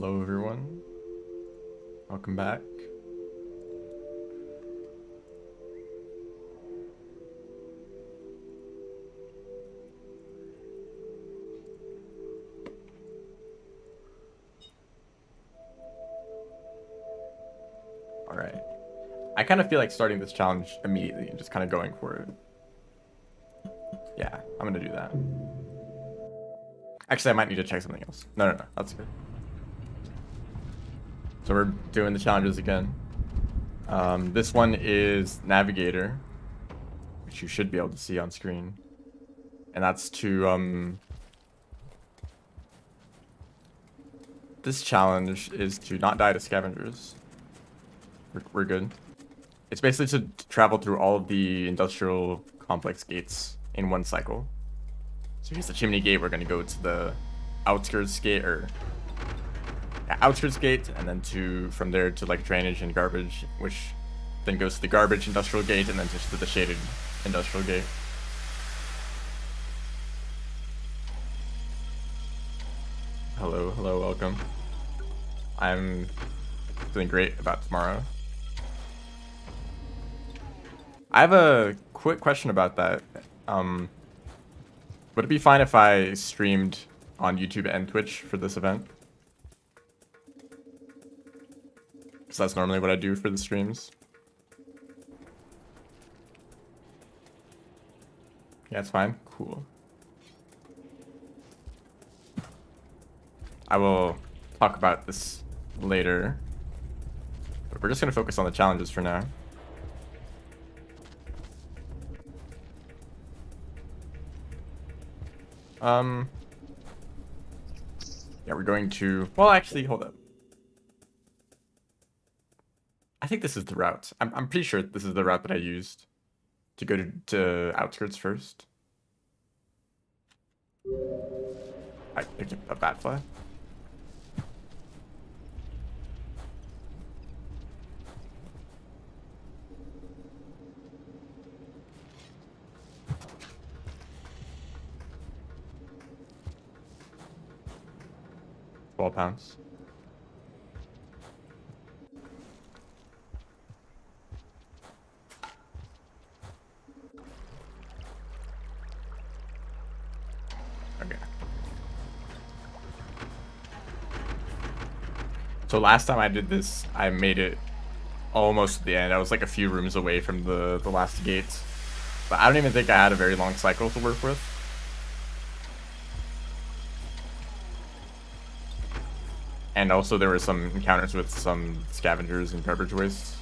Hello everyone, welcome back. All right, I kind of feel like starting this challenge immediately and just kind of going for it. Yeah, I'm gonna do that. Actually, I might need to check something else. No, that's good. So we're doing the challenges again. This one is Navigator, which you should be able to see on screen. And that's to, this challenge is to not die to scavengers. We're good. It's basically to travel through all of the industrial complex gates in one cycle. So here's the chimney gate. We're gonna go to the outskirts gate, or outskirts gate, and then from there to like drainage and garbage, which then goes to the garbage industrial gate, and then just to the shaded industrial gate. Hello, welcome. I'm feeling great about tomorrow. I have a quick question about that. Would it be fine if I streamed on YouTube and Twitch for this event? Because that's normally what I do for the streams. Yeah, it's fine. Cool. I will talk about this later. But we're just going to focus on the challenges for now. Yeah, we're going to... Well, actually, hold up. I think this is the route. I'm pretty sure this is the route that I used to go to outskirts first. I picked up a bat fly. £12. Okay. So last time I did this, I made it almost to the end. I was like a few rooms away from the last gate. But I don't even think I had a very long cycle to work with. And also there were some encounters with some scavengers and garbage wastes.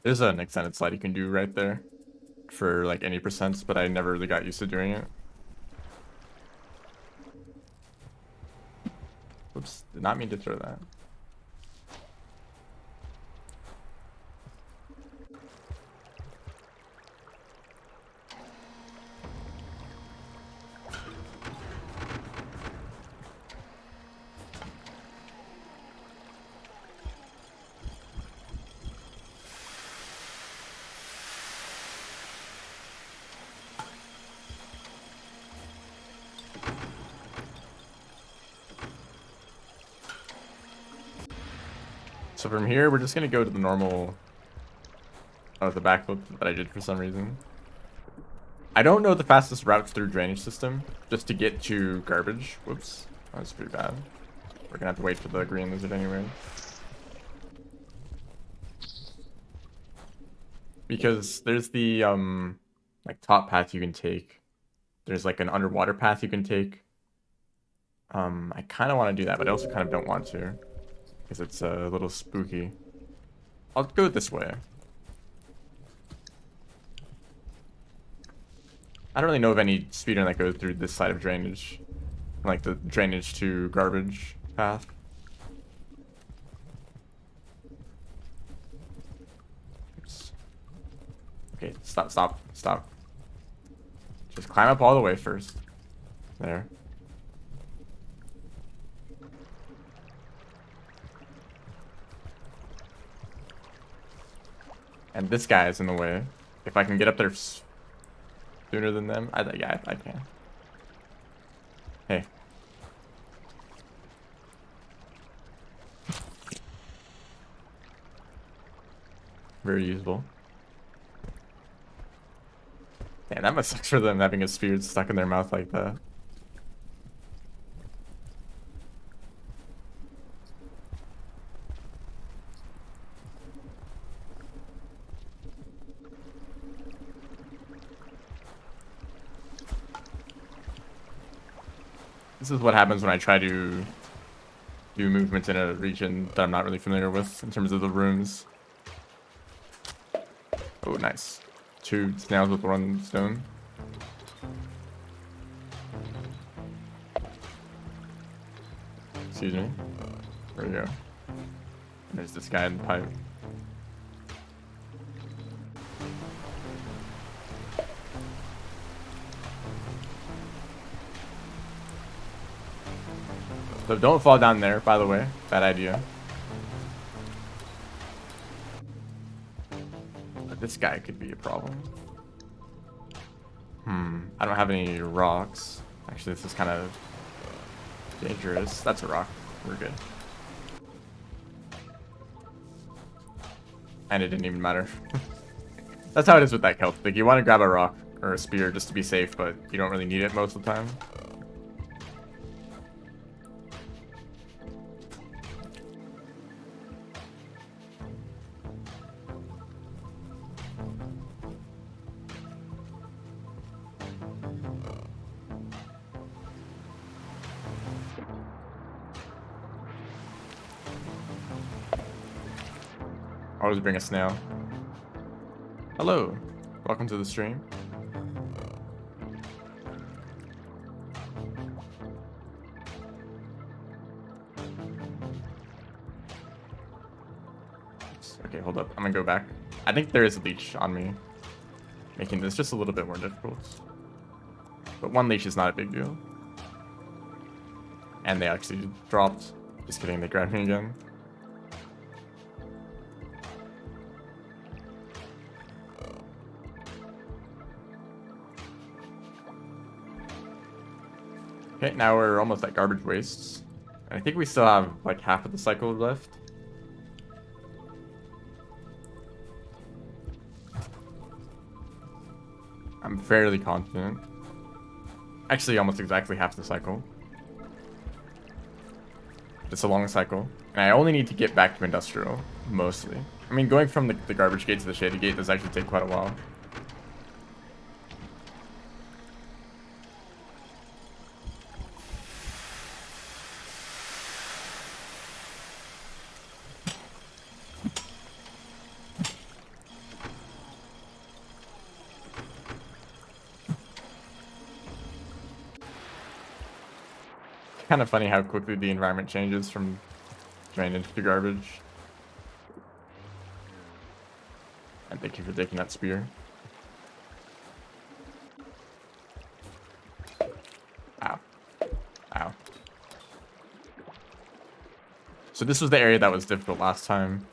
There's an extended slide you can do right there for like any percents, but I never really got used to doing it. Oops, did not mean to throw that. So from here, we're just gonna go to the normal, the backflip that I did for some reason. I don't know the fastest routes through drainage system, just to get to garbage. Whoops, that was pretty bad. We're gonna have to wait for the green lizard anyway. Because there's the, like top path you can take. There's like an underwater path you can take. I kind of want to do that, but I also kind of don't want to. Because it's a little spooky. I'll go this way. I don't really know of any speedrun that goes through this side of drainage. Like the drainage to garbage path. Oops. Okay, stop. Just climb up all the way first. There. And this guy is in the way. If I can get up there sooner than them, yeah, I can. Hey. Very usable. Yeah, that must suck for them having a spear stuck in their mouth like that. This is what happens when I try to do movement in a region that I'm not really familiar with in terms of the rooms. Oh, nice. 2 snails with 1 stone. Excuse me. There we go. And there's this guy in the pipe. So don't fall down there, by the way. Bad idea. But this guy could be a problem. I don't have any rocks. Actually, this is kind of dangerous. That's a rock. We're good. And it didn't even matter. That's how it is with that kelp. Like, you want to grab a rock or a spear just to be safe, but you don't really need it most of the time. Always bring a snail. Hello. Welcome to the stream. Okay, hold up. I'm gonna go back. I think there is a leech on me, making this just a little bit more difficult. But 1 leech is not a big deal. And they actually dropped. Just kidding, they grabbed me again. Okay, now we're almost at garbage wastes. And I think we still have like half of the cycle left. I'm fairly confident. Actually, almost exactly half the cycle. It's a long cycle. And I only need to get back to industrial, mostly. I mean, going from the garbage gate to the shady gate does actually take quite a while. Kind of funny how quickly the environment changes from drainage to garbage. And thank you for taking that spear. Ow. Ow. So this was the area that was difficult last time.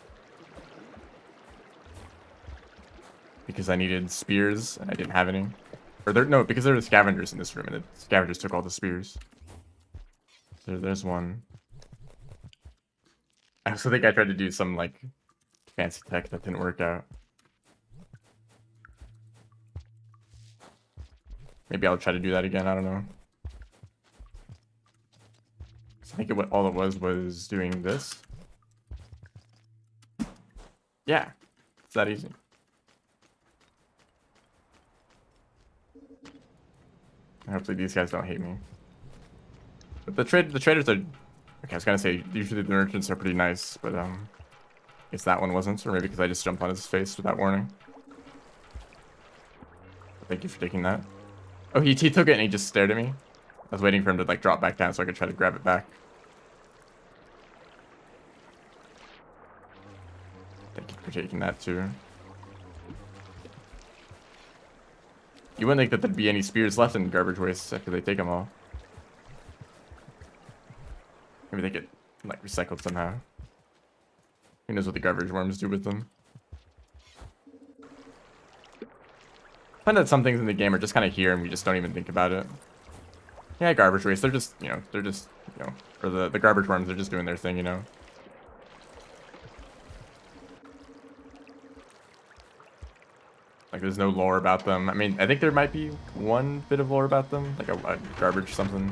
Because I needed spears and I didn't have any. Or no, because there were scavengers in this room and the scavengers took all the spears. There's one. I also think I tried to do some like fancy tech that didn't work out. Maybe I'll try to do that again, I don't know. I think all it was doing this. Yeah, it's that easy. Hopefully these guys don't hate me. But the traders are Okay, I was gonna say, usually the merchants are pretty nice, but guess that one wasn't, or maybe because I just jumped on his face without warning. Thank you for taking that. Oh, he took it and he just stared at me. I was waiting for him to like drop back down so I could try to grab it back. Thank you for taking that too. You wouldn't think that there'd be any spears left in garbage waste after they take them all. Maybe they get like recycled somehow. Who knows what the garbage worms do with them? I find that some things in the game are just kind of here and we just don't even think about it. Yeah, garbage waste. They're just, or the garbage worms, they're just doing their thing, you know. Like, there's no lore about them. I mean, I think there might be one bit of lore about them, like a garbage something.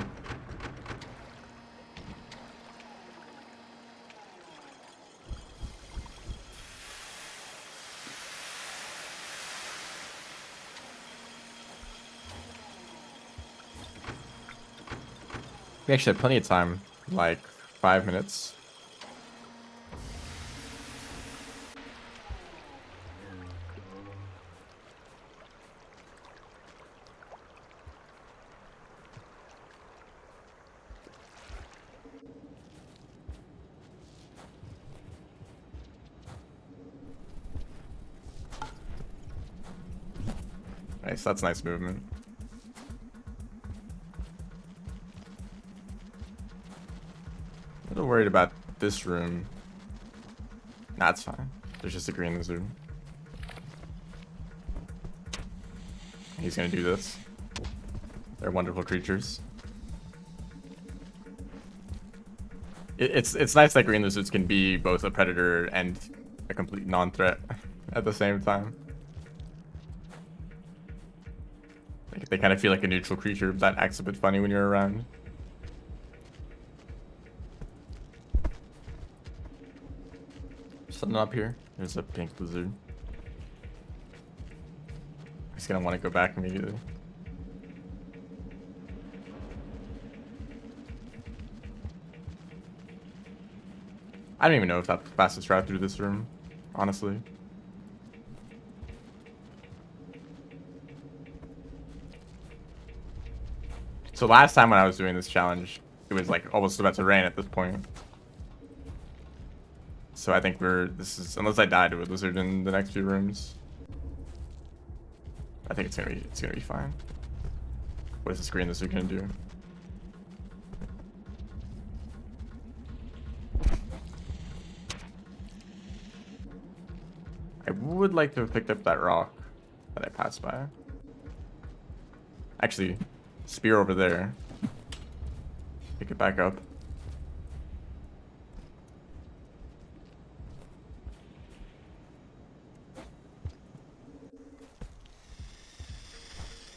We actually had plenty of time, like 5 minutes. Nice, that's nice movement. A little worried about this room. Nah, it's fine. There's just a green in this room. He's gonna do this. They're wonderful creatures. It's nice that green lizards can be both a predator and a complete non-threat at the same time. Like, they kind of feel like a neutral creature that acts a bit funny when you're around. Something up here. There's a pink lizard. He's gonna want to go back immediately. I don't even know if that's the fastest route through this room, honestly. So last time when I was doing this challenge, it was like almost about to rain at this point. So I think unless I die to a lizard in the next few rooms, I think it's gonna be fine. What is this green lizard gonna do? I would like to have picked up that rock that I passed by. Actually, spear over there. Pick it back up.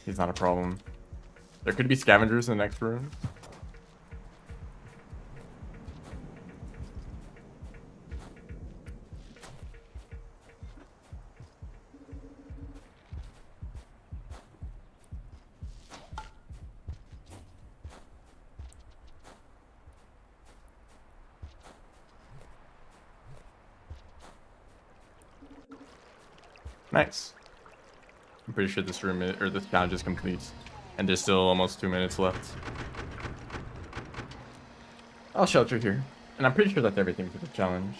He's not a problem. There could be scavengers in the next room. Nice. I'm pretty sure this this challenge is complete. And there's still almost 2 minutes left. I'll shelter here. And I'm pretty sure that's everything for the challenge.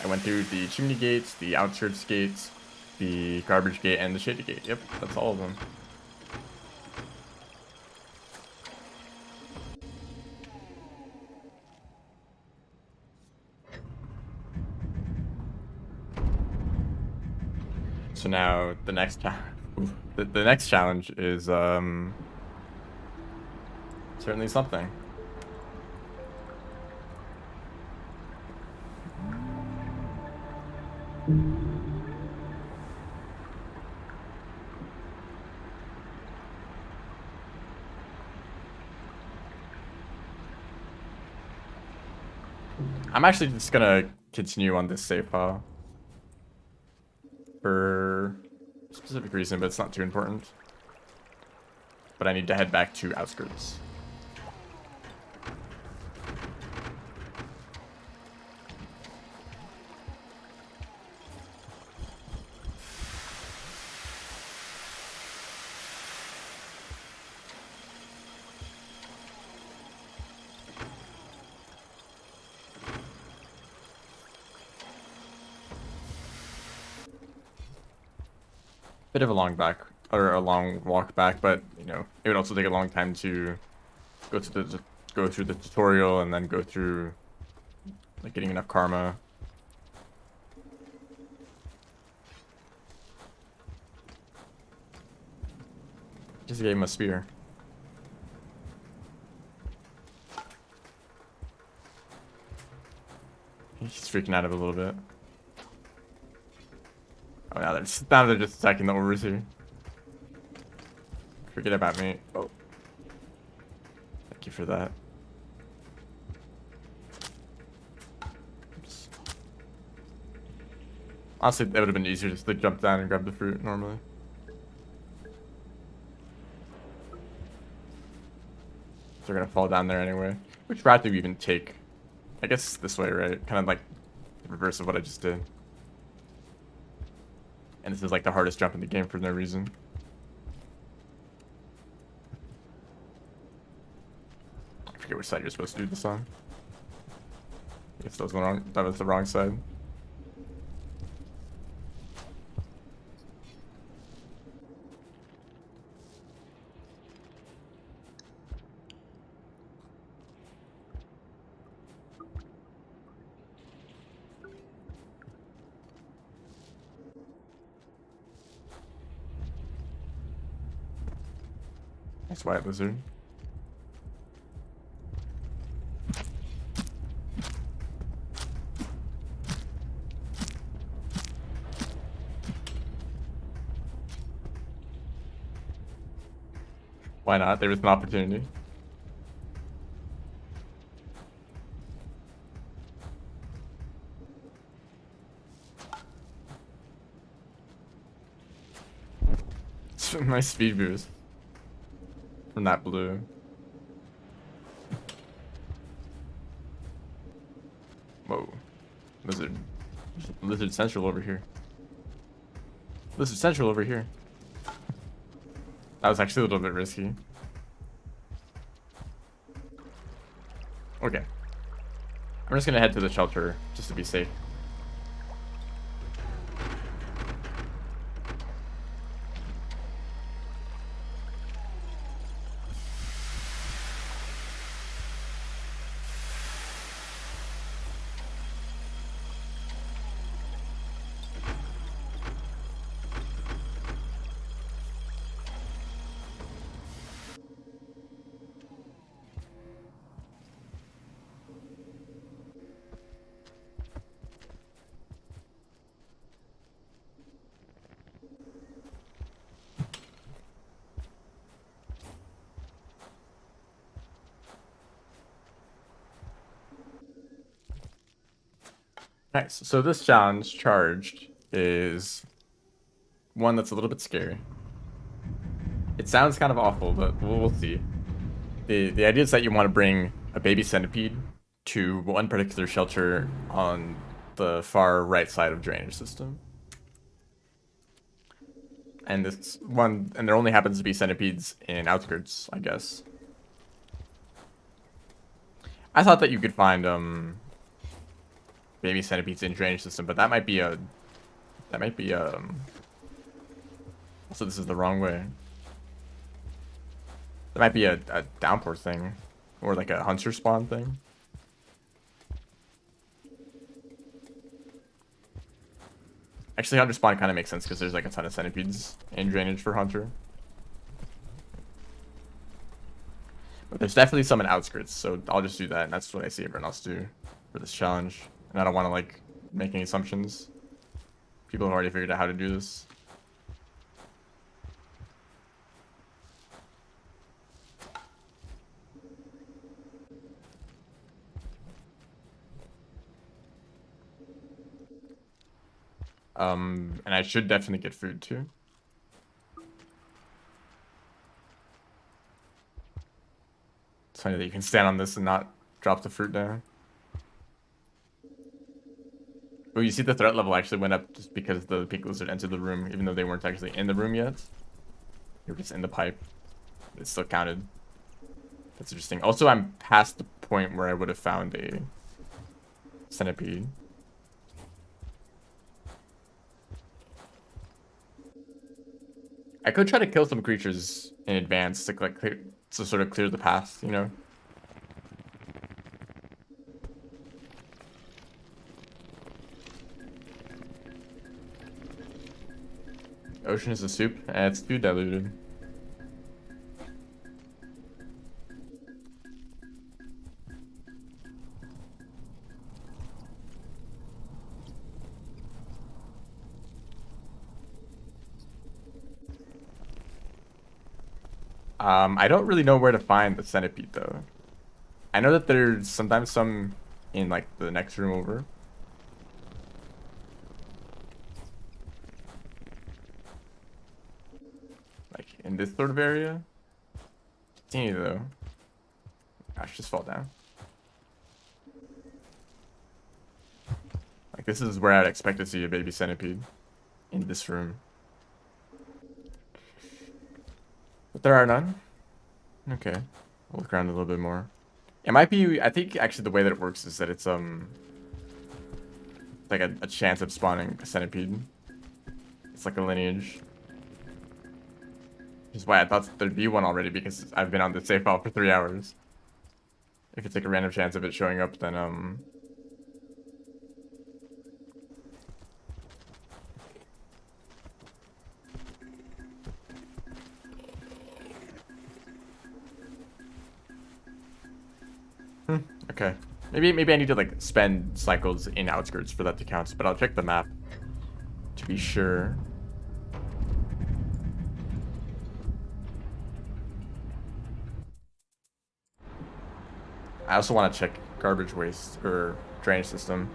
I went through the chimney gates, the outskirts gates, the garbage gate, and the shady gate. Yep, that's all of them. So now the next the next challenge is certainly something. I'm actually just gonna continue on this save file for a specific reason, but it's not too important. but I need to head back to outskirts. Bit of a long walk back, but you know, it would also take a long time to go through the tutorial and then go through like getting enough karma. Just gave him a spear. He's freaking out of it a little bit. Oh, now they're just attacking the overseer. Forget about me. Oh. Thank you for that. Oops. Honestly, that would have been easier just to jump down and grab the fruit normally. They're gonna fall down there anyway. Which route do we even take? I guess this way, right? Kind of like the reverse of what I just did. And this is like the hardest jump in the game for no reason. I forget which side you're supposed to do this on. I guess that was the wrong side. Nice white lizard. Why not? There was an opportunity. It's a nice speed boost from that blue. Whoa. Lizard Central over here. Lizard Central over here. That was actually a little bit risky. Okay. I'm just gonna head to the shelter just to be safe. Nice. So this challenge charged is one that's a little bit scary. It sounds kind of awful, but we'll see. The idea is that you want to bring a baby centipede to one particular shelter on the far right side of drainage system. And there only happens to be centipedes in outskirts, I guess. I thought that you could find baby centipedes in drainage system, but that might be also this is the wrong way. That might be a downpour thing, or like a hunter spawn thing. Actually, hunter spawn kind of makes sense because there's like a ton of centipedes in drainage for hunter. But there's definitely some in outskirts, so I'll just do that, and that's what I see everyone else do for this challenge. And I don't want to like make any assumptions. People have already figured out how to do this. And I should definitely get food too. funny that you can stand on this and not drop the fruit down. Oh, you see the threat level actually went up just because the pink lizard entered the room, even though they weren't actually in the room yet. They were just in the pipe. It still counted. That's interesting. Also, I'm past the point where I would have found a centipede. I could try to kill some creatures in advance to like to sort of clear the path, you know. Ocean is a soup. It's too diluted. I don't really know where to find the centipede though. I know that there's sometimes some in like the next room over. Like in this sort of area. Teeny though. Gosh, just fall down. Like this is where I'd expect to see a baby centipede. In this room. But there are none. Okay. I'll look around a little bit more. It might be, I think actually the way that it works is that it's like a chance of spawning a centipede. It's like a lineage. Which is why I thought there'd be one already, because I've been on the save file for 3 hours. If it's like a random chance of it showing up, then okay. Maybe I need to like spend cycles in outskirts for that to count, but I'll check the map to be sure. I also want to check garbage waste or drainage system.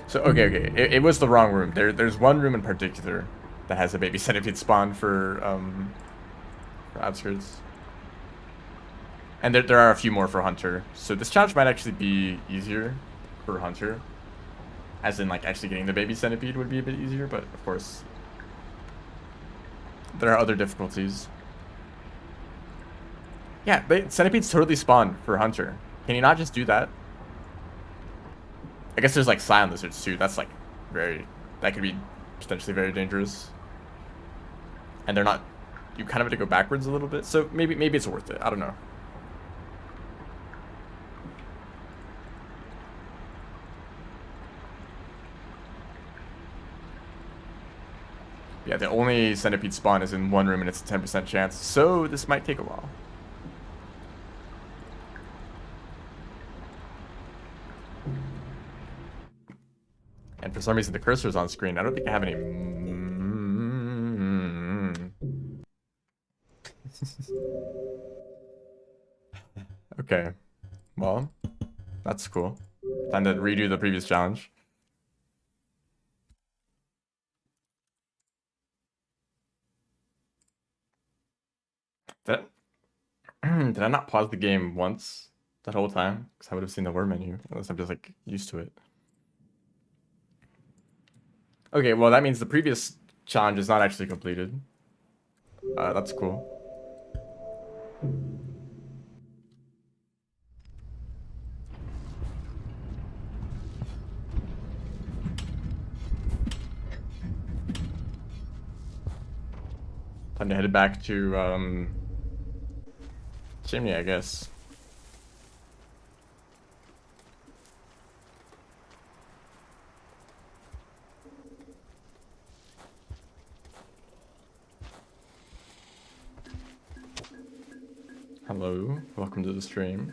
So okay. It was the wrong room. There's one room in particular that has a baby centipede spawn for outskirts. And there are a few more for Hunter. So this challenge might actually be easier for Hunter. As in, like, actually getting the baby centipede would be a bit easier, but of course, there are other difficulties. Yeah, centipedes totally spawn for Hunter. Can you not just do that? I guess there's, like, silent lizards, too. That's, like, that could be potentially very dangerous. And they're not... You kind of have to go backwards a little bit. So maybe it's worth it. I don't know. Yeah, the only centipede spawn is in one room and it's a 10% chance, so this might take a while. And for some reason the cursor's on screen. I don't think I have any... Okay. Well, that's cool. Time to redo the previous challenge. Did I not pause the game once that whole time? Because I would have seen the word menu, unless I'm just like used to it. Okay, well that means the previous challenge is not actually completed. That's cool. Time to head back to chimney, I guess. Hello, welcome to the stream.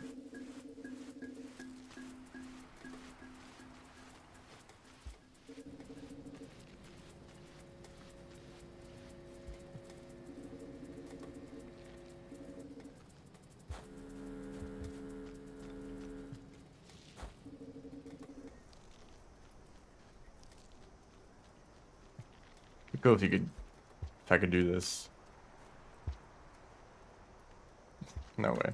It'd be cool if I could do this. No way.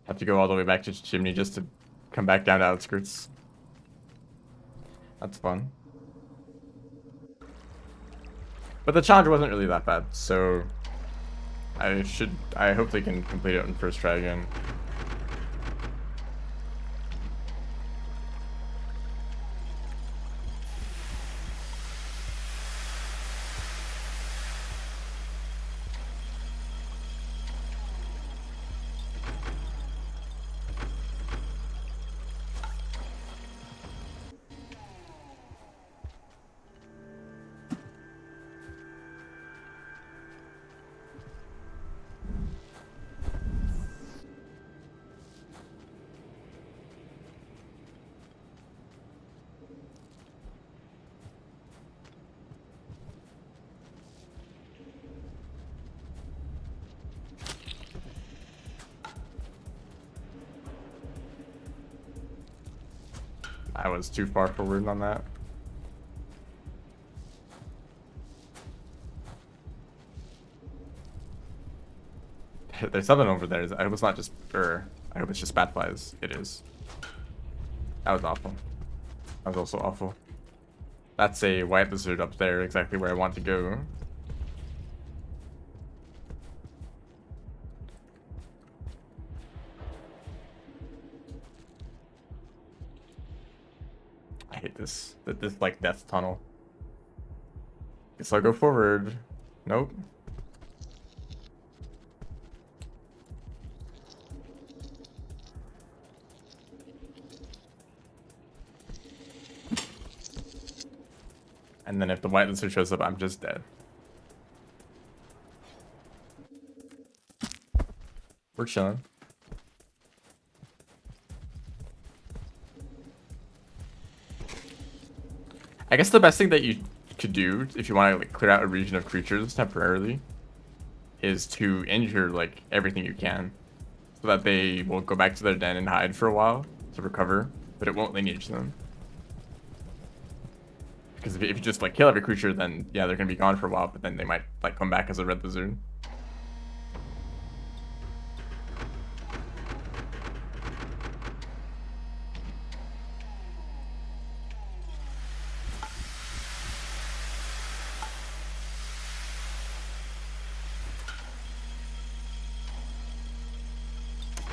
Have to go all the way back to Chimney just to come back down to Outskirts. That's fun. But the challenge wasn't really that bad, so I hope they can complete it on first try again. I was too far forward on that. There's something over there. I hope it's not just, I hope it's just bat flies. It is. That was awful. That was also awful. That's a white lizard up there, exactly where I want to go. I hate this like death tunnel. Guess I'll go forward. Nope. And then if the white lizard shows up, I'm just dead. We're chilling. I guess the best thing that you could do if you want to like clear out a region of creatures temporarily is to injure like everything you can, so that they will go back to their den and hide for a while to recover, but it won't lineage them. Because if you just like kill every creature, then yeah, they're gonna be gone for a while, but then they might like come back as a red lizard.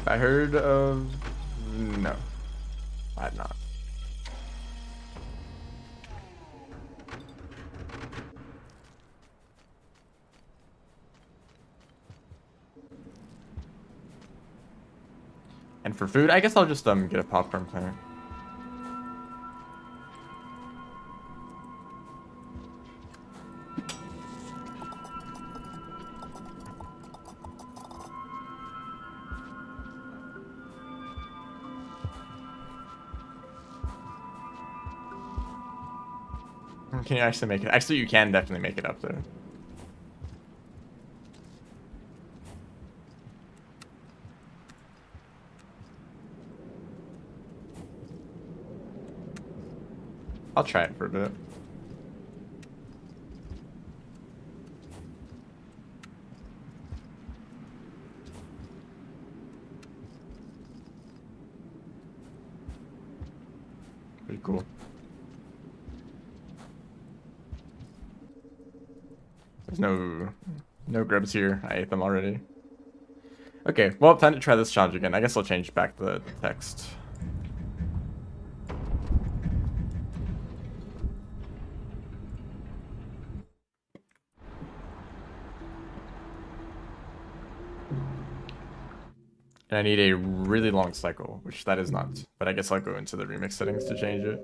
I heard of... No. I had not. And for food, I guess I'll just get a popcorn plant. Can you actually make it? Actually, you can definitely make it up there. I'll try it for a bit. Pretty cool. There's no grubs here. I ate them already. Okay, well, time to try this challenge again. I guess I'll change back the text. And I need a really long cycle, which that is not. But I guess I'll go into the remix settings to change it.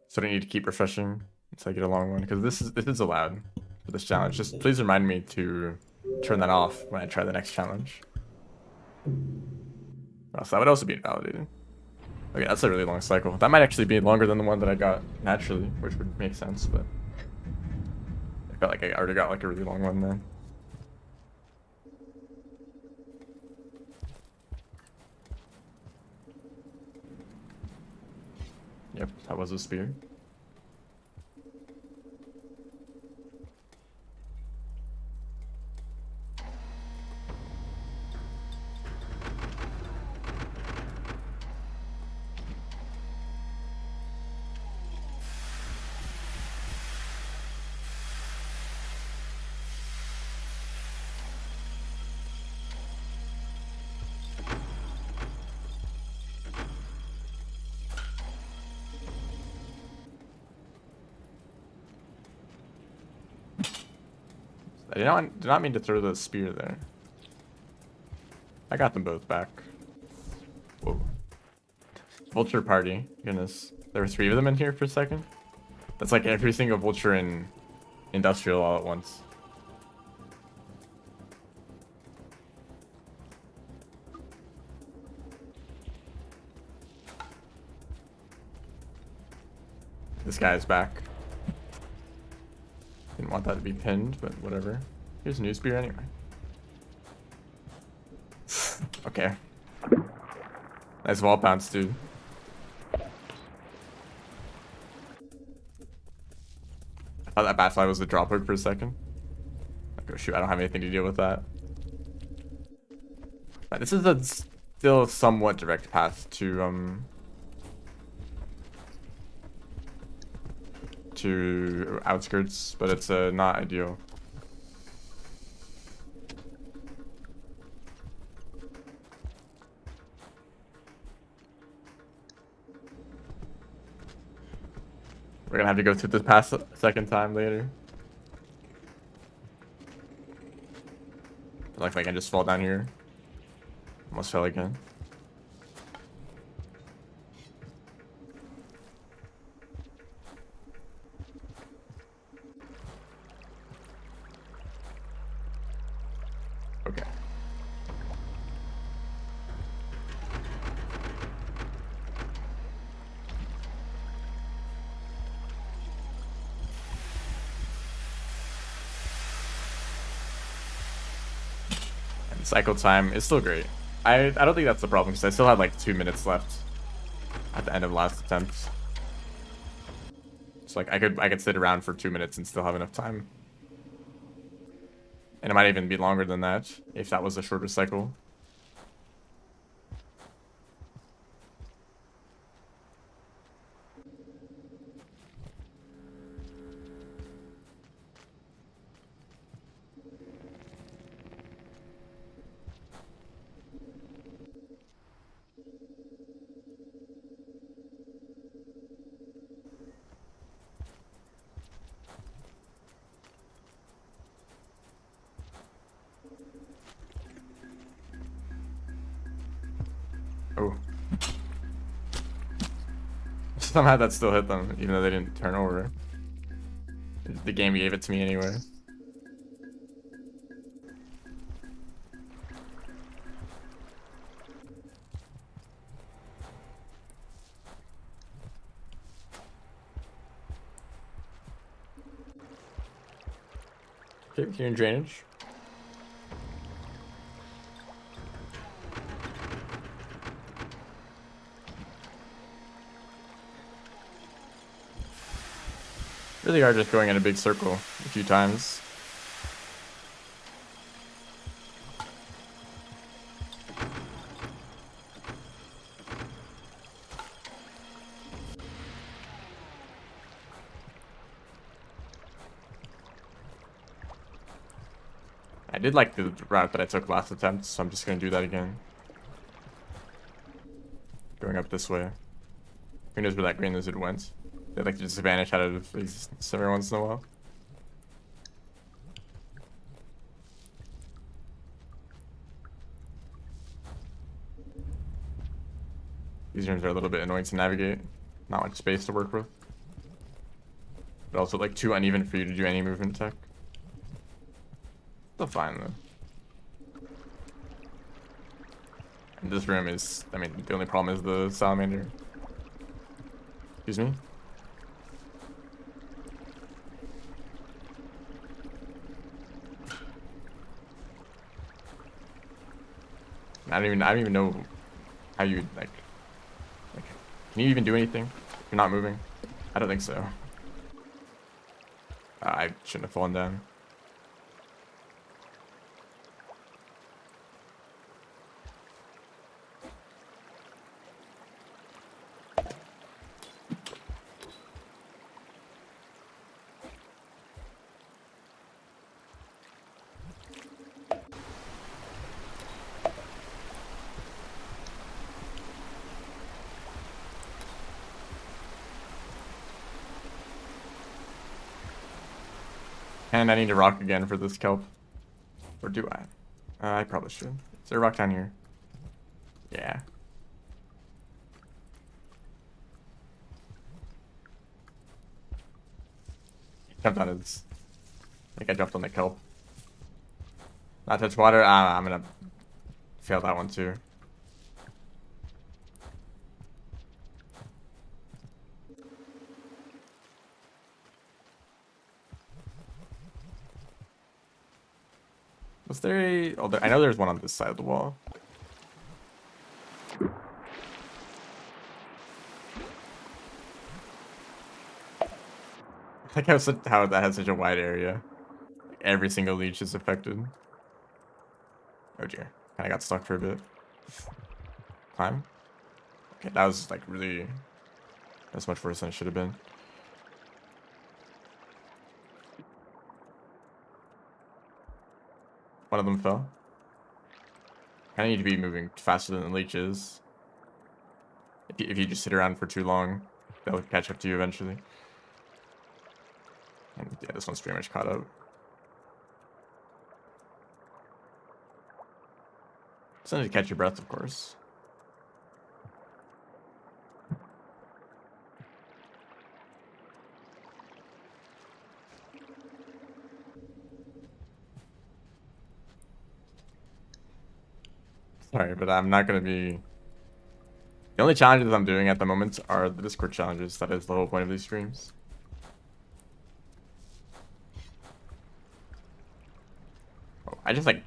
So I don't need to keep refreshing until I get a long one, because this is allowed for this challenge. Just please remind me to turn that off when I try the next challenge. Or else that would also be invalidated. Okay, that's a really long cycle. That might actually be longer than the one that I got naturally, which would make sense, but I felt like I already got like a really long one then. Yep, that was a spear. I did not mean to throw the spear there. I got them both back. Whoa. Vulture party. Goodness. There were 3 of them in here for a second. That's like every single vulture in industrial all at once. This guy is back. Didn't want that to be pinned, but whatever. Here's a new spear anyway. Okay. Nice wall bounce, dude. I thought that Batfly was the drop hook for a second. Like, oh shoot, I don't have anything to deal with that. But this is a still somewhat direct path to outskirts, but it's not ideal. We're gonna have to go through this pass a second time later. Like I can just fall down here. Almost fell again. Okay. And cycle time is still great. I don't think that's the problem because I still had like 2 minutes left at the end of the last attempt. So like I could sit around for 2 minutes and still have enough time. And it might even be longer than that if that was a shorter cycle. Oh. Somehow that still hit them, even though they didn't turn over. The game gave it to me anyway. Okay, you're in drainage. Really are just going in a big circle a few times. I did like the route that I took last attempt, so I'm just gonna do that again. Going up this way. Who knows where that green lizard went? They like to just vanish out of existence every once in a while. These rooms are a little bit annoying to navigate. Not much space to work with. But also like too uneven for you to do any movement tech. Still fine though. And this room is, I mean, the only problem is the salamander. Excuse me? I don't even know how you like can you even do anything? You're not moving? I don't think so. I shouldn't have fallen down. And I need to rock again for this kelp. Or do I? I probably should. Is there a rock down here? Yeah. Jumped on his... I think I jumped on the kelp. Not touch water? I'm gonna fail that one too. Was there a... Oh, I know there's one on this side of the wall. I like how that has such a wide area. Every single leech is affected. Oh dear. Kinda got stuck for a bit. Climb? Okay, that was like really... That's much worse than it should have been. One of them fell. I need to be moving faster than the leeches. If you just sit around for too long, they'll catch up to you eventually. And yeah, this one's pretty much caught up. Still need to catch your breath, of course. Sorry, but I'm not going to be... The only challenges I'm doing at the moment are the Discord challenges. That is the whole point of these streams. Oh, I just like...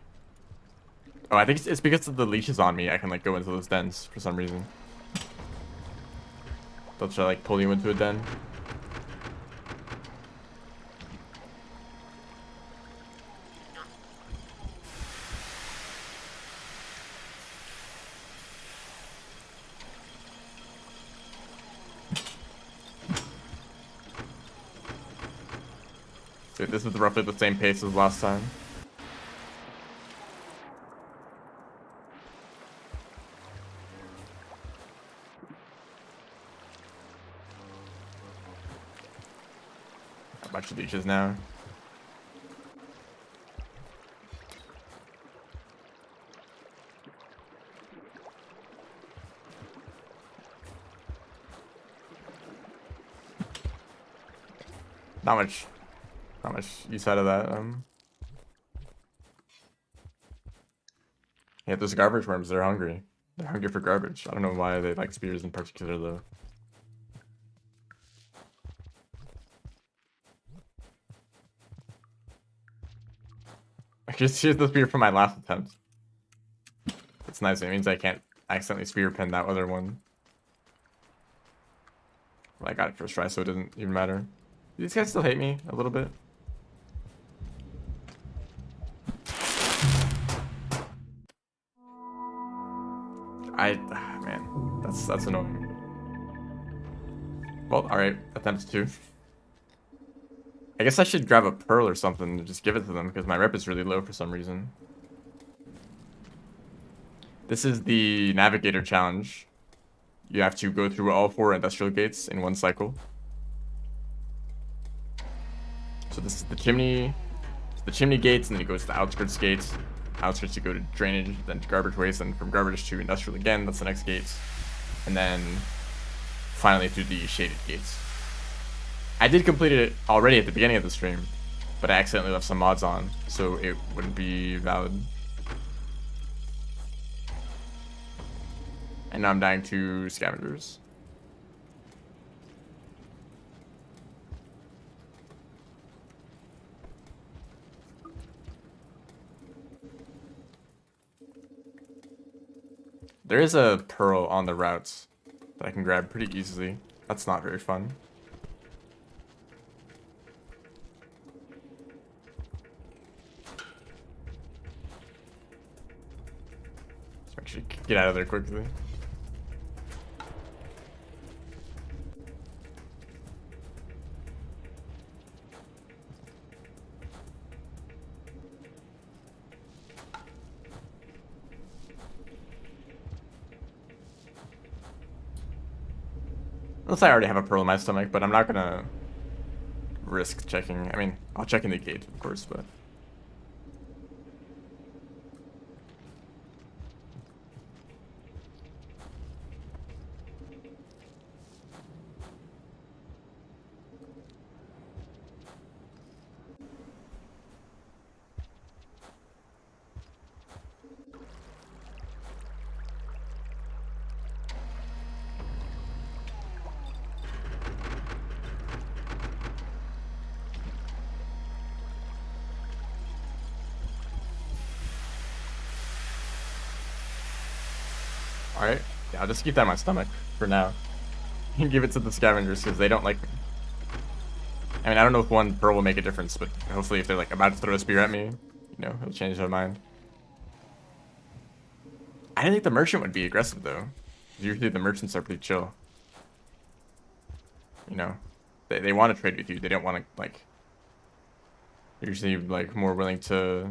Oh, I think it's because of the leashes on me. I can like go into those dens for some reason. They'll try to like pull you into a den. Dude, this is roughly the same pace as last time. A bunch of leeches now. Not much use out of that. Yeah, those garbage worms, they're hungry. They're hungry for garbage. I don't know why they like spears in particular, though. I just used the spear from my last attempt. It's nice. It means I can't accidentally spear pin that other one. Well, I got it first try, so it doesn't even matter. Do these guys still hate me a little bit? Man, that's annoying. Well, alright, attempt 2. I guess I should grab a pearl or something and just give it to them because my rep is really low for some reason. This is the Navigator challenge. You have to go through all 4 industrial gates in one cycle. So this is the chimney gates, and then you go to the outskirts gates. Outskirts you go to drainage, then to garbage waste, and from garbage to industrial again, that's the next gates. And then finally through the shaded gates. I did complete it already at the beginning of the stream, but I accidentally left some mods on, so it wouldn't be valid. And now I'm dying to scavengers. There is a pearl on the routes that I can grab pretty easily. That's not very fun. Let's actually get out of there quickly. Unless I already have a pearl in my stomach, but I'm not gonna risk checking. I mean, I'll check in the gate, of course, but... Alright, yeah, I'll just keep that in my stomach for now. And give it to the scavengers because they don't like me. I mean, I don't know if one pearl will make a difference, but hopefully if they're like about to throw a spear at me, you know, it'll change their mind. I didn't think the merchant would be aggressive though. Usually the merchants are pretty chill. You know, they want to trade with you. They don't want to like. They're usually like more willing to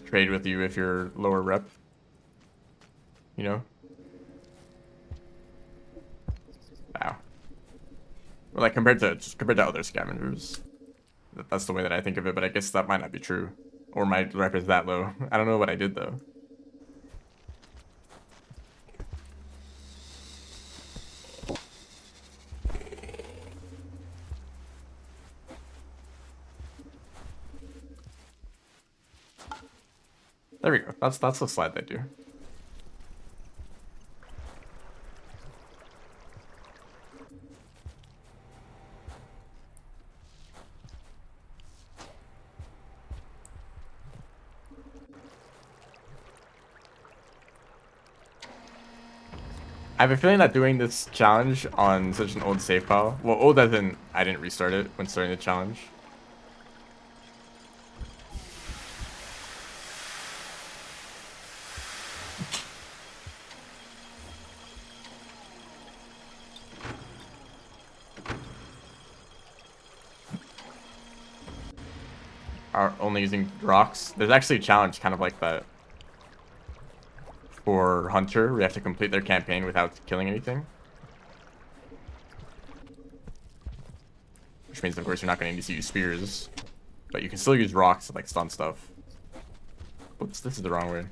trade with you if you're lower rep. You know. Wow. Well, like compared to other scavengers, that's the way that I think of it. But I guess that might not be true, or my rep is that low. I don't know what I did though. There we go. That's the slide they do. I have a feeling that doing this challenge on such an old save file, well, old as in I didn't restart it when starting the challenge. Are only using rocks. There's actually a challenge kind of like that for Hunter. We have to complete their campaign without killing anything. Which means, of course, you're not going to need to use spears. But you can still use rocks to, like, stun stuff. Oops, this is the wrong way.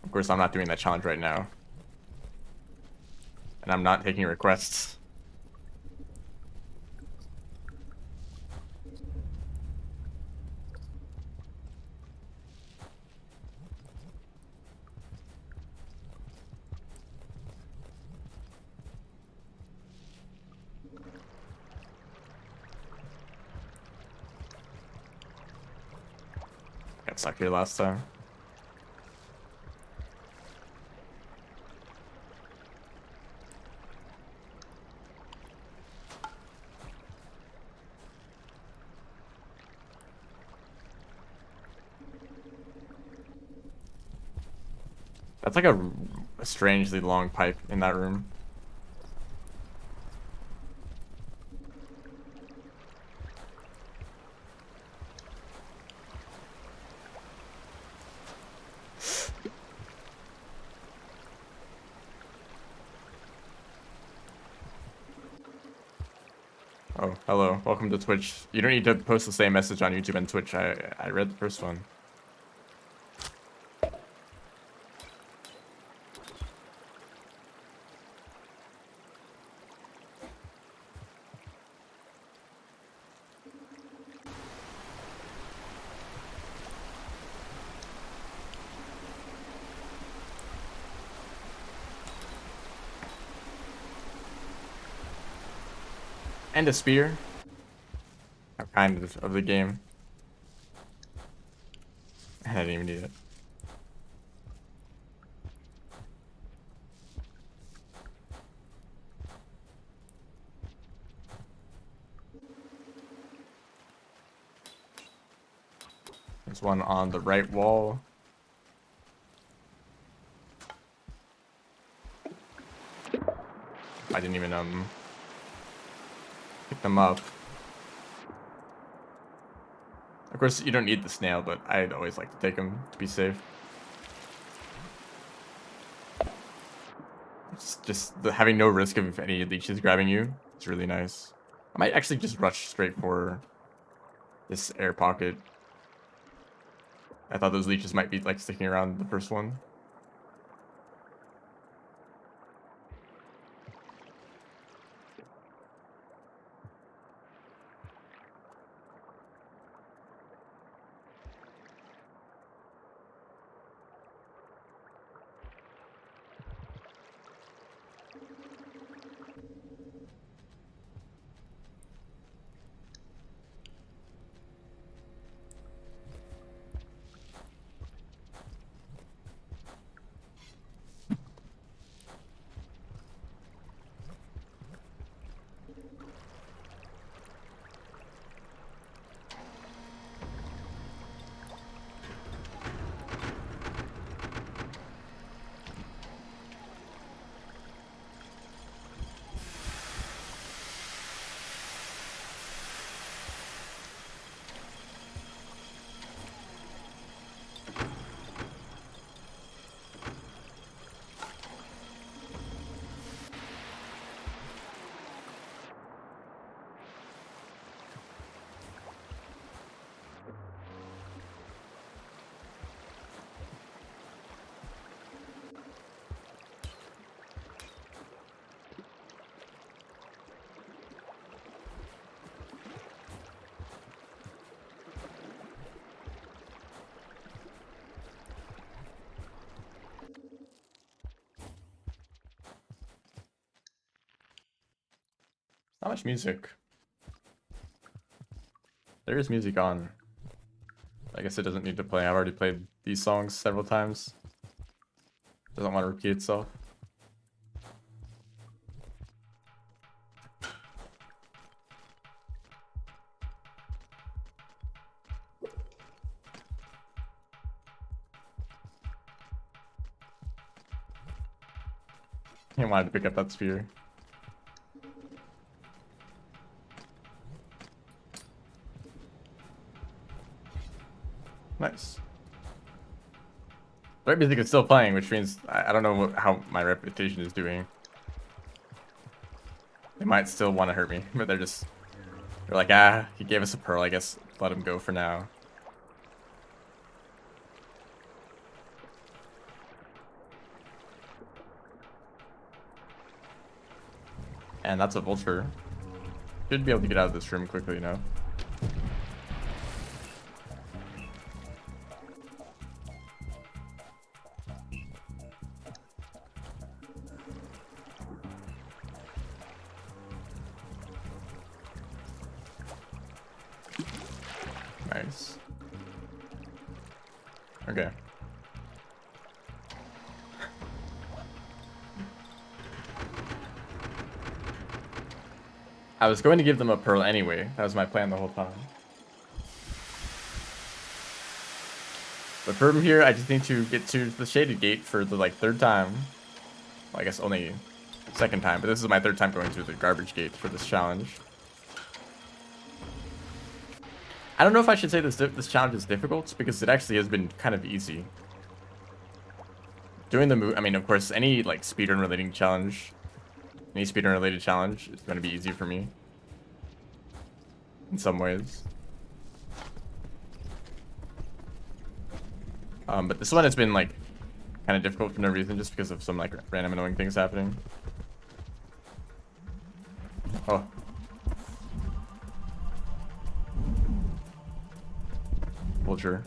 Of course, I'm not doing that challenge right now. And I'm not taking requests. Got stuck here last time. That's like a strangely long pipe in that room. Oh, hello. Welcome to Twitch. You don't need to post the same message on YouTube and Twitch. I read the first one. And a spear. How kind of the game. I didn't even need it. There's one on the right wall. I didn't even pick them up. Of course, you don't need the snail, but I'd always like to take them to be safe. It's just having no risk of any leeches grabbing you. It's really nice. I might actually just rush straight for this air pocket. I thought those leeches might be like sticking around the first one. Not much music. There is music on. I guess it doesn't need to play. I've already played these songs several times. Doesn't want to repeat itself. He wanted to pick up that sphere. Nice. The music is still playing, which means I don't know how my reputation is doing. They might still want to hurt me, but they're like, ah, he gave us a pearl, I guess let him go for now. And that's a vulture. Should be able to get out of this room quickly, you know? Nice. Okay. I was going to give them a pearl anyway. That was my plan the whole time. But from here, I just need to get to the shaded gate for the like third time. Well, I guess only second time, but this is my third time going through the garbage gate for this challenge. I don't know if I should say this challenge is difficult, because it actually has been kind of easy. Doing the move, I mean, of course, any like speedrun related challenge is going to be easy for me. In some ways. But this one has been like kind of difficult for no reason, just because of some like random annoying things happening. Oh. Vulture.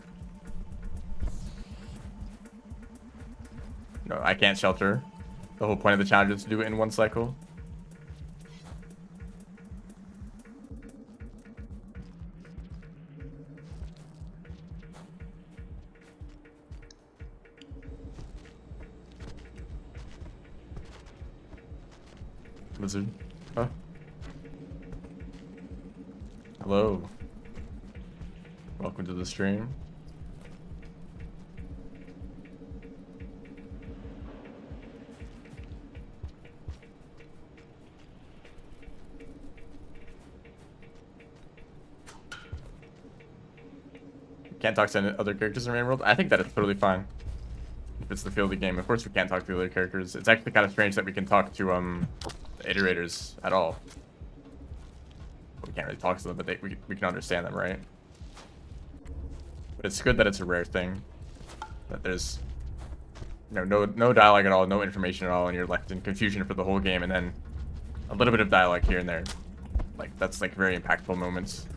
No, I can't shelter. The whole point of the challenge is to do it in one cycle. Wizard. Oh. Hello. Welcome to the stream. Can't talk to any other characters in Rain World. I think that it's totally fine. If it's the feel of the game. Of course we can't talk to the other characters. It's actually kind of strange that we can talk to the iterators at all. We can't really talk to them, but we can understand them, right? But it's good that it's a rare thing. That there's no dialogue at all, no information at all, and you're left in confusion for the whole game, and then a little bit of dialogue here and there. Like, that's like very impactful moments.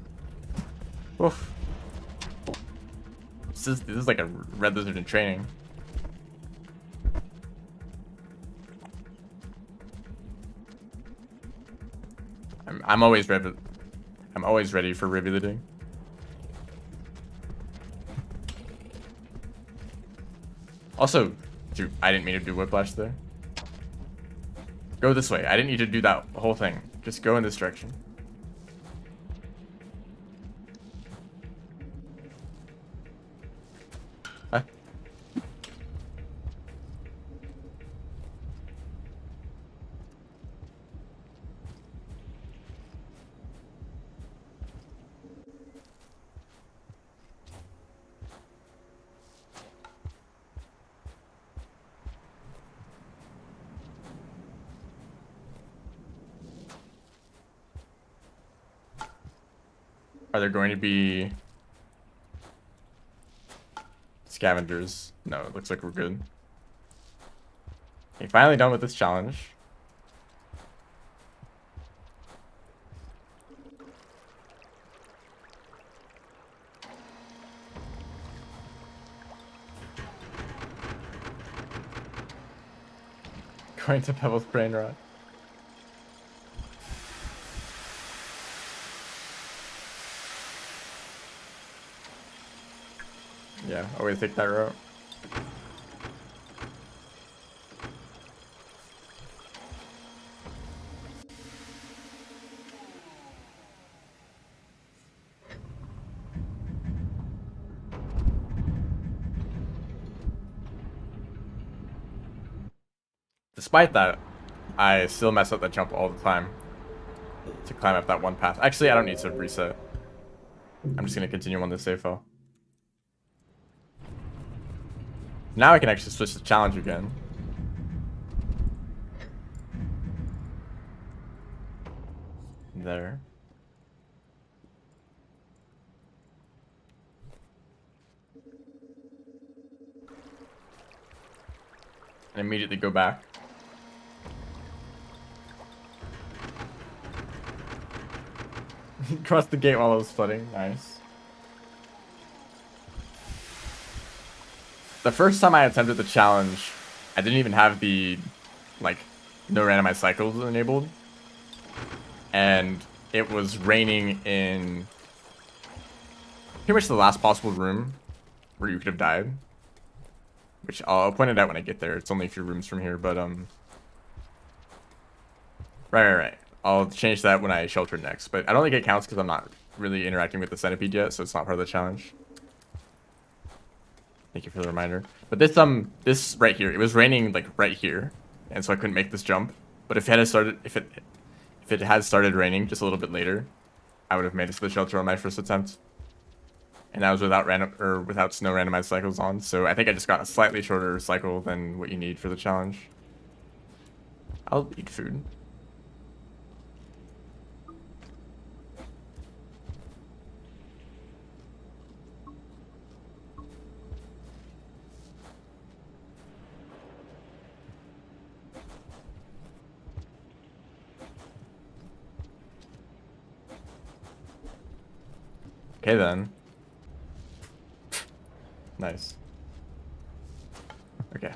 Oof. This is like a Red Lizard in training. I'm always ready. I'm always ready for revisiting. Also, dude, I didn't mean to do whiplash there. Go this way. I didn't need to do that whole thing. Just go in this direction. Huh? Are there going to be scavengers? No, it looks like we're good. Okay, finally done with this challenge. Going to Pebbles Brain Rot. Yeah, always take that route. Despite that, I still mess up that jump all the time to climb up that one path. Actually, I don't need to reset. I'm just going to continue on this save file. Now I can actually switch the challenge again. There. And immediately go back. Cross the gate while I was flooding. Nice. The first time I attempted the challenge, I didn't even have the, like, no randomized cycles enabled. And it was raining in pretty much the last possible room where you could have died. Which I'll point it out when I get there. It's only a few rooms from here, but, Right. I'll change that when I shelter next. But I don't think it counts because I'm not really interacting with the centipede yet, so it's not part of the challenge. Thank you for the reminder. But this right here, it was raining like right here, and so I couldn't make this jump. But if it had started raining just a little bit later, I would have made it to the shelter on my first attempt. And that was without snow randomized cycles on. So I think I just got a slightly shorter cycle than what you need for the challenge. I'll eat food. Okay then. Nice. Okay.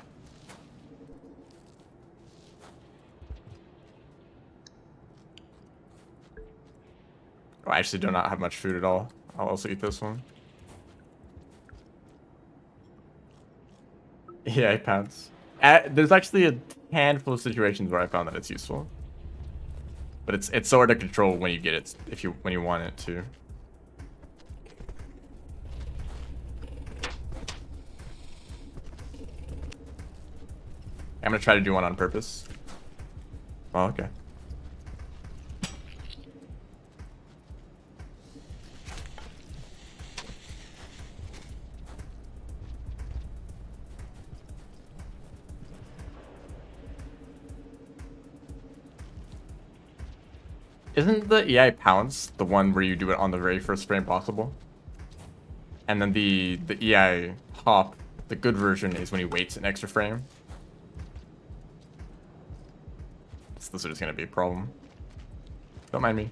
Oh, I actually do not have much food at all. I'll also eat this one. Yeah, pants. There's actually a handful of situations where I found that it's useful. But it's so hard to control when you get it, when you want it to. I'm gonna try to do one on purpose. Oh, okay. Isn't the EI pounce the one where you do it on the very first frame possible? And then the EI hop, the good version, is when he waits an extra frame. So this is gonna be a problem. Don't mind me.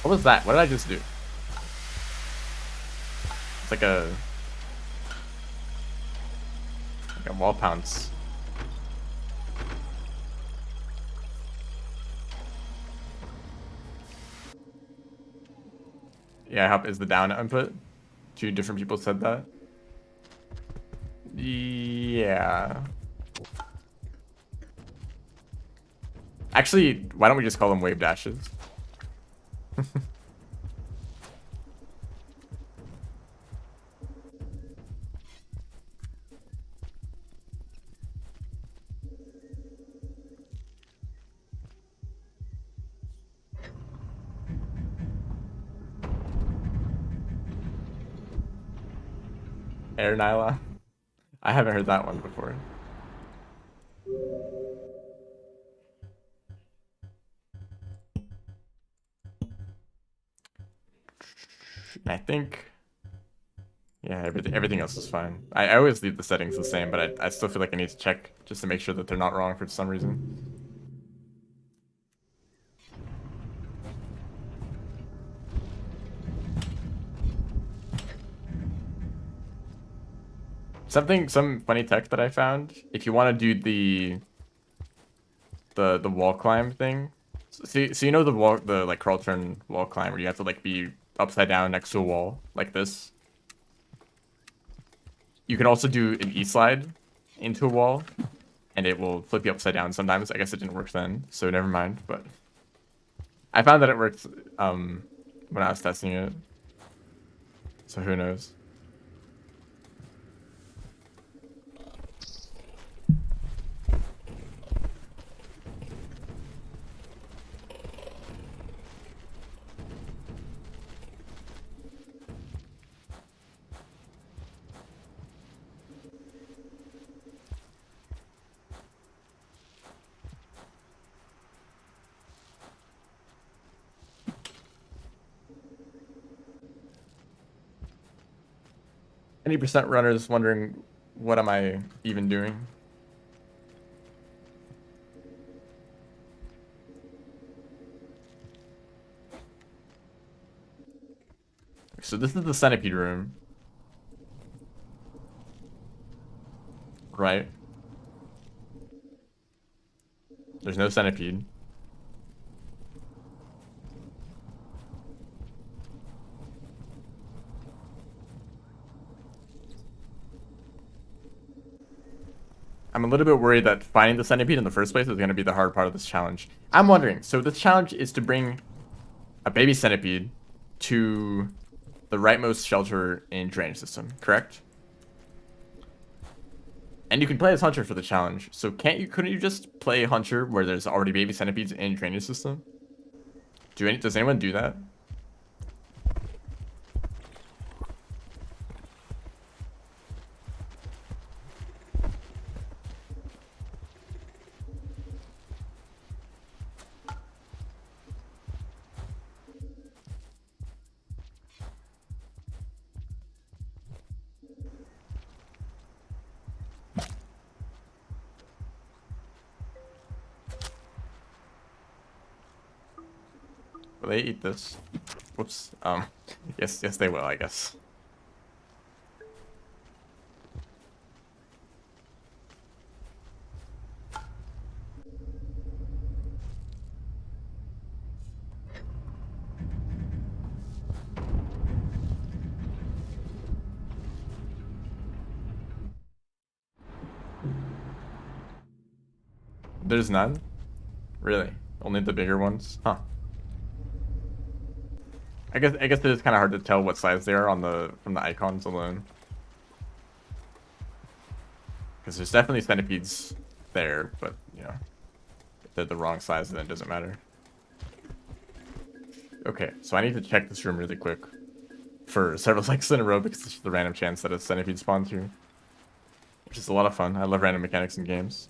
What was that? What did I just do? It's like a wall pounce. Yeah, hop is the down input. Two different people said that. Yeah. Actually, why don't we just call them wave dashes? Air Nyla? I haven't heard that one before. I think, yeah, everything else is fine. I always leave the settings the same, but I still feel like I need to check just to make sure that they're not wrong for some reason. Some funny tech that I found. If you want to do the wall climb thing, so you know the like crawl turn wall climb where you have to like be upside down next to a wall like this. You can also do an E slide into a wall, and it will flip you upside down sometimes. I guess it didn't work then, so never mind. But I found that it worked when I was testing it. So who knows? Any percent runners wondering what am I even doing? So this is the centipede room, right? There's no centipede. I'm a little bit worried that finding the centipede in the first place is going to be the hard part of this challenge. I'm wondering, so this challenge is to bring a baby centipede to the rightmost shelter in drainage system, correct? And you can play as Hunter for the challenge. So couldn't you just play Hunter where there's already baby centipedes in drainage system? Does anyone do that? Will they eat this? Whoops. Yes, they will, I guess. There's none? Really? Only the bigger ones? Huh. I guess it is kind of hard to tell what size they are on from the icons alone. Because there's definitely centipedes there, but you know, if they're the wrong size, then it doesn't matter. Okay, so I need to check this room really quick for several cycles in a row because it's the random chance that a centipede spawns here, which is a lot of fun. I love random mechanics in games.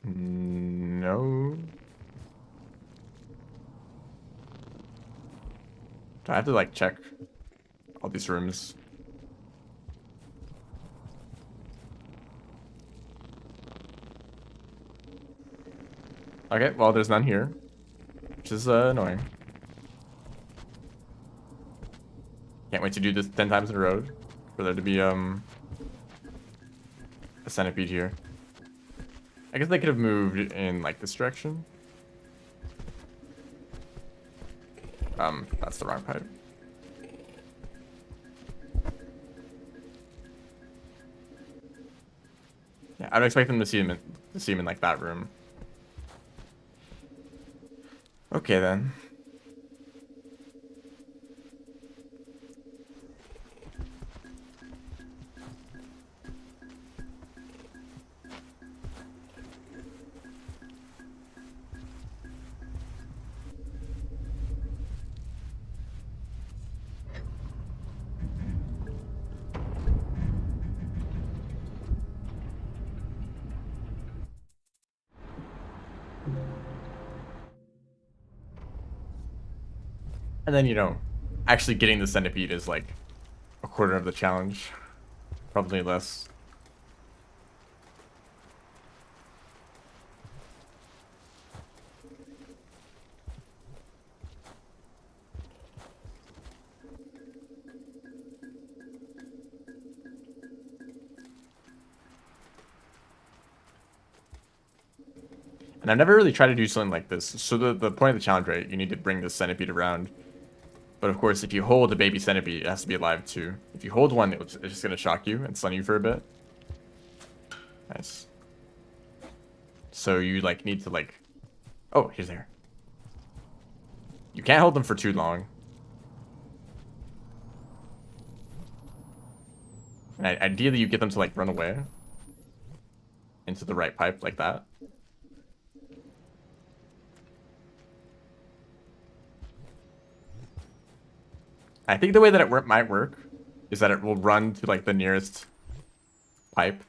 No. Do I have to like check all these rooms? Okay, well there's none here, which is annoying. Can't wait to do this 10 times in a row for there to be a centipede here. I guess they could have moved in like this direction. That's the wrong pipe. Yeah, I would expect them to see him in like that room. Okay then. And then, you know, actually getting the centipede is like a quarter of the challenge. Probably less. And I've never really tried to do something like this. So the point of the challenge, right, you need to bring the centipede around. But of course, if you hold a baby centipede, it has to be alive too. If you hold one, it's just going to shock you and stun you for a bit. Nice. So you like need to like... Oh, he's there. You can't hold them for too long. And ideally, you get them to like run away into the right pipe like that. I think the way that it might work is that it will run to like the nearest pipe.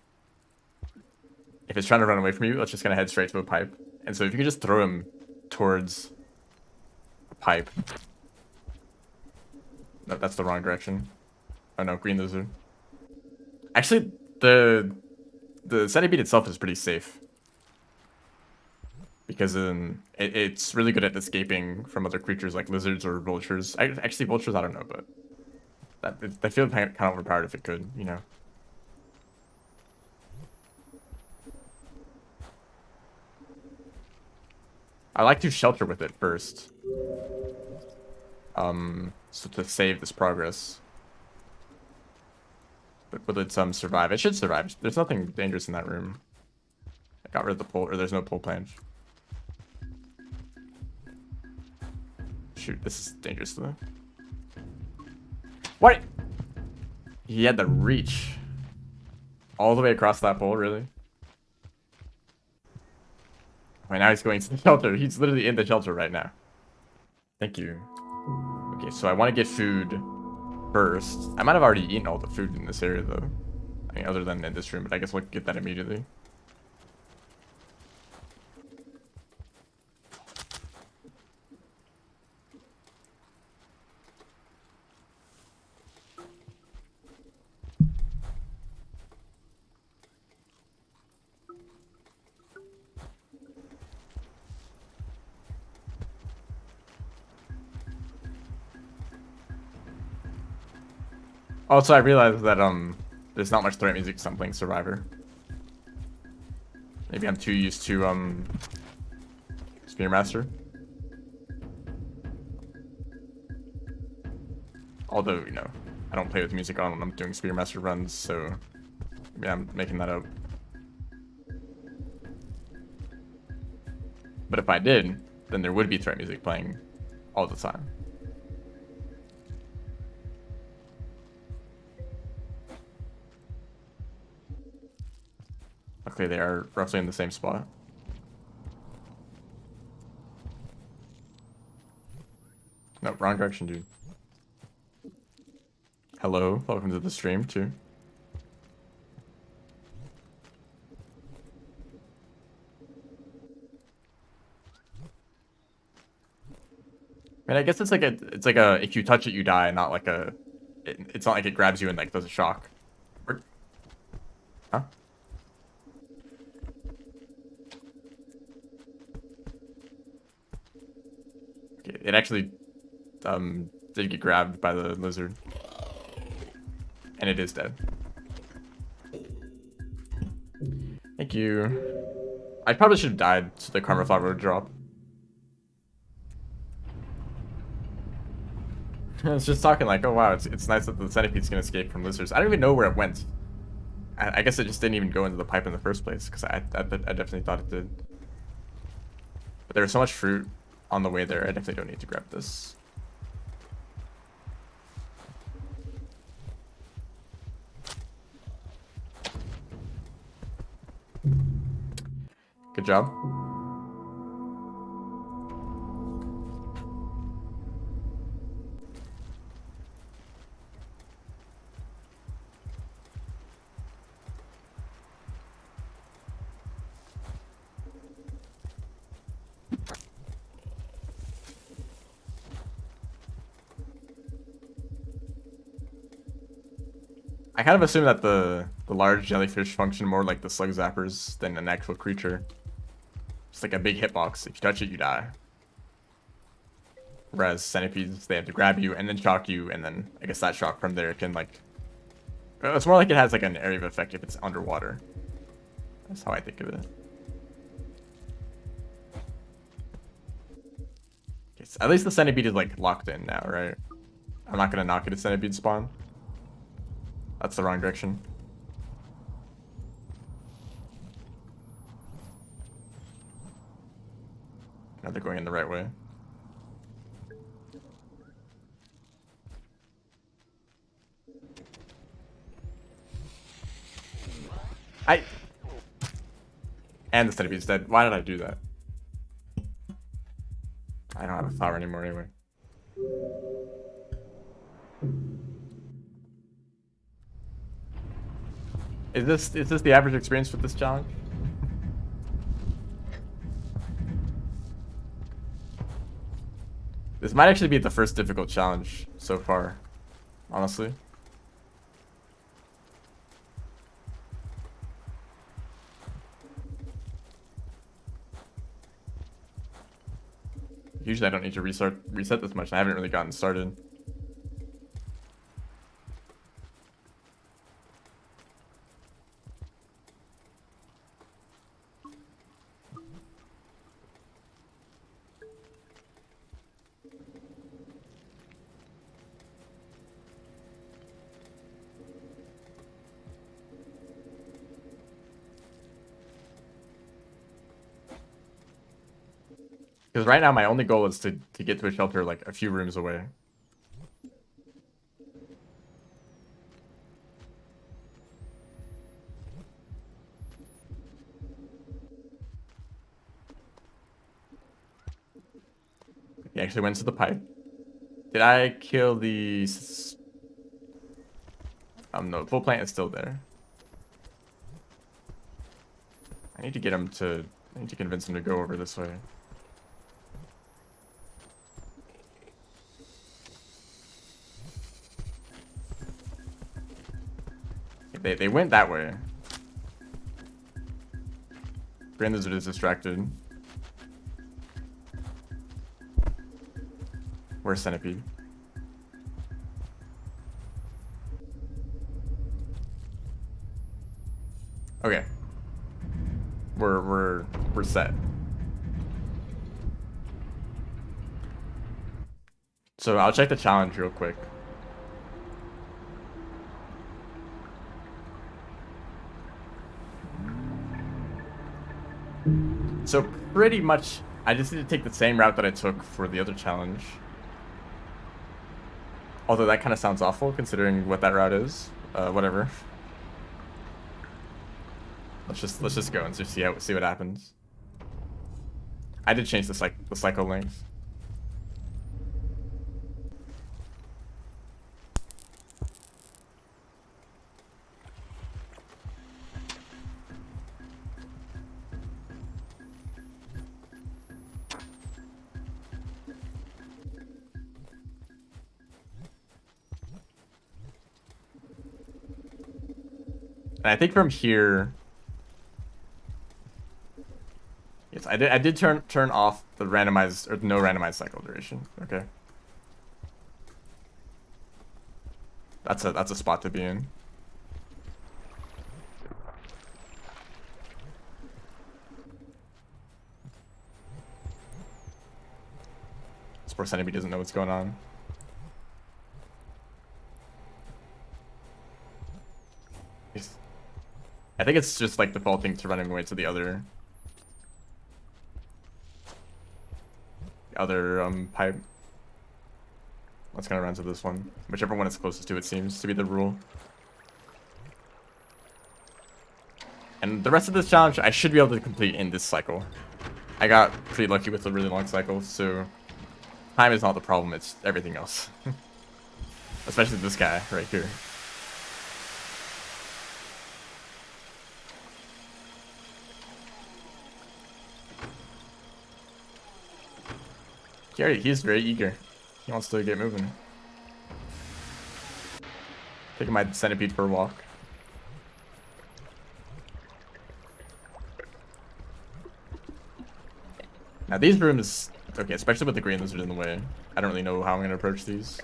If it's trying to run away from you, it's just gonna head straight to a pipe. And so if you can just throw him towards a pipe. No, that's the wrong direction. Oh no, green lizard. Actually, the centipede itself is pretty safe. Because it's really good at escaping from other creatures like lizards or vultures. Actually, vultures, I don't know, but I feel kind of overpowered if it could, you know. I like to shelter with it first. So to save this progress. But will it survive? It should survive. There's nothing dangerous in that room. I got rid of the pole, or there's no pole planch. Shoot, this is dangerous though. What? He had the reach. All the way across that pole, really? Right now he's going to the shelter. He's literally in the shelter right now. Thank you. Okay, so I want to get food first. I might have already eaten all the food in this area though. I mean, other than in this room, but I guess we'll get that immediately. Also, I realized that there's not much threat music, so I'm playing Survivor. Maybe I'm too used to Spearmaster. Although, you know, I don't play with music on when I'm doing Spearmaster runs, so maybe I'm making that up. But if I did, then there would be threat music playing all the time. Okay, they are roughly in the same spot. No, wrong direction, dude. Hello, welcome to the stream, too. I mean, I guess it's like a if you touch it, you die, not like a. It's not like it grabs you and like does a shock. Huh? Okay, it actually did get grabbed by the lizard, and it is dead. Thank you. I probably should have died so the karma flower would drop. I was just talking like, oh wow, it's nice that the centipedes can escape from lizards. I don't even know where it went. I guess it just didn't even go into the pipe in the first place, because I definitely thought it did. But there was so much fruit on the way there, I definitely don't need to grab this. Good job. I kind of assume that the large jellyfish function more like the slug zappers than an actual creature. It's like a big hitbox. If you touch it, you die. Whereas centipedes, they have to grab you and then shock you, and then I guess that shock from there can like... It's more like it has like an area of effect if it's underwater. That's how I think of it. Okay, so at least the centipede is like locked in now, right? I'm not gonna knock it at centipede spawn. That's the wrong direction. Now they're going in the right way. And the centipede's dead. Why did I do that? I don't have a flower anymore anyway. Is this the average experience for this challenge? This might actually be the first difficult challenge so far, honestly. Usually I don't need to reset this much. I haven't really gotten started. Because right now my only goal is to get to a shelter like a few rooms away. He actually went to the pipe. Did I kill the... no, full plant is still there. I need to get him to... I need to convince him to go over this way. They went that way. Grand Lizard is distracted. Where's Centipede? Okay. We're set. So I'll check the challenge real quick. So pretty much, I just need to take the same route that I took for the other challenge. Although that kind of sounds awful considering what that route is. Whatever. Let's just go and just see what happens. I did change the cycle length. And I think from here, yes, I did turn off the randomized or no randomized cycle duration. Okay, that's a spot to be in. Sports Centipede doesn't know what's going on. I think it's just like defaulting to running away to the other pipe. Let's kind of run to this one. Whichever one is closest to it seems to be the rule. And the rest of this challenge I should be able to complete in this cycle. I got pretty lucky with the really long cycle, so time is not the problem, it's everything else. Especially this guy right here. He's very eager. He wants to get moving. Taking my centipede for a walk. Now these rooms, okay, especially with the green lizard in the way, I don't really know how I'm gonna approach these.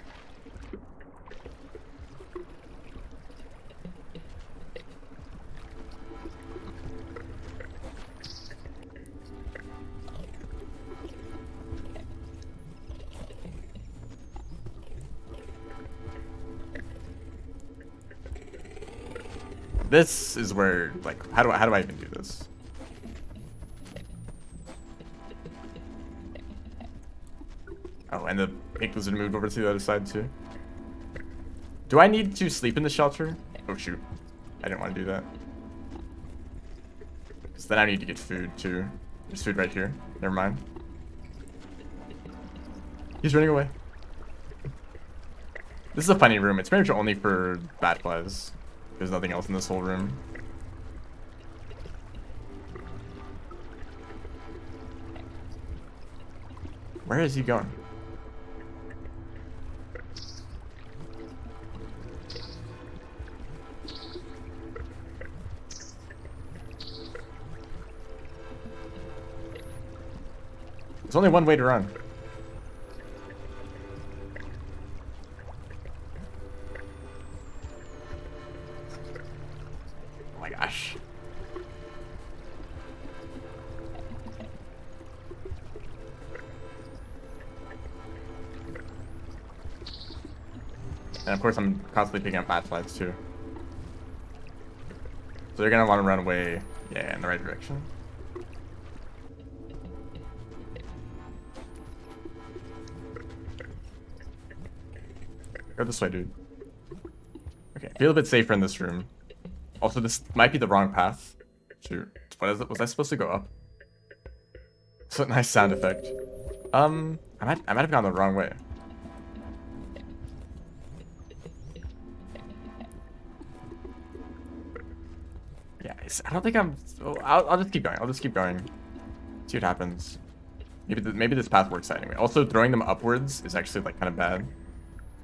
This is where, like, how do I even do this? Oh, and the pink lizard moved over to the other side too. Do I need to sleep in the shelter? Oh shoot, I didn't want to do that. Because then I need to get food too. There's food right here. Never mind. He's running away. This is a funny room. It's pretty much only for bat flies. There's nothing else in this whole room. Where is he going? There's only one way to run. Oh my gosh. And of course I'm constantly picking up bat flies too. So they're gonna want to run away, yeah, in the right direction. Go this way, dude. Okay, I feel a bit safer in this room. Also, this might be the wrong path. Shoot. What is it? Was I supposed to go up? It's a nice sound effect. I might have gone the wrong way. Yeah, I don't think I'm... Oh, I'll just keep going. I'll just keep going. See what happens. Maybe this path works out anyway. Also, throwing them upwards is actually, like, kind of bad.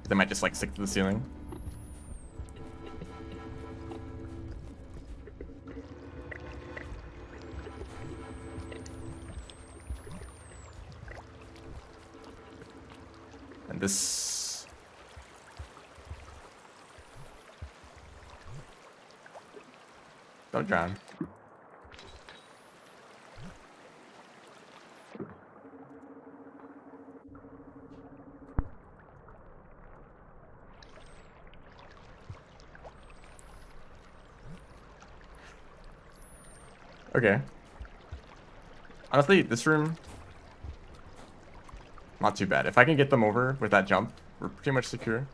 They might just, like, stick to the ceiling. And this... Don't drown. Okay. Honestly, this room, not too bad. If I can get them over with that jump, we're pretty much secure.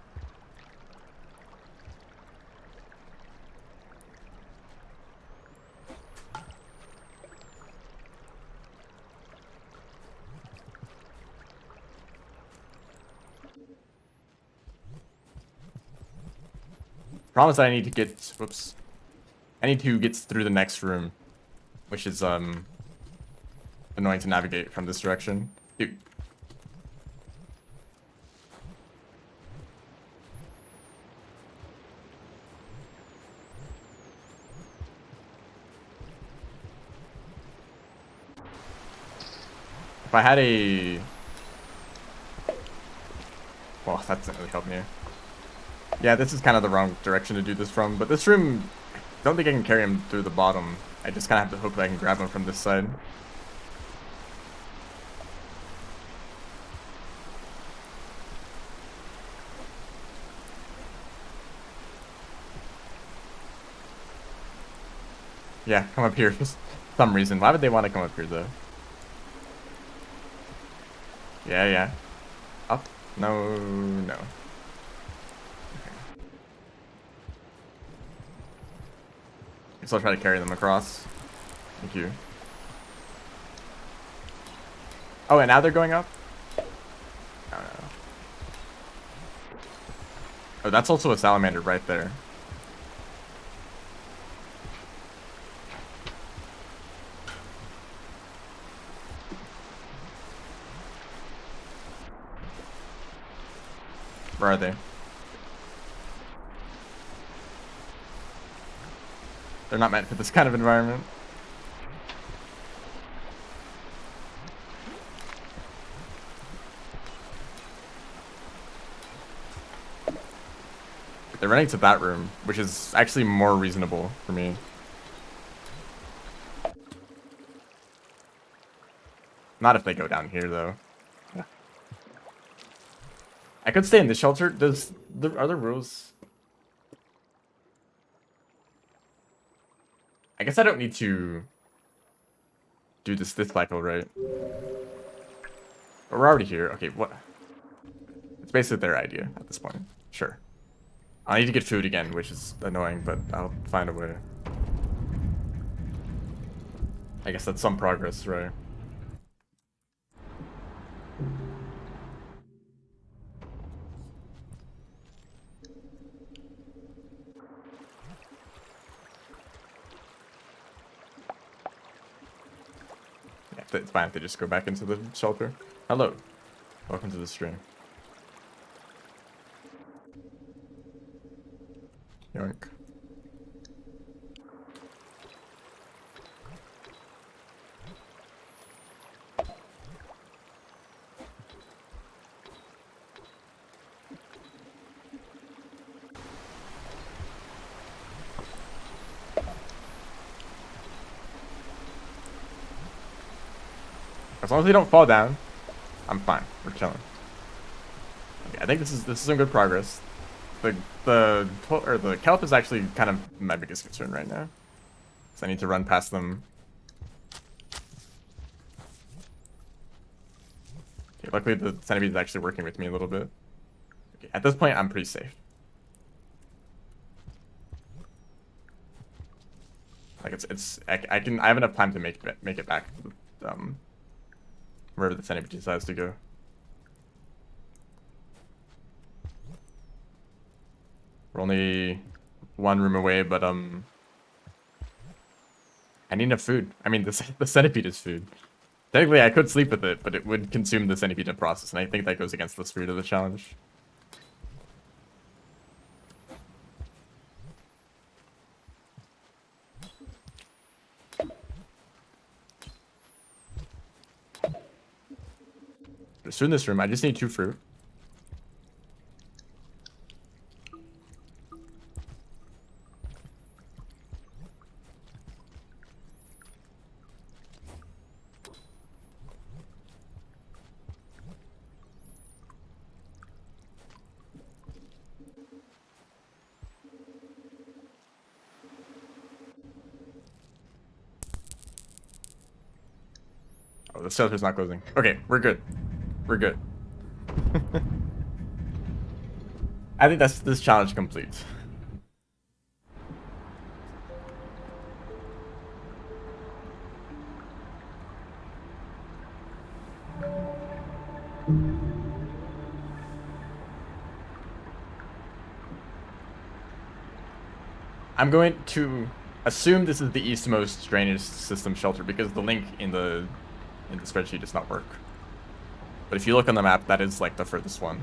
Problem is I need to get, whoops. I need to get through the next room, which is, annoying to navigate from this direction. Dude. If I had a... Well, that doesn't really help me. Yeah, this is kind of the wrong direction to do this from, but this room, I don't think I can carry him through the bottom. I just kind of have to hope that I can grab him from this side. Yeah, come up here for some reason. Why would they want to come up here, though? Yeah, yeah. Up? No, no. Guess I'll try to carry them across. Thank you. Oh, and now they're going up? Oh, no. Oh, that's also a salamander right there. Where are they? They're not meant for this kind of environment. They're running to that room, which is actually more reasonable for me. Not if they go down here, though. Yeah. I could stay in this shelter. Does the other rows... I guess I don't need to do this cycle, right? But we're already here. Okay, what? It's basically their idea at this point. Sure. I need to get food again, which is annoying, but I'll find a way. I guess that's some progress, right? Yeah, it's fine if they just go back into the shelter. Hello. Welcome to the stream. Yoink. As long as they don't fall down, I'm fine. We're chilling. Okay, I think this is some good progress. The kelp is actually kind of my biggest concern right now. So I need to run past them. Okay, luckily the centipede is actually working with me a little bit. Okay, at this point, I'm pretty safe. Like I have enough time to make it back to wherever the centipede decides to go. We're only one room away, but I need enough food. I mean, the centipede is food. Technically, I could sleep with it, but it would consume the centipede in process, and I think that goes against the spirit of the challenge. There's food in this room. I just need 2 fruit. the shelter's not closing. Okay, we're good. We're good. I think that's this challenge complete. I'm going to assume this is the eastmost drainage system shelter because the link in the spreadsheet does not work. But if you look on the map, that is like the furthest one.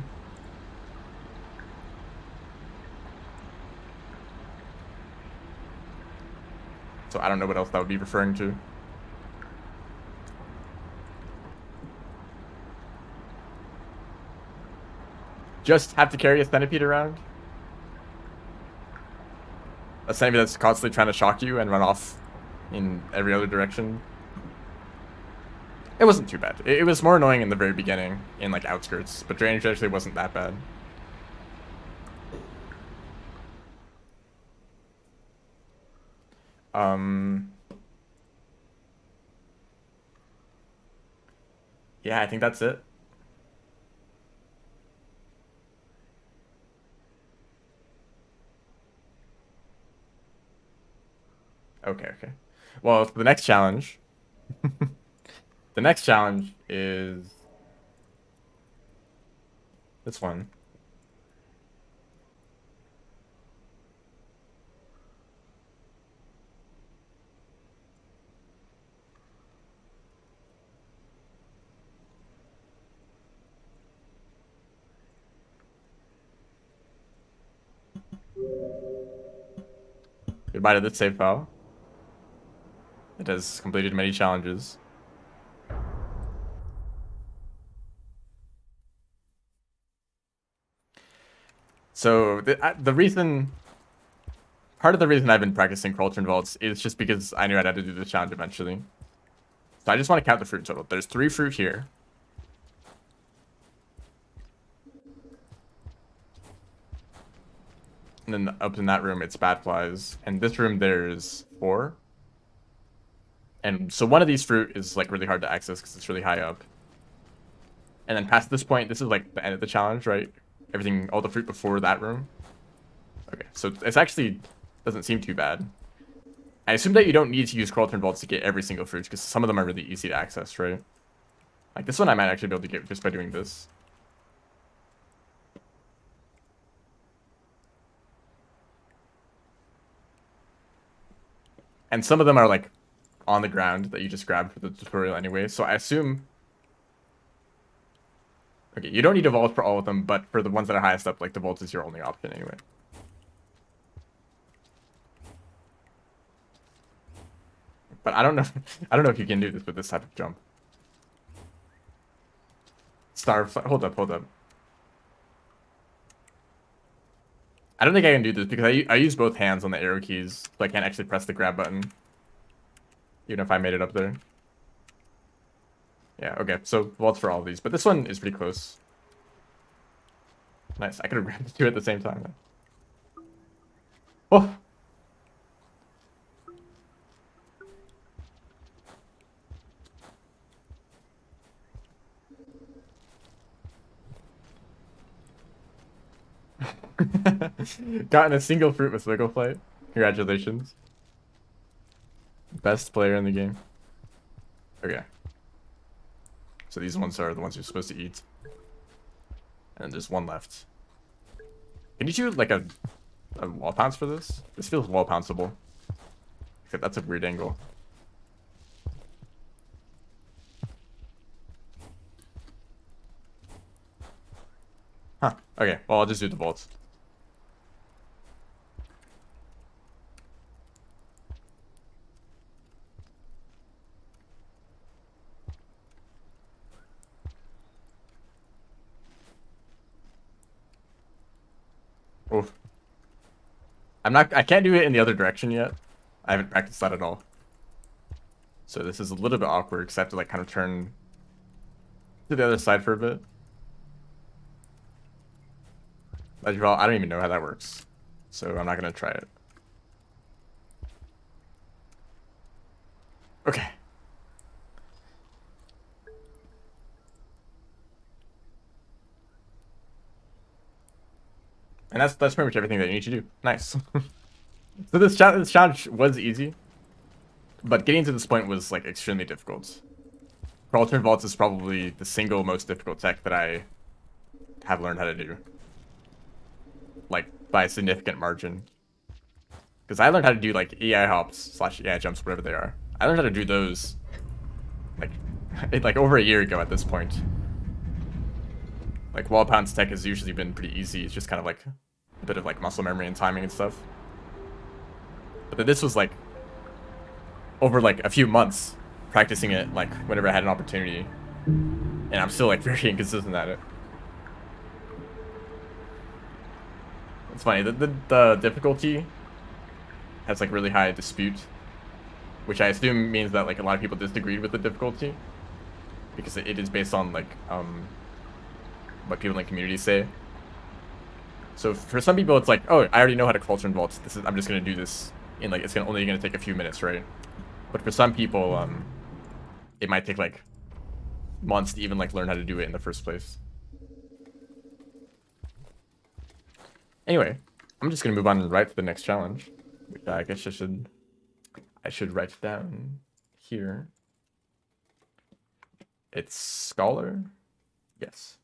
So I don't know what else that would be referring to. Just have to carry a centipede around? A centipede that's constantly trying to shock you and run off in every other direction. It wasn't too bad. It was more annoying in the very beginning, in like outskirts, but drainage actually wasn't that bad. Yeah, I think that's it. Okay, okay. Well, the next challenge. The next challenge is this one. Goodbye to this save file. It has completed many challenges. So the reason, part of the reason I've been practicing Cauldron Vaults is just because I knew I'd have to do this challenge eventually. So I just want to count the fruit total. There's 3 fruit here. And then up in that room, it's bad flies. And this room, there's 4. And so one of these fruit is like really hard to access because it's really high up. And then past this point, this is like the end of the challenge, right? Everything, all the fruit before that room. Okay, so it's actually doesn't seem too bad. I assume that you don't need to use Cauldron Vaults to get every single fruit because some of them are really easy to access, right? Like this one I might actually be able to get just by doing this. And some of them are like on the ground that you just grabbed for the tutorial anyway. So I assume... Okay, you don't need a vault for all of them, but for the ones that are highest up, like the vault is your only option anyway. But I don't know. I don't know if you can do this with this type of jump. Hold up, hold up. I don't think I can do this because I use both hands on the arrow keys, so I can't actually press the grab button. Even if I made it up there. Yeah, okay, so vaults for all of these, but this one is pretty close. Nice, I could have grabbed the 2 at the same time. Oh! Gotten a single fruit with Wiggle Flight. Congratulations. Best player in the game. Okay. So these ones are the ones you're supposed to eat. And there's one left. Can you do like a wall pounce for this? This feels wall pounceable. Except that's a weird angle. Huh. Okay, well I'll just do the vaults. Oof. I can't do it in the other direction yet. I haven't practiced that at all. So this is a little bit awkward because I have to like kind of turn to the other side for a bit. As well, I don't even know how that works. So I'm not gonna try it. Okay. And that's pretty much everything that you need to do. Nice. So this challenge was easy, but getting to this point was like extremely difficult. Alternate vaults is probably the single most difficult tech that I have learned how to do, like by a significant margin. Because I learned how to do like EI hops / EI jumps, whatever they are. I learned how to do those like like over a year ago at this point. Like wall pounds tech has usually been pretty easy. It's just kind of like a bit of like muscle memory and timing and stuff. But then this was like over like a few months practicing it, like whenever I had an opportunity, and I'm still like very inconsistent at it. It's funny, the difficulty has like really high dispute, which I assume means that like a lot of people disagreed with the difficulty because it is based on like what people in the community say. So for some people it's like, oh, I already know how to cauldron vault. I'm just gonna do this in like, it's only gonna take a few minutes, right? But for some people, it might take like months to even like learn how to do it in the first place. Anyway, I'm just gonna move on right to the next challenge, which I guess I should write down here. It's Scholar, yes.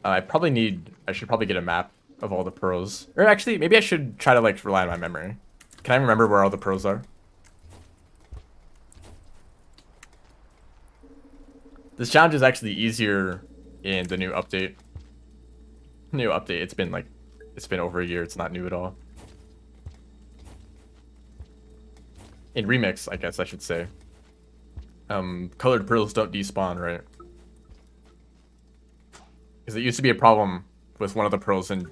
I should probably get a map of all the pearls. Or actually, maybe I should try to like rely on my memory. Can I remember where all the pearls are? This challenge is actually easier in the new update. It's been over a year. It's not new at all. In Remix, I guess I should say. Colored pearls don't despawn, right? Because it used to be a problem with one of the pearls in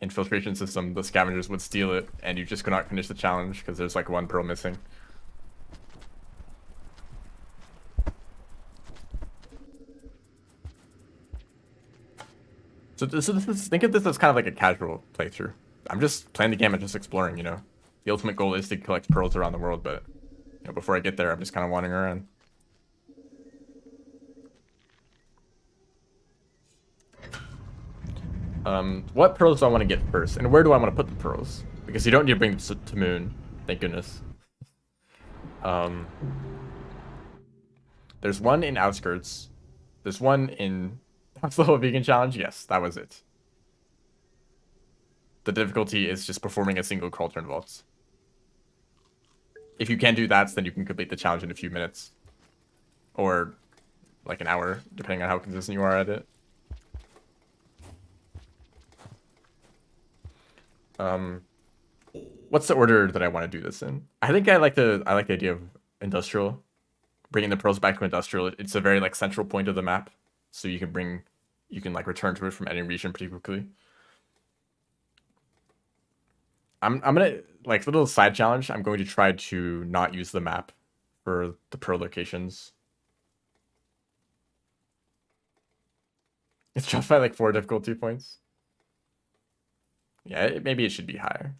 infiltration system. The scavengers would steal it, and you just could not finish the challenge because there's like one pearl missing. So think of this as kind of like a casual playthrough. I'm just playing the game and just exploring, you know. The ultimate goal is to collect pearls around the world, but you know, before I get there, I'm just kind of wandering around. What pearls do I want to get first? And where do I want to put the pearls? Because you don't need to bring them to Moon. Thank goodness. There's one in Outskirts. There's one in... What's the whole vegan challenge? Yes, that was it. The difficulty is just performing a single cauldron vault. If you can do that, then you can complete the challenge in a few minutes. Or like an hour, depending on how consistent you are at it. What's the order that I want to do this in? I think I like the idea of industrial. Bringing the pearls back to industrial. It's a very like central point of the map. So you can like return to it from any region pretty quickly. I'm gonna, like, little side challenge, I'm going to try to not use the map for the pearl locations. It's dropped by like 4 difficulty points. Yeah, maybe it should be higher.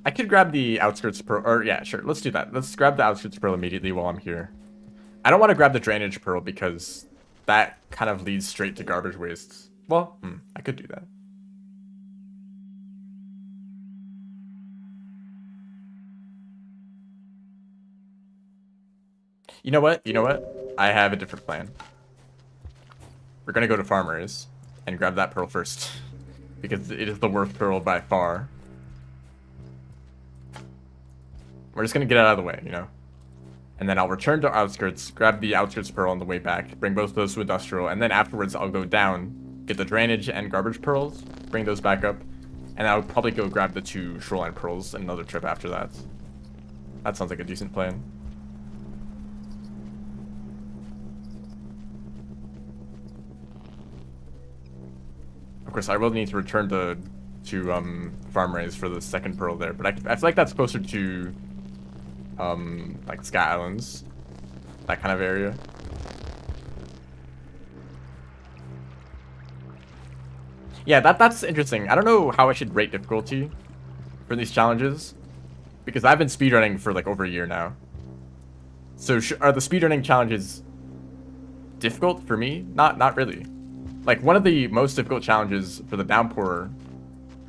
I could grab the Outskirts Pearl, or yeah, sure, let's do that. Let's grab the Outskirts Pearl immediately while I'm here. I don't want to grab the Drainage Pearl because that kind of leads straight to Garbage Wastes. Well, I could do that. You know what? I have a different plan. We're gonna go to Farmers and grab that pearl first because it is the worst pearl by far. We're just gonna get it out of the way, you know? And then I'll return to Outskirts, grab the Outskirts Pearl on the way back, bring both of those to Industrial, and then afterwards I'll go down, get the Drainage and Garbage Pearls, bring those back up, and I'll probably go grab the 2 Shoreline Pearls and another trip after that. That sounds like a decent plan. Of course, I will need to return to farm raise for the second pearl there, but I feel like that's closer to like Sky Islands, that kind of area. Yeah, that's interesting. I don't know how I should rate difficulty for these challenges, because I've been speedrunning for like over a year now. So are the speedrunning challenges difficult for me? Not really. Like, one of the most difficult challenges for the downpour,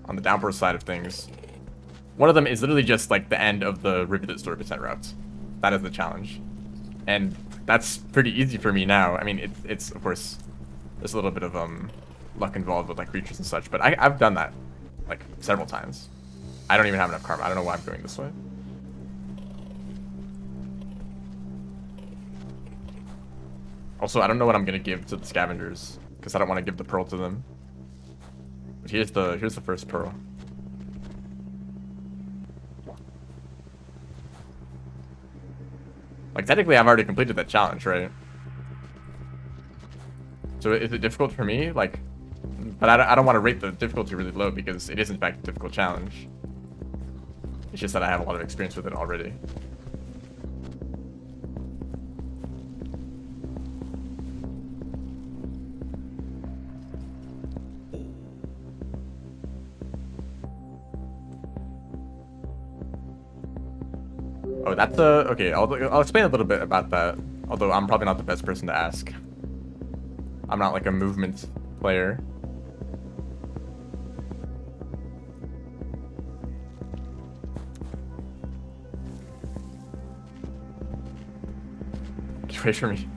on the downpour side of things, one of them is literally just like the end of the Riveted Story percent route. That is the challenge, and that's pretty easy for me now. I mean, it's of course there's a little bit of luck involved with like creatures and such, but I've done that like several times. I don't even have enough karma. I don't know why I'm going this way. Also, I don't know what I'm gonna give to the scavengers, because I don't want to give the pearl to them. But here's the first pearl. Like, technically I've already completed that challenge, right? So is it difficult for me? Like, but I don't want to rate the difficulty really low, because it is in fact a difficult challenge. It's just that I have a lot of experience with it already. Oh, that's okay. I'll explain a little bit about that. Although I'm probably not the best person to ask. I'm not like a movement player. Get away from me.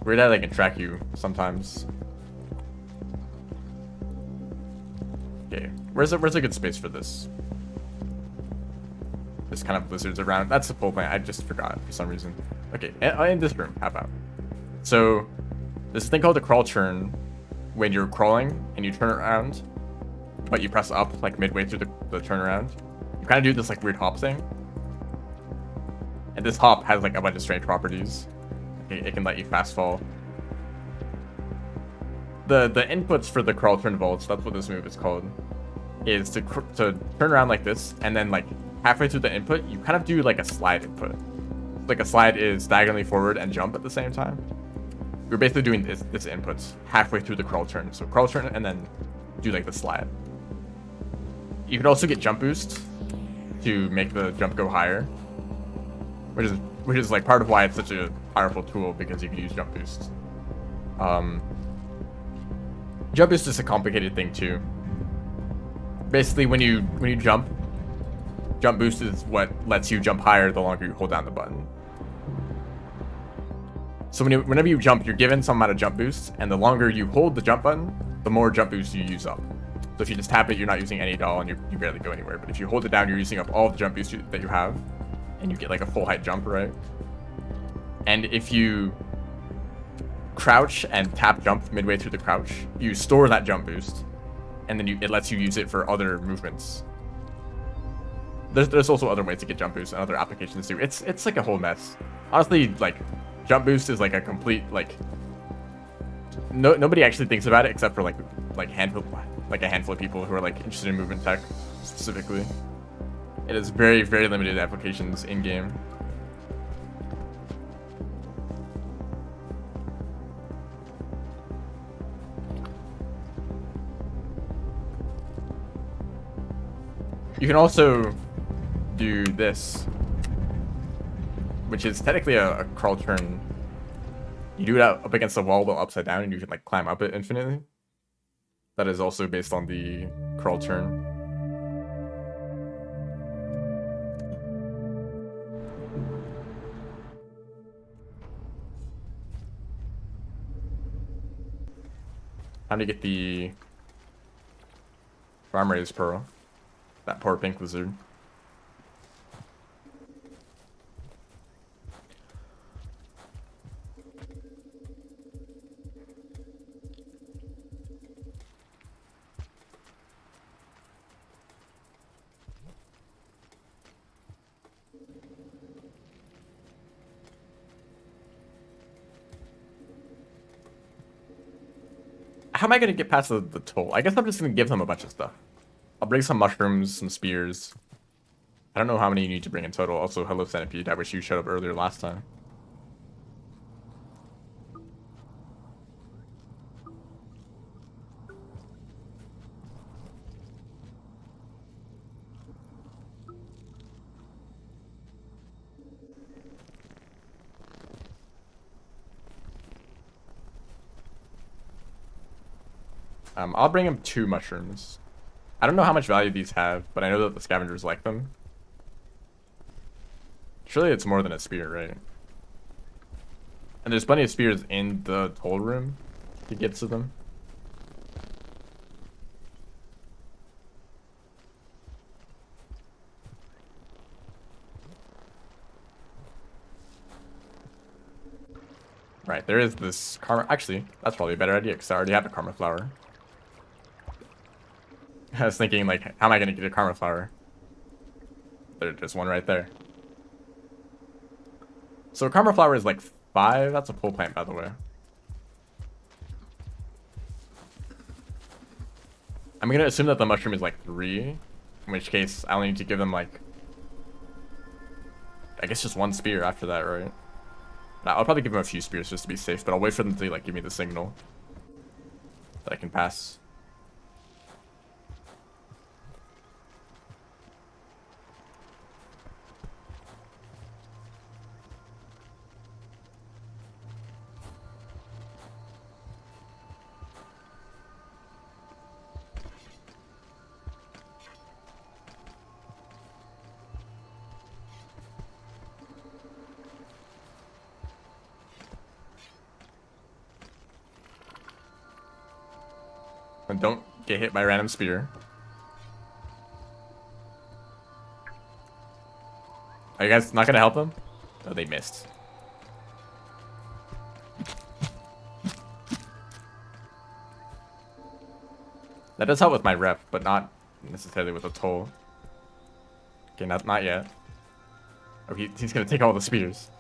Weird that I can track you sometimes. Okay, where's a good space for this? This kind of lizards around. That's the full plan. I just forgot for some reason. Okay, in this room, how about? So, this thing called the crawl turn, when you're crawling and you turn around, but you press up like midway through the turnaround, you kind of do this like weird hop thing. And this hop has like a bunch of strange properties. It can let you fast fall. The inputs for the crawl turn vaults, that's what this move is called, is to turn around like this, and then like halfway through the input, you kind of do like a slide input. Like a slide is diagonally forward and jump at the same time. You're basically doing this input halfway through the crawl turn. So crawl turn and then do like the slide. You can also get jump boost to make the jump go higher, which is like part of why it's such a powerful tool, because you can use jump boost. Jump boost is a complicated thing too. Basically, when you jump boost is what lets you jump higher the longer you hold down the button. So whenever you jump, you're given some amount of jump boost, and the longer you hold the jump button, the more jump boost you use up. So if you just tap it, you're not using any at all, and you barely go anywhere. But if you hold it down, you're using up all the jump boost that you have, and you get like a full height jump, right? And if you crouch and tap jump midway through the crouch, you store that jump boost, and then it lets you use it for other movements. There's also other ways to get jump boost and other applications too. It's like a whole mess. Honestly, like jump boost is like a complete like nobody actually thinks about it except for like a handful of people who are like interested in movement tech specifically. It has very, very limited applications in game. You can also do this, which is technically a crawl turn. You do it up against the wall while upside down, and you can like climb up it infinitely. That is also based on the crawl turn. Time to get the farm raised pearl. That poor pink lizard. how am I gonna get past the toll? I guess I'm just gonna give them a bunch of stuff. I'll bring some mushrooms, some spears. I don't know how many you need to bring in total. Also, hello Centipede. I wish you showed up earlier last time. I'll bring him 2 mushrooms. I don't know how much value these have, but I know that the scavengers like them. Surely it's more than a spear, right? And there's plenty of spears in the toll room to get to them. Right, there is this karma. Actually, that's probably a better idea because I already have a karma flower. I was thinking, like, how am I gonna get a karma flower? There's one right there. So a karma flower is like 5. That's a pole plant, by the way. I'm gonna assume that the mushroom is like 3, in which case I only need to give them like, I guess just 1 spear after that, right? Nah, I'll probably give them a few spears just to be safe, but I'll wait for them to like give me the signal that I can pass. And don't get hit by a random spear. Are you guys not gonna help them? Oh, they missed. That does help with my rep, but not necessarily with the toll. Okay, not yet. Oh, he's gonna take all the spears.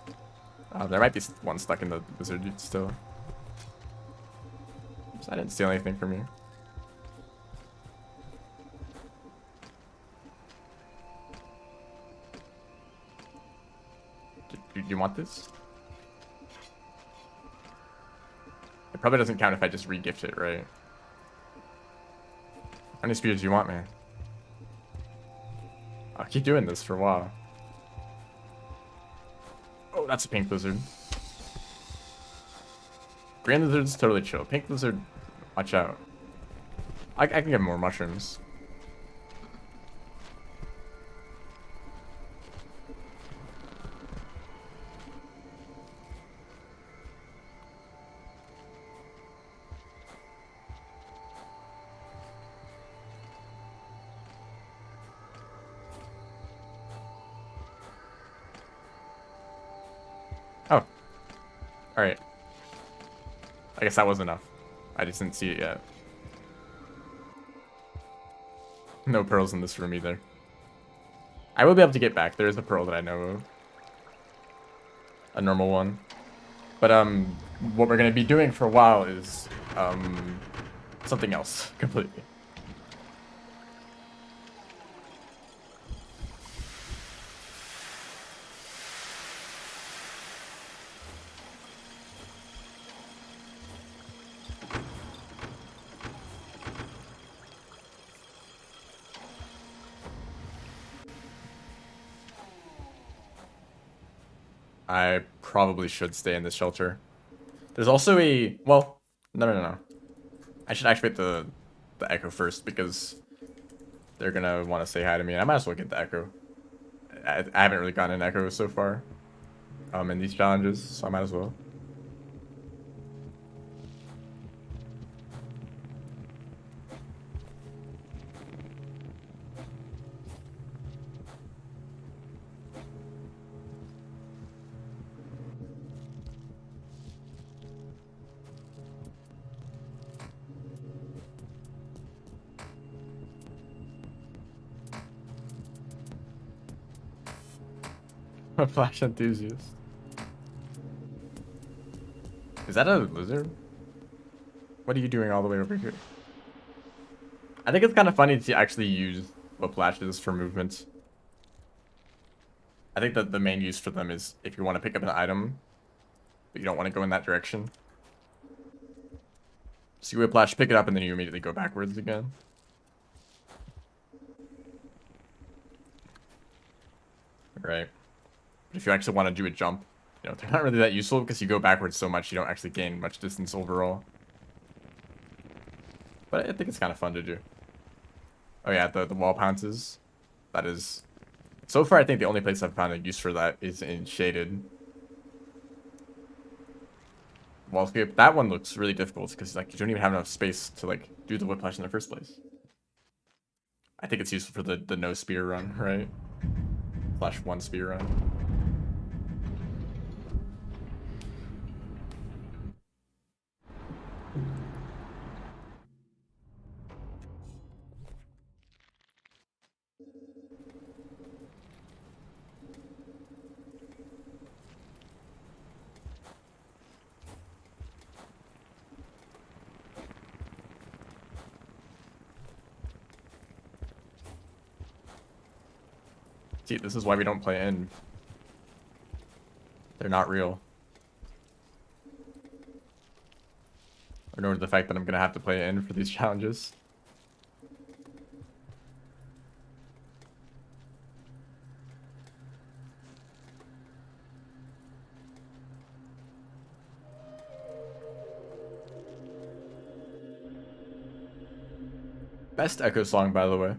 There might be one stuck in the wizard still. Oops, I didn't steal anything from you. Do you want this? It probably doesn't count if I just re-gift it, right? How many spears do you want, man? I'll keep doing this for a while. Oh, that's a pink lizard. Green lizard's totally chill. Pink lizard, watch out. I can get more mushrooms. Oh. Alright. I guess that was enough. I just didn't see it yet. No pearls in this room either. I will be able to get back. There is a pearl that I know of. A normal one. But, what we're gonna be doing for a while is, something else completely. I probably should stay in this shelter. There's also a... Well, no. I should activate the echo first because they're gonna want to say hi to me. And I might as well get the echo. I haven't really gotten an echo so far in these challenges, so I might as well. A flash enthusiast. Is that a lizard? What are you doing all the way over here? I think it's kind of funny to actually use whiplashes for movement. I think that the main use for them is if you want to pick up an item, but you don't want to go in that direction. So you whiplash, pick it up, and then you immediately go backwards again. Right. But if you actually want to do a jump, you know, they're not really that useful because you go backwards so much you don't actually gain much distance overall. But I think it's kind of fun to do. Oh yeah, the wall pounces. That is... So far, I think the only place I've found a use for that is in Shaded. Wallscape. That one looks really difficult because like you don't even have enough space to like do the whiplash in the first place. I think it's useful for the no spear run, right? / one spear run. See, this is why we don't play in. They're not real. Ignore the fact that I'm gonna have to play in for these challenges. Best Echo song, by the way.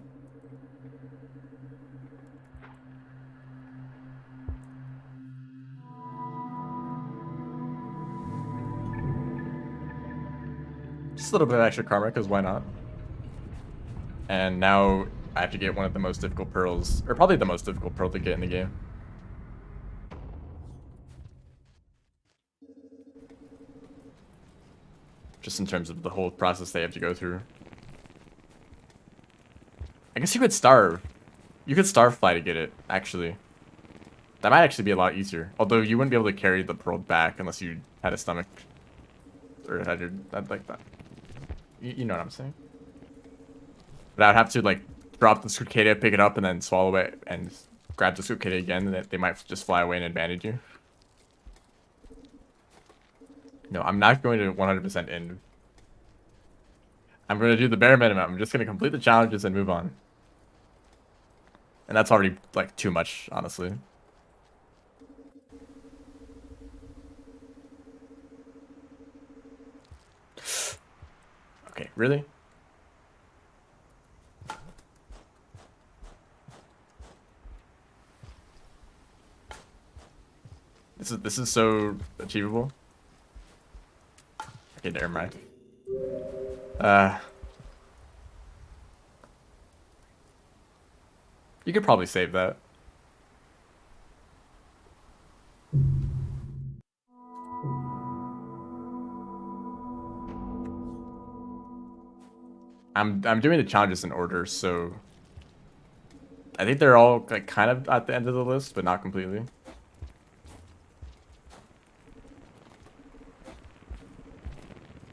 Just a little bit of extra karma, because why not? And now I have to get one of the most difficult pearls, or probably the most difficult pearl to get in the game. Just in terms of the whole process they have to go through. I guess you could starve. You could starve fly to get it, actually. That might actually be a lot easier. Although you wouldn't be able to carry the pearl back unless you had a stomach. Or had your... like that. You know what I'm saying? But I'd have to, like, drop the cicada, pick it up, and then swallow it, and grab the cicada again, and they might just fly away and advantage you. No, I'm not going to 100% end. I'm going to do the bare minimum. I'm just going to complete the challenges and move on. And that's already, like, too much, honestly. Okay, really? This is so achievable. Okay, never mind. You could probably save that. I'm doing the challenges in order, so I think they're all like kind of at the end of the list, but not completely.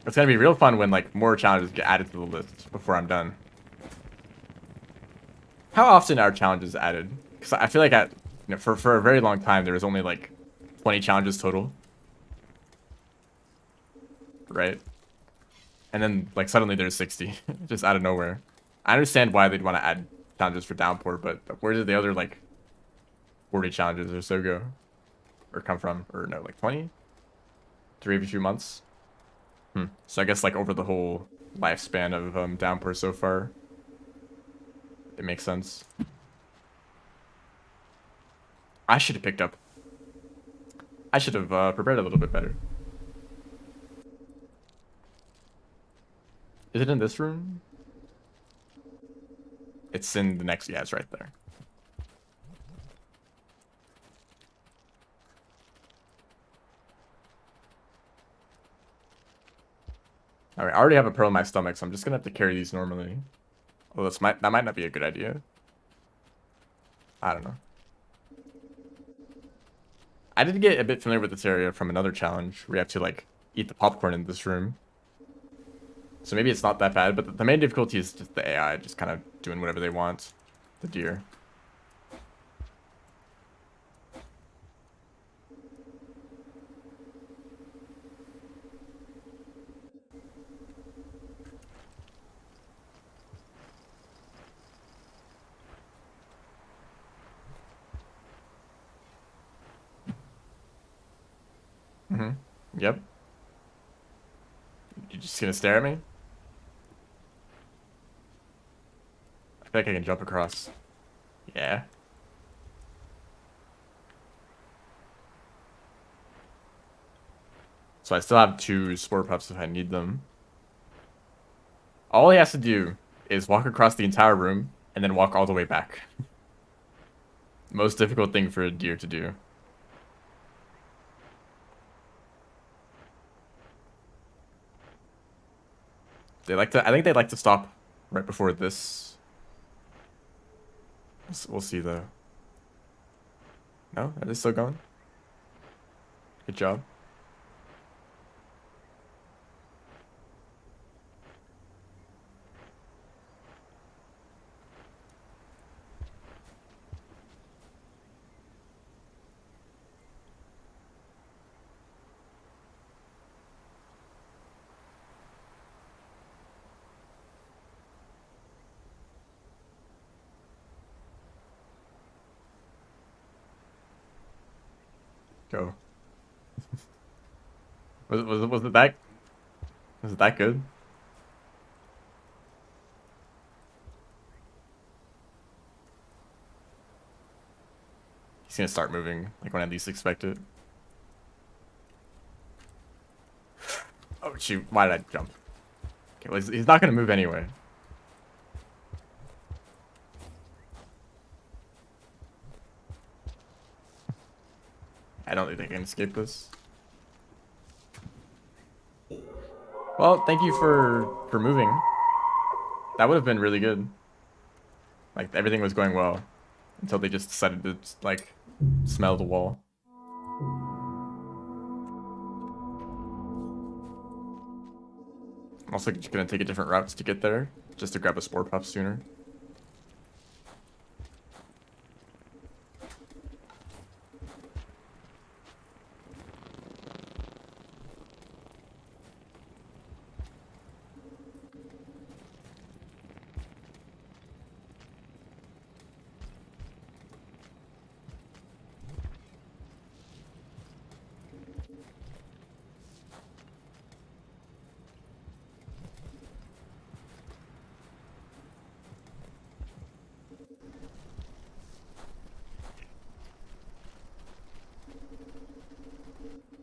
It's gonna be real fun when like more challenges get added to the list before I'm done. How often are challenges added? Because I feel like for a very long time there was only like 20 challenges total, right? And then like suddenly there's 60, just out of nowhere. I understand why they'd want to add challenges for Downpour, but where did the other like 40 challenges or so go, or come from? Or no, like 20, 3 every few months. So I guess like over the whole lifespan of Downpour so far, it makes sense. I should have picked up. I should have prepared a little bit better. Is it in this room? It's in the next... Yeah, it's right there. Alright, I already have a pearl in my stomach, so I'm just gonna have to carry these normally. Oh, that might not be a good idea. I don't know. I did get a bit familiar with this area from another challenge where you have to, like, eat the popcorn in this room. So maybe it's not that bad, but the main difficulty is just the AI just kind of doing whatever they want. The deer. Mm-hmm. Yep. You just gonna stare at me? I feel like I can jump across. Yeah. So I still have 2 spore pups if I need them. All he has to do is walk across the entire room and then walk all the way back. Most difficult thing for a deer to do. They like to. I think they like to stop right before this. We'll see though. No, are they still going? Good job. Go. Was it that? Was it that good? He's gonna start moving like when I least expect it. Oh shoot! Why did I jump? Okay, well, he's not gonna move anyway. I don't think they can escape this. Well, thank you for moving. That would have been really good. Like everything was going well until they just decided to like smell the wall. I'm also just gonna take a different route to get there, just to grab a spore pup sooner.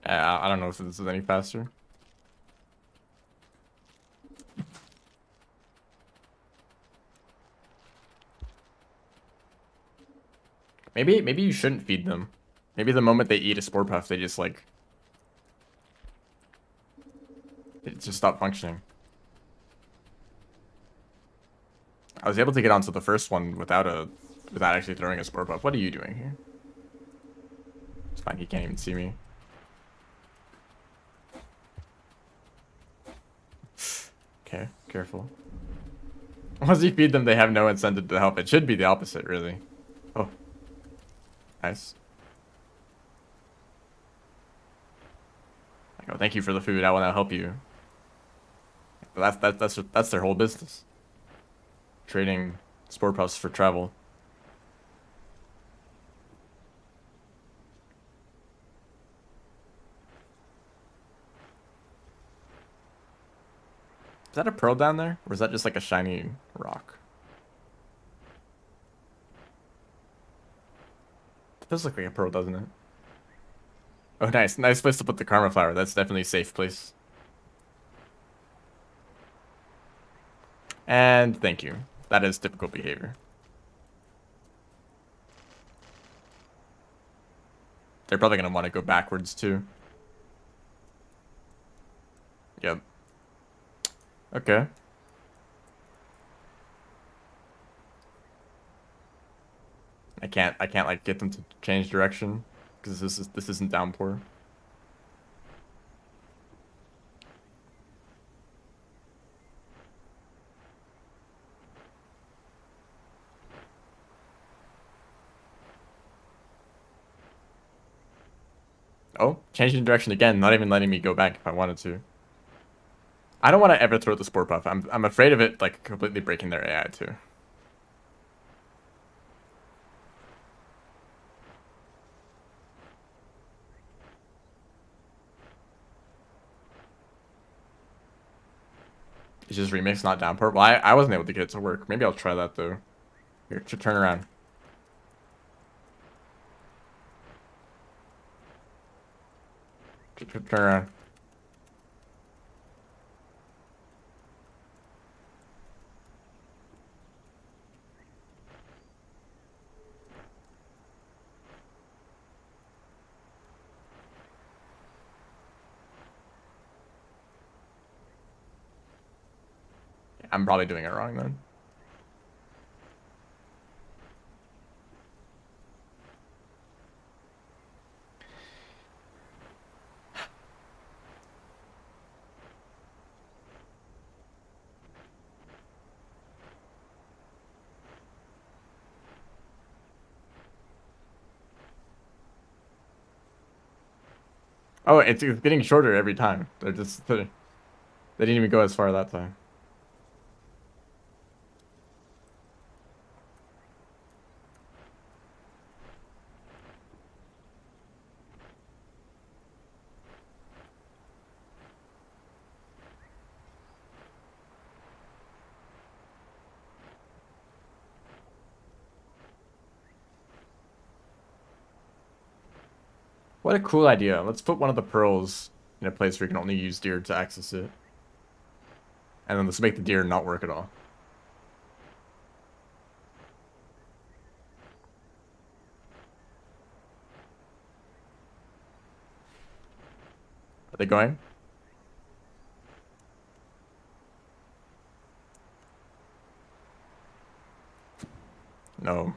I don't know if this is any faster. Maybe you shouldn't feed them. Maybe the moment they eat a spore puff, they just like it just stop functioning. I was able to get onto the first one without actually throwing a spore puff. What are you doing here? It's fine. He can't even see me. Okay, careful. Once you feed them, they have no incentive to help. It should be the opposite, really. Oh, nice. Like, oh, thank you for the food. I want to help you. But that's their whole business. Trading spore puffs for travel. Is that a pearl down there? Or is that just like a shiny rock? It does look like a pearl, doesn't it? Oh, nice. Nice place to put the karma flower. That's definitely a safe place. And thank you. That is typical behavior. They're probably going to want to go backwards, too. Yep. Okay. I can't like get them to change direction because this isn't downpour. Oh, changing direction again, not even letting me go back if I wanted to. I don't want to ever throw the sport buff. I'm afraid of it like completely breaking their AI too. It's just remix, not downpour. Well, I wasn't able to get it to work. Maybe I'll try that though. Here, turn around. Turn around. I'm probably doing it wrong then. Oh, it's getting shorter every time. They didn't even go as far that time. What a cool idea. Let's put one of the pearls in a place where you can only use deer to access it. And then let's make the deer not work at all. Are they going? No.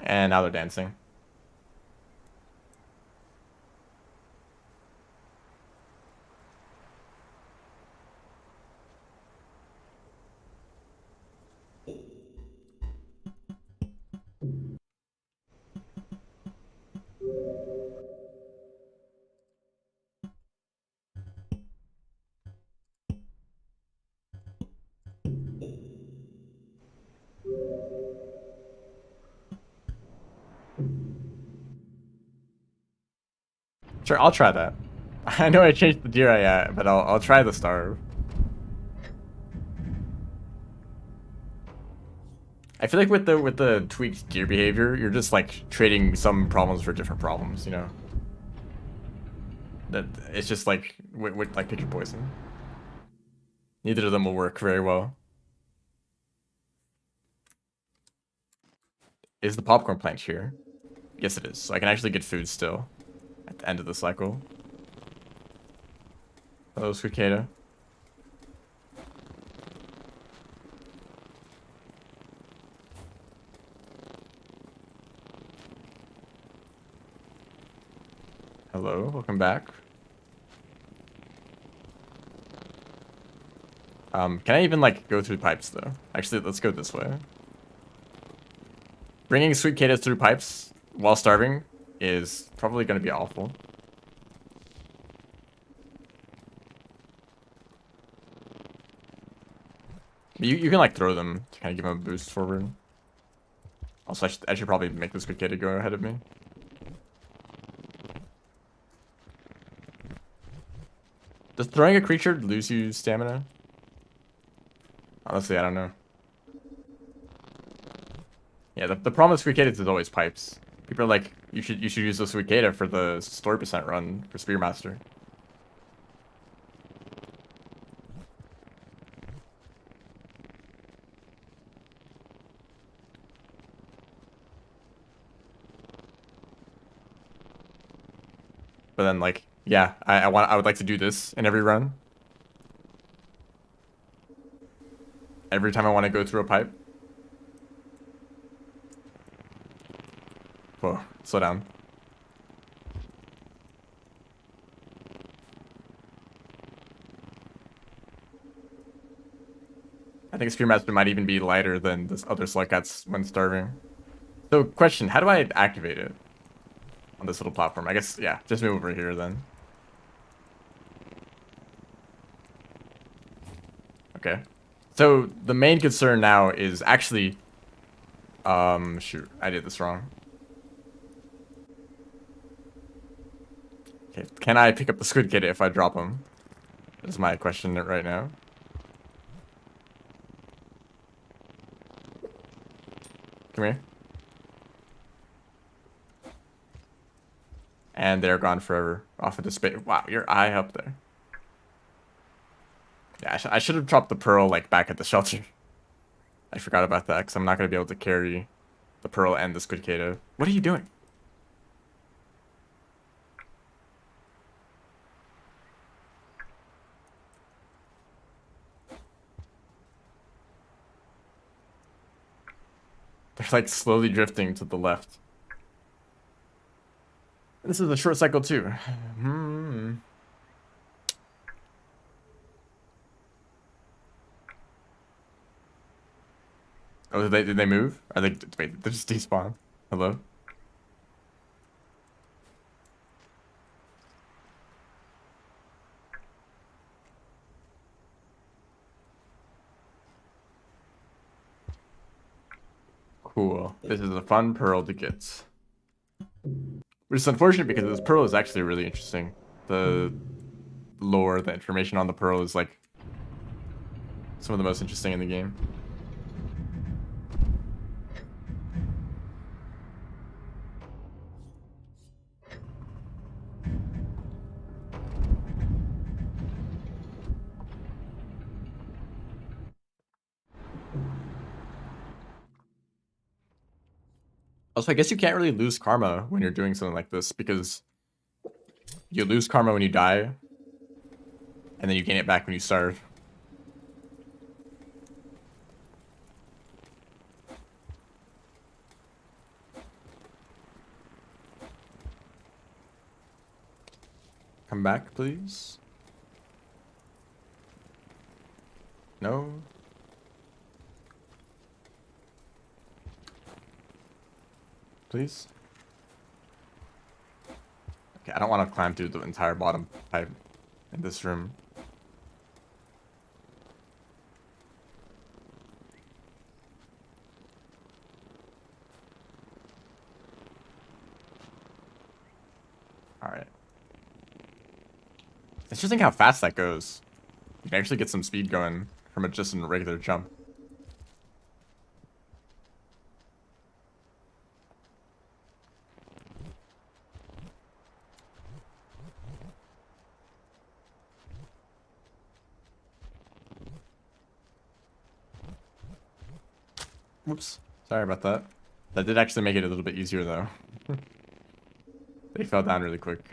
And now they're dancing. Sure, I'll try that. I know I changed the deer AI, but I'll try the starve. I feel like with the tweaked deer behavior, you're just like trading some problems for different problems, you know? That it's just like like pick your poison. Neither of them will work very well. Is the popcorn plant here? Yes, it is. So I can actually get food still at the end of the cycle. Hello, cicada. Hello, welcome back. Can I even like go through pipes though? Actually, let's go this way. Bringing sweet cicadas through pipes while starving is probably going to be awful. You can like throw them to kind of give them a boost forward. Also, I should probably make this cicada go ahead of me. Does throwing a creature lose you stamina? Honestly, I don't know. Yeah, the problem with cicadas is always pipes. People are like, you should use the cicada for the story percent run for Spearmaster. But then like, yeah, I would like to do this in every run. Every time I want to go through a pipe. Whoa, slow down. I think Spearmaster might even be lighter than this other Slugcats when starving. So, question, how do I activate it on this little platform? I guess, yeah, just move over here then. Okay. So, the main concern now is actually... shoot, I did this wrong. Okay, can I pick up the Squid Kid if I drop him? That's my question right now. Come here. And they're gone forever. Off into space. Wow, you're high up there. Yeah, I should have dropped the pearl, like, back at the shelter. I forgot about that, because I'm not going to be able to carry the pearl and the Squid Kato. What are you doing? They're, like, slowly drifting to the left. This is a short cycle, too. Oh, did they move? Are they, wait, they just despawn. Hello? Cool. This is a fun pearl to get. Which is unfortunate because this pearl is actually really interesting. The lore, the information on the pearl is like some of the most interesting in the game. Also, I guess you can't really lose karma when you're doing something like this because you lose karma when you die, and then you gain it back when you starve. Come back, please. No. Please. Okay, I don't want to climb through the entire bottom pipe in this room. Alright. It's just think how fast that goes. You can actually get some speed going from just a regular jump. Whoops. Sorry about that. That did actually make it a little bit easier, though. They fell down really quick.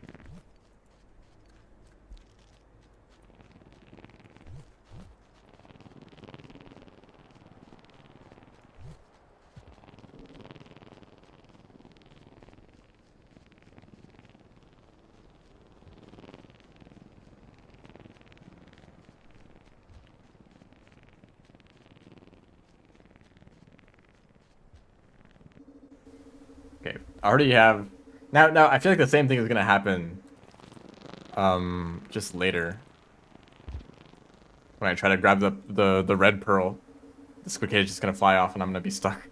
Okay, I already have... Now, I feel like the same thing is gonna happen, just later. When I try to grab the red pearl, the Squid Kid is just gonna fly off and I'm gonna be stuck.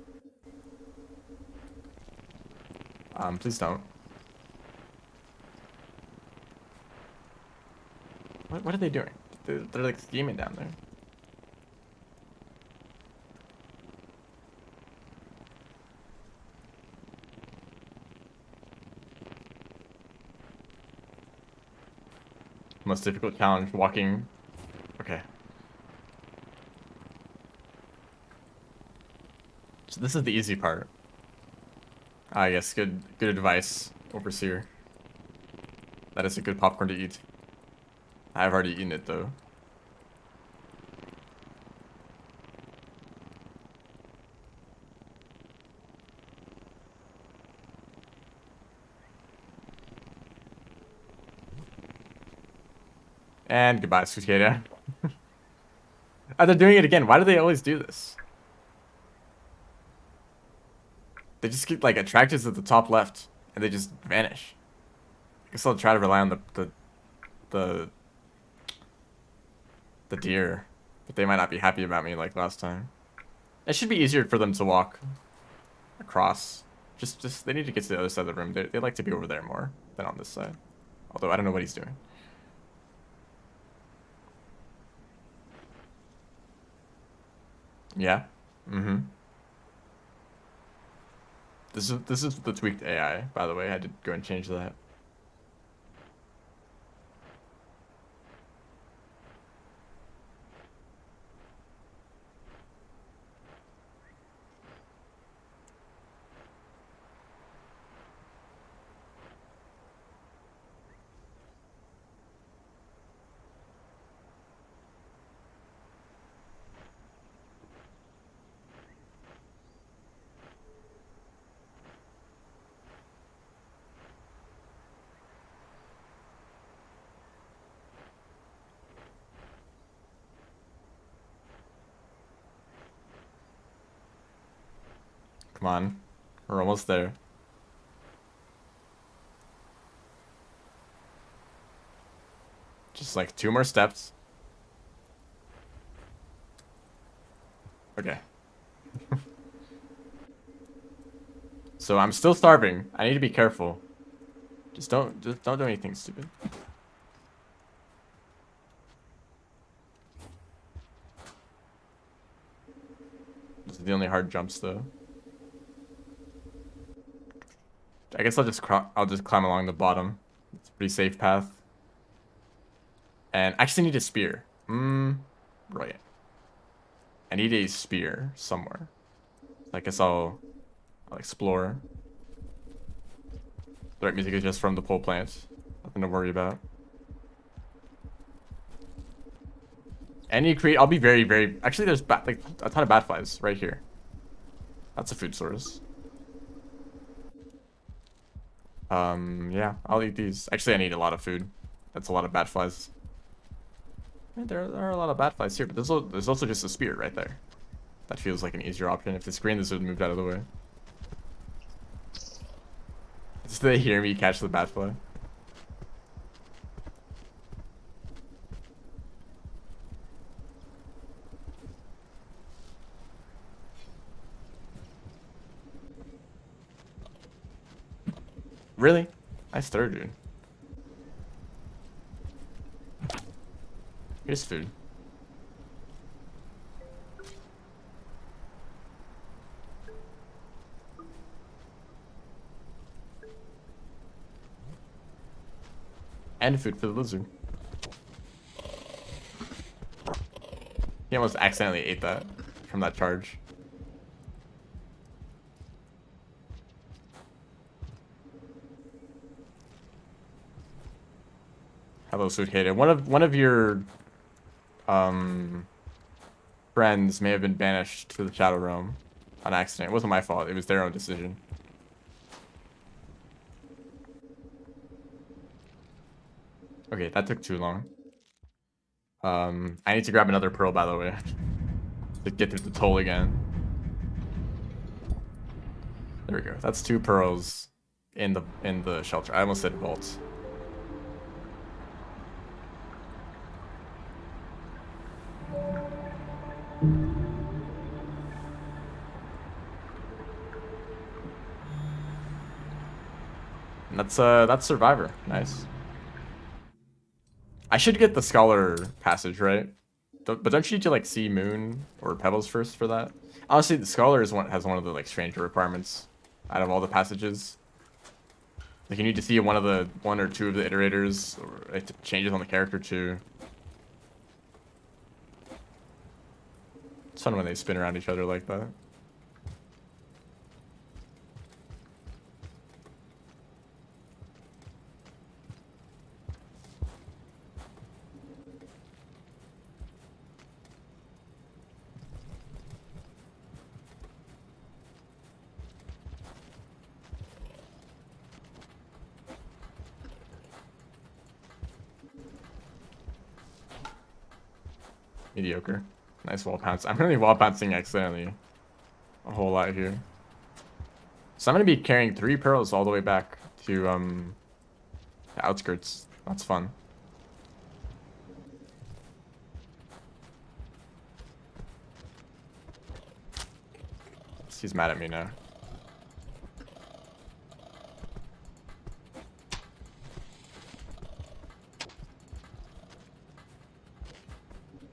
Please don't. What are they doing? They're like scheming down there. Most difficult challenge, walking. Okay. So this is the easy part. Ah, yes, good advice, Overseer. That is a good popcorn to eat. I've already eaten it, though. And goodbye, Squid Kid. Oh, they're doing it again. Why do they always do this? They just get like attracted to the top left and they just vanish. I guess I'll try to rely on the the deer, but they might not be happy about me like last time. It should be easier for them to walk across. Just they need to get to the other side of the room. They like to be over there more than on this side. Although I don't know what he's doing. Yeah. Mm-hmm. This is the tweaked AI, by the way. I did go and change that. Come on. We're almost there. Just like 2 more steps. Okay. So I'm still starving. I need to be careful. Just don't do anything stupid. This is the only hard jumps though. I guess I'll just climb along the bottom. It's a pretty safe path. And I actually need a spear. Right. I need a spear somewhere. I guess I'll explore. The right music is just from the pole plant. Nothing to worry about. And you create. I'll be very, very. Actually, there's like a ton of bat flies right here. That's a food source. Yeah, I'll eat these. Actually, I need a lot of food. That's a lot of bat flies. There are a lot of bat flies here, but there's also just a spear right there. That feels like an easier option. If the screen this would moved out of the way. Just they hear me catch the bat fly. Really? Nice third, dude. Here's food. And food for the lizard. He almost accidentally ate that from that charge. Hello, Suitcated. One of your friends may have been banished to the Shadow Realm on accident. It wasn't my fault. It was their own decision. Okay, that took too long. I need to grab another pearl, by the way, to get through the toll again. There we go. That's 2 pearls in the shelter. I almost said vault. And that's Survivor. Nice. I should get the Scholar passage, right? But don't you need to like see Moon or Pebbles first for that? Honestly, the Scholar has one of the like stranger requirements out of all the passages. Like you need to see one or two of the iterators, or it changes on the character too. It's fun when they spin around each other like that. Mediocre. Nice wall pounce. I'm really wall pouncing accidentally a whole lot here. So I'm gonna be carrying 3 pearls all the way back to the outskirts. That's fun. He's mad at me now.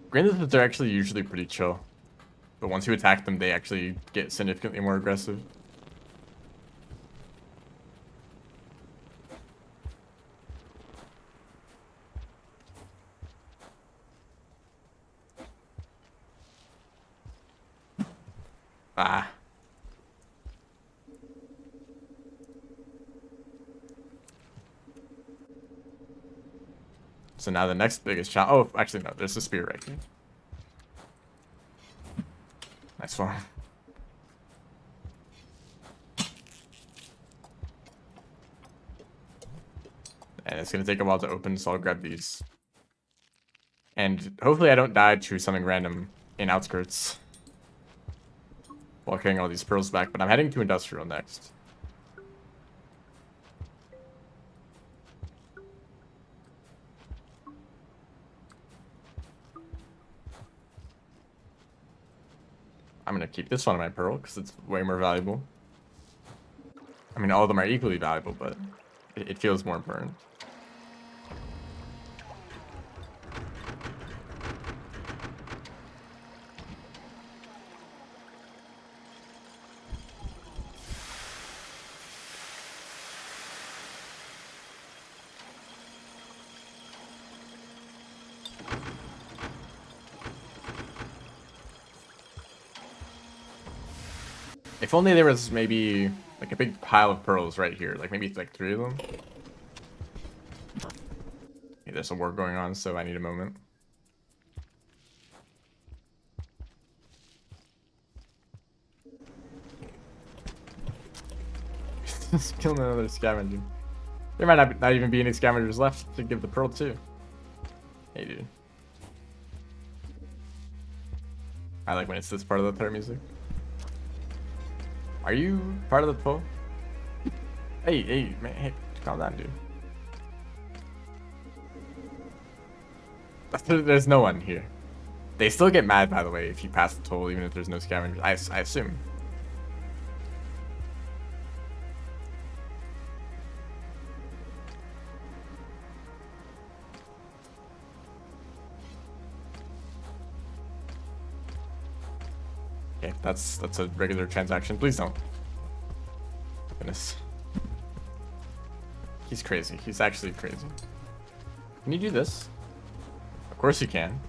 Granted that they're actually usually pretty chill, but once you attack them, they actually get significantly more aggressive. Ah. So now the next biggest challenge. Oh, actually no, there's a spear right here. Nice one. And it's gonna take a while to open, so I'll grab these. And hopefully I don't die to something random in outskirts while carrying all these pearls back, but I'm heading to industrial next. I'm gonna keep this one in my pearl because it's way more valuable. I mean, all of them are equally valuable, but it feels more important. If only there was maybe like a big pile of pearls right here, like maybe like 3 of them. Okay, there's a war going on, so I need a moment. Just killing another scavenger. There might not even be any scavengers left to give the pearl to. Hey, dude. I like when it's this part of the third music. Are you part of the poll? Hey, man, hey, calm down, dude. There's no one here. They still get mad, by the way, if you pass the toll, even if there's no scavengers. I assume. Okay, that's a regular transaction. Please don't. Goodness. He's crazy. He's actually crazy. Can you do this? Of course you can.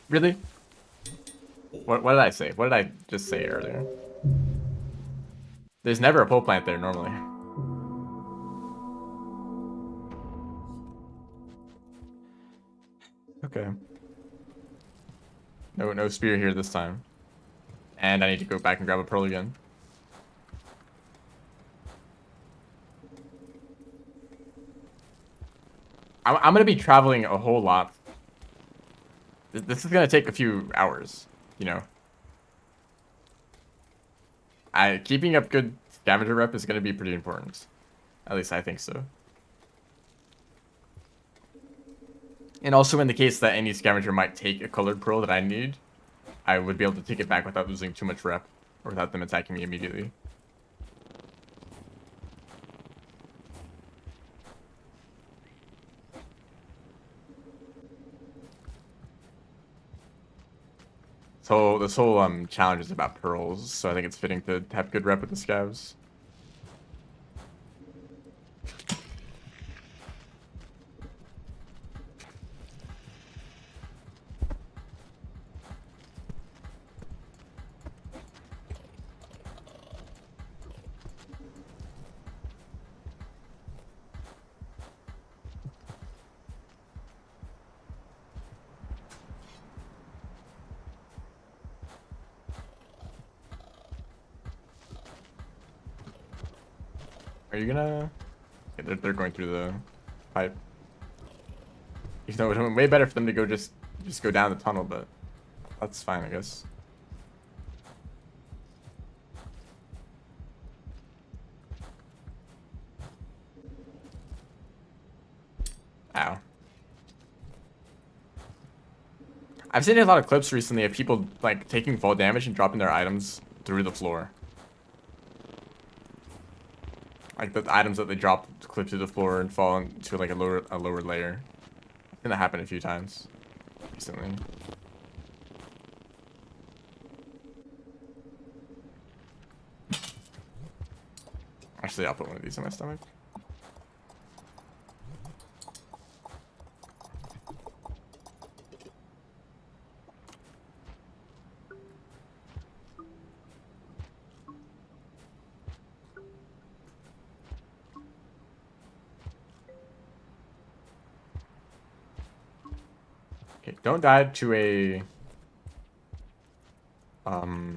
Really? What did I say? What did I just say earlier? There's never a pole plant there normally. Okay. No spear here this time. And I need to go back and grab a pearl again. I'm gonna be traveling a whole lot. This is gonna take a few hours, you know. Keeping up good scavenger rep is gonna be pretty important. At least I think so. And also in the case that any scavenger might take a colored pearl that I need, I would be able to take it back without losing too much rep, or without them attacking me immediately. So this whole challenge is about pearls, so I think it's fitting to have good rep with the scavs. Are you gonna? Okay, they're going through the pipe. Even though it would be way better for them to go just go down the tunnel, but that's fine, I guess. Ow. I've seen a lot of clips recently of people like taking fall damage and dropping their items through the floor. Like the items that they drop clip through the floor and fall into like a lower layer. I think that happened a few times recently. Actually, I'll put one of these in my stomach. Okay, don't die to a pole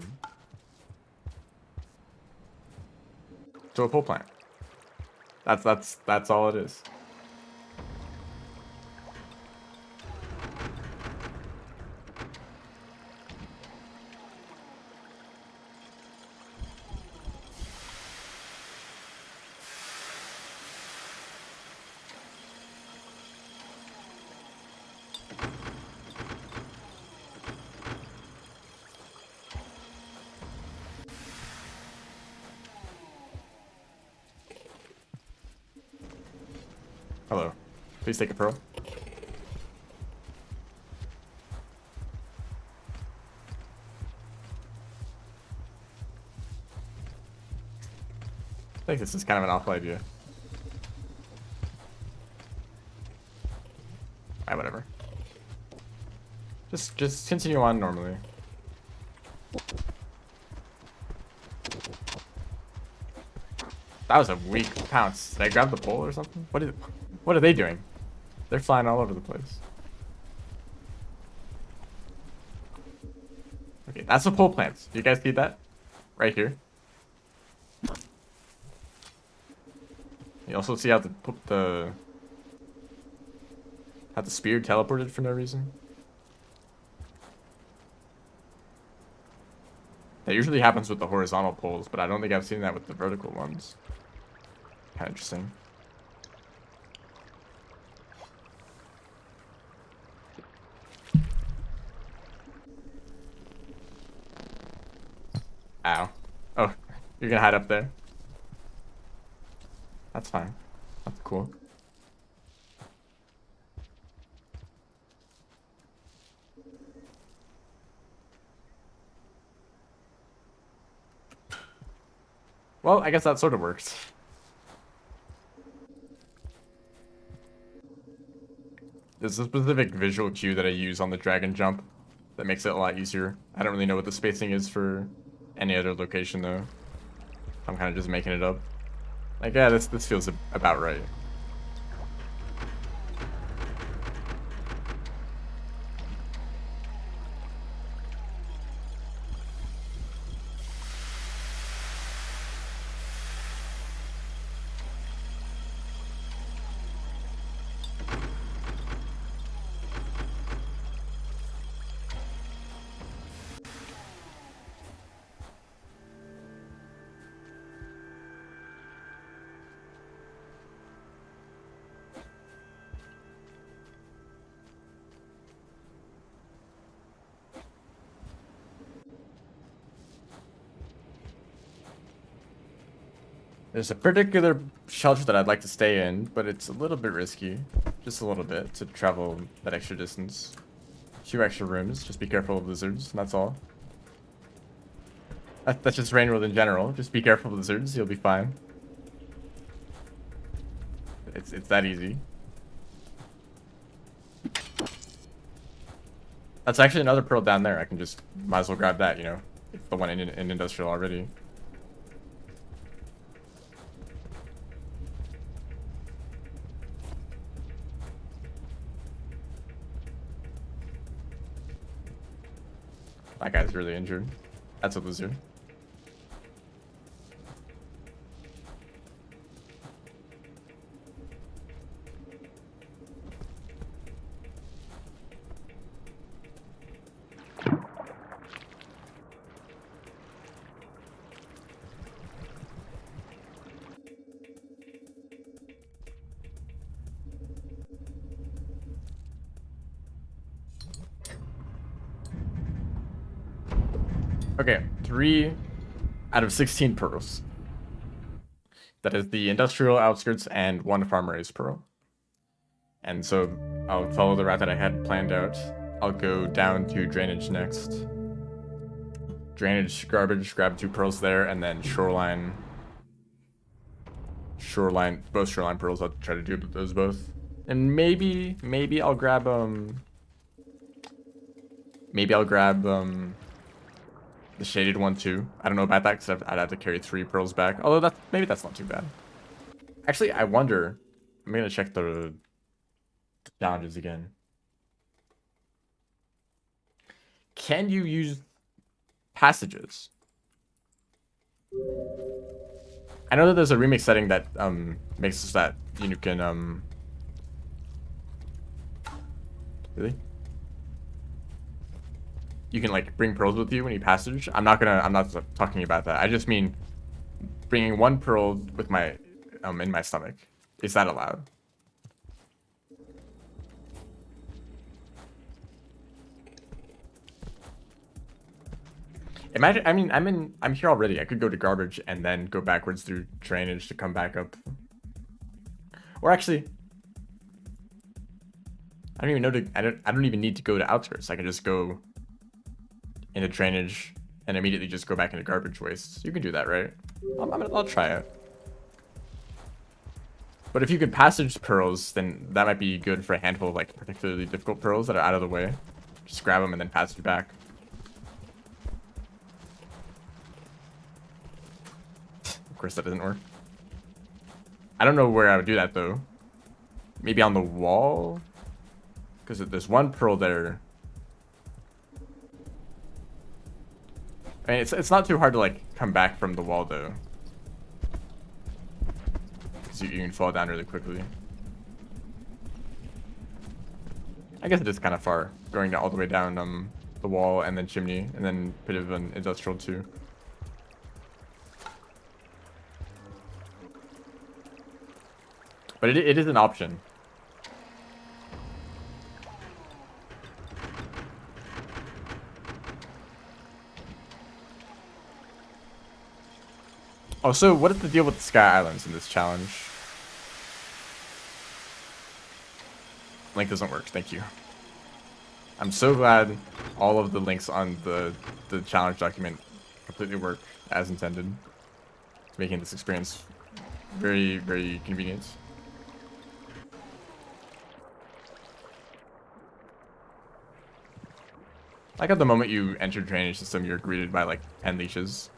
plant. That's all it is. Hello. Please take a pearl. I think this is kind of an awful idea. Alright, whatever. Just continue on normally. That was a weak pounce. Did I grab the pole or something? What are they doing? They're flying all over the place. Okay, that's the pole plants. Do you guys see that? Right here. You also see how the spear teleported for no reason. That usually happens with the horizontal poles, but I don't think I've seen that with the vertical ones. Kind of interesting. Ow. Oh, you're gonna hide up there? That's fine. That's cool. Well, I guess that sort of works. There's a specific visual cue that I use on the dragon jump that makes it a lot easier. I don't really know what the spacing is for any other location though. I'm kind of just making it up. Like, yeah, this feels about right. There's a particular shelter that I'd like to stay in, but it's a little bit risky. Just a little bit to travel that extra distance. A few extra rooms. Just be careful of lizards, and that's all. That's just Rain World in general. Just be careful of lizards, you'll be fine. It's that easy. That's actually another pearl down there. I can just might as well grab that, you know. It's the one in industrial already. That guy's really injured. That's a lizard. Okay, 3 out of 16 pearls. That is the industrial outskirts and 1 farm raised pearl. And so I'll follow the route that I had planned out. I'll go down to drainage next. Drainage, garbage, grab 2 pearls there, and then shoreline. Both shoreline pearls. I'll try to do those both. And maybe I'll grab the shaded one too. I don't know about that because I'd have to carry 3 pearls back. Although maybe that's not too bad. Actually, I wonder. I'm gonna check the challenges again. Can you use passages? I know that there's a remix setting that makes it so that you can really? You can like bring pearls with you when you passage. I'm not talking about that. I just mean bringing 1 pearl with my in my stomach. Is that allowed? Imagine, I mean, I'm here already. I could go to garbage and then go backwards through drainage to come back up. Or actually, I don't even know I don't even need to go to outskirts. I can just go into drainage and immediately just go back into garbage wastes. You can do that, right? I'll try it. But if you could passage pearls, then that might be good for a handful of like particularly difficult pearls that are out of the way. Just grab them and then passage back. Of course that doesn't work. I don't know where I would do that though. Maybe on the wall? Because there's 1 pearl there. I mean, it's not too hard to like come back from the wall though. Because you can fall down really quickly. I guess it is kind of far, going all the way down the wall and then chimney and then a bit of an industrial too. But it is an option. Oh, so what is the deal with the Sky Islands in this challenge? Link doesn't work, thank you. I'm so glad all of the links on the challenge document completely work as intended. It's making this experience very, very convenient. Like at the moment you enter drainage system, you're greeted by like 10 leashes.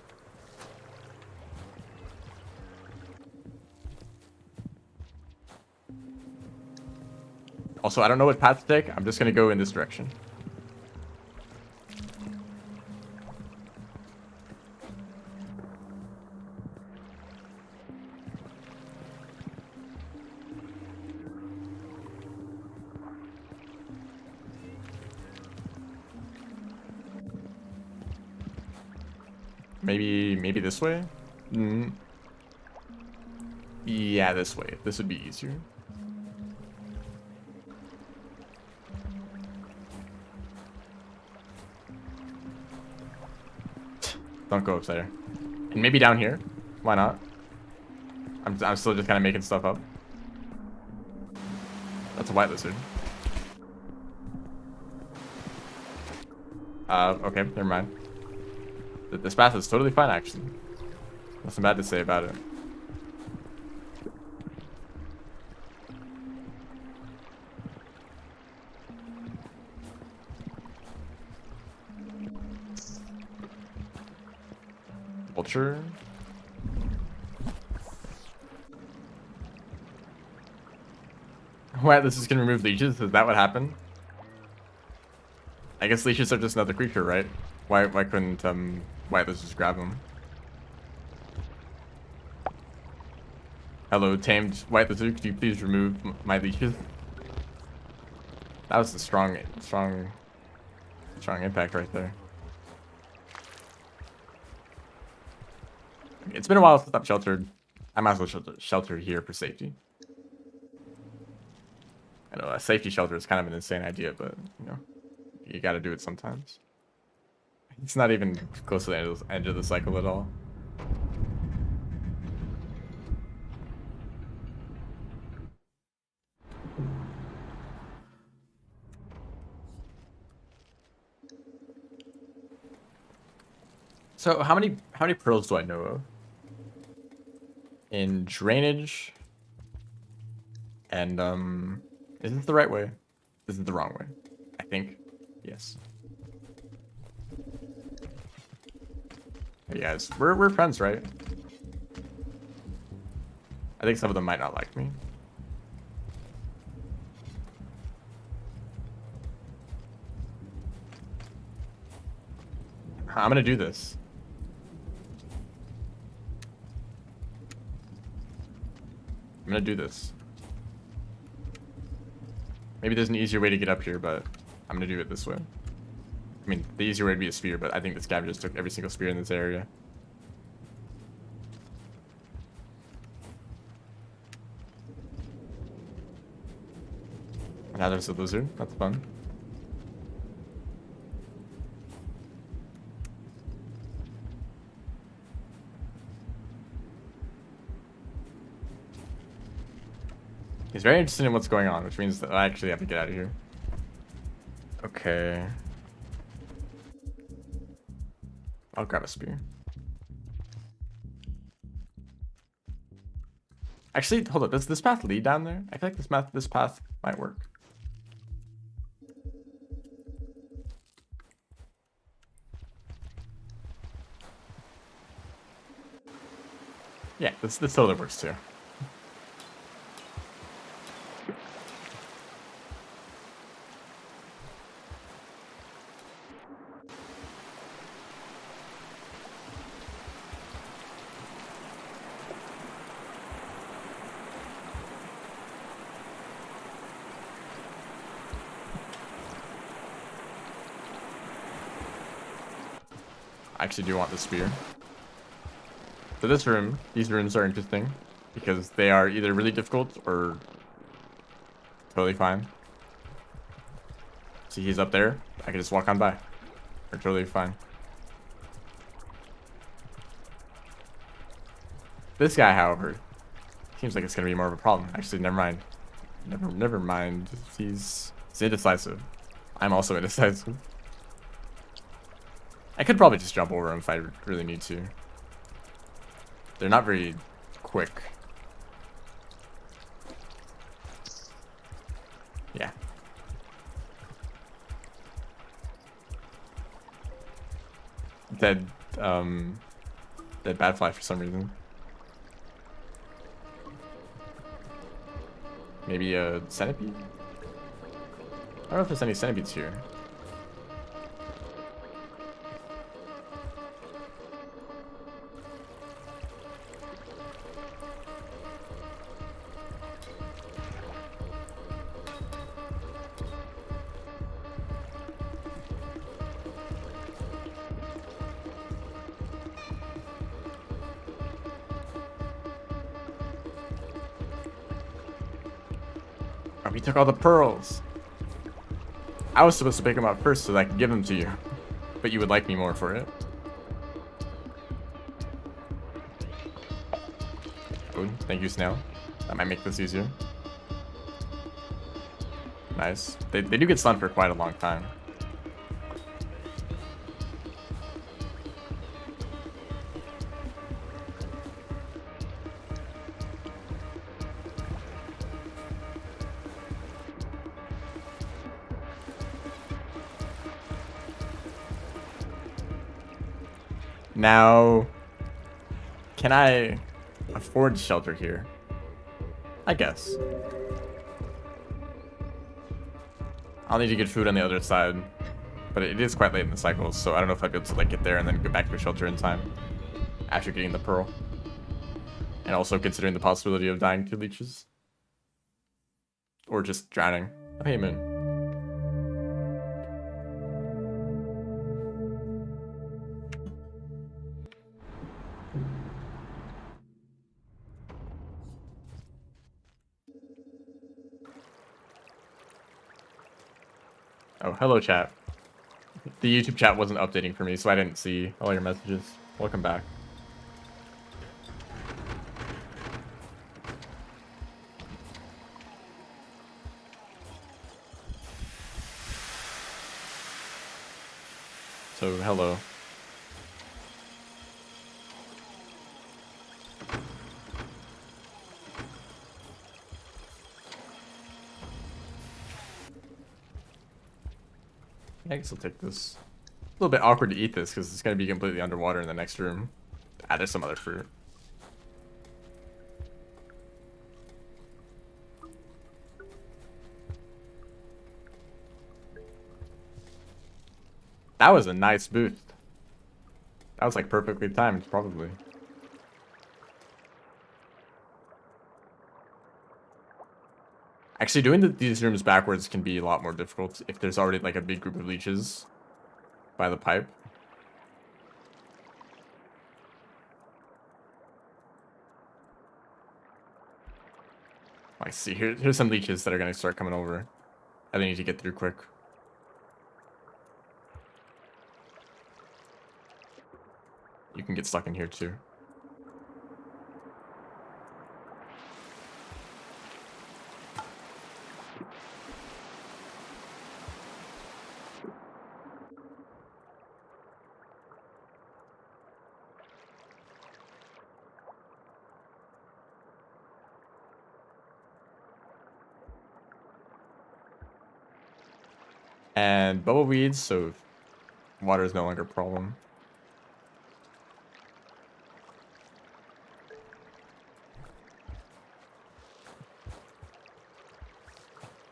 Also, I don't know what path to take. I'm just gonna go in this direction. Maybe this way? Yeah, this way. This would be easier. Don't go up there. And maybe down here. Why not? I'm still just kind of making stuff up. That's a white lizard. Okay, never mind. This path is totally fine, actually. Nothing bad to say about it. Vulture. Why this is gonna remove leeches? Is that what happened? I guess leeches are just another creature, right? Why couldn't white lizards grab them? Hello, tamed white lizard. Could you please remove my leeches? That was a strong impact right there. It's been a while since I've sheltered. I might as well shelter here for safety. I know a safety shelter is kind of an insane idea, but you know, you got to do it sometimes. It's not even close to the end of the cycle at all. So how many pearls do I know of? In drainage and is this the right way? This is the wrong way. I think. Yes. Hey guys, we're friends, right? I think some of them might not like me. I'm gonna do this. I'm gonna do this. Maybe there's an easier way to get up here, but I'm gonna do it this way. I mean, the easier way would be a spear, but I think the scavengers took every single spear in this area. Now there's a lizard. That's fun. He's very interested in what's going on, which means that I actually have to get out of here. Okay. I'll grab a spear. Actually, hold up. Does this path lead down there? I feel like this path might work. Yeah, this totally works too. I actually do want the spear. So this room, these rooms are interesting because they are either really difficult or totally fine. See, he's up there. I can just walk on by. They're totally fine. This guy, however, seems like it's gonna be more of a problem. Actually, never mind. Never mind. He's indecisive. I'm also indecisive. I could probably just jump over him if I really need to. They're not very quick. Yeah. Dead bad fly for some reason. Maybe a centipede? I don't know if there's any centipedes here. Oh, he took all the pearls. I was supposed to pick them up first so that I could give them to you. But you would like me more for it. Oh, thank you, Snail. That might make this easier. Nice. They do get stunned for quite a long time. Now, can I afford shelter here? I guess. I'll need to get food on the other side, but it is quite late in the cycle, so I don't know if I'd be able to like get there and then go back to a shelter in time after getting the pearl. And also considering the possibility of dying to leeches. Or just drowning. Oh, hey, Moon. Oh, hello, chat. The YouTube chat wasn't updating for me, so I didn't see all your messages. Welcome back. So, hello. I guess I'll take this. A little bit awkward to eat this because it's going to be completely underwater in the next room. Ah, there's some other fruit. That was a nice boost. That was like perfectly timed, probably. Actually, doing these rooms backwards can be a lot more difficult if there's already like a big group of leeches by the pipe. I see. Here's some leeches that are going to start coming over. I need to get through quick. You can get stuck in here too. And bubble weeds, so water is no longer a problem.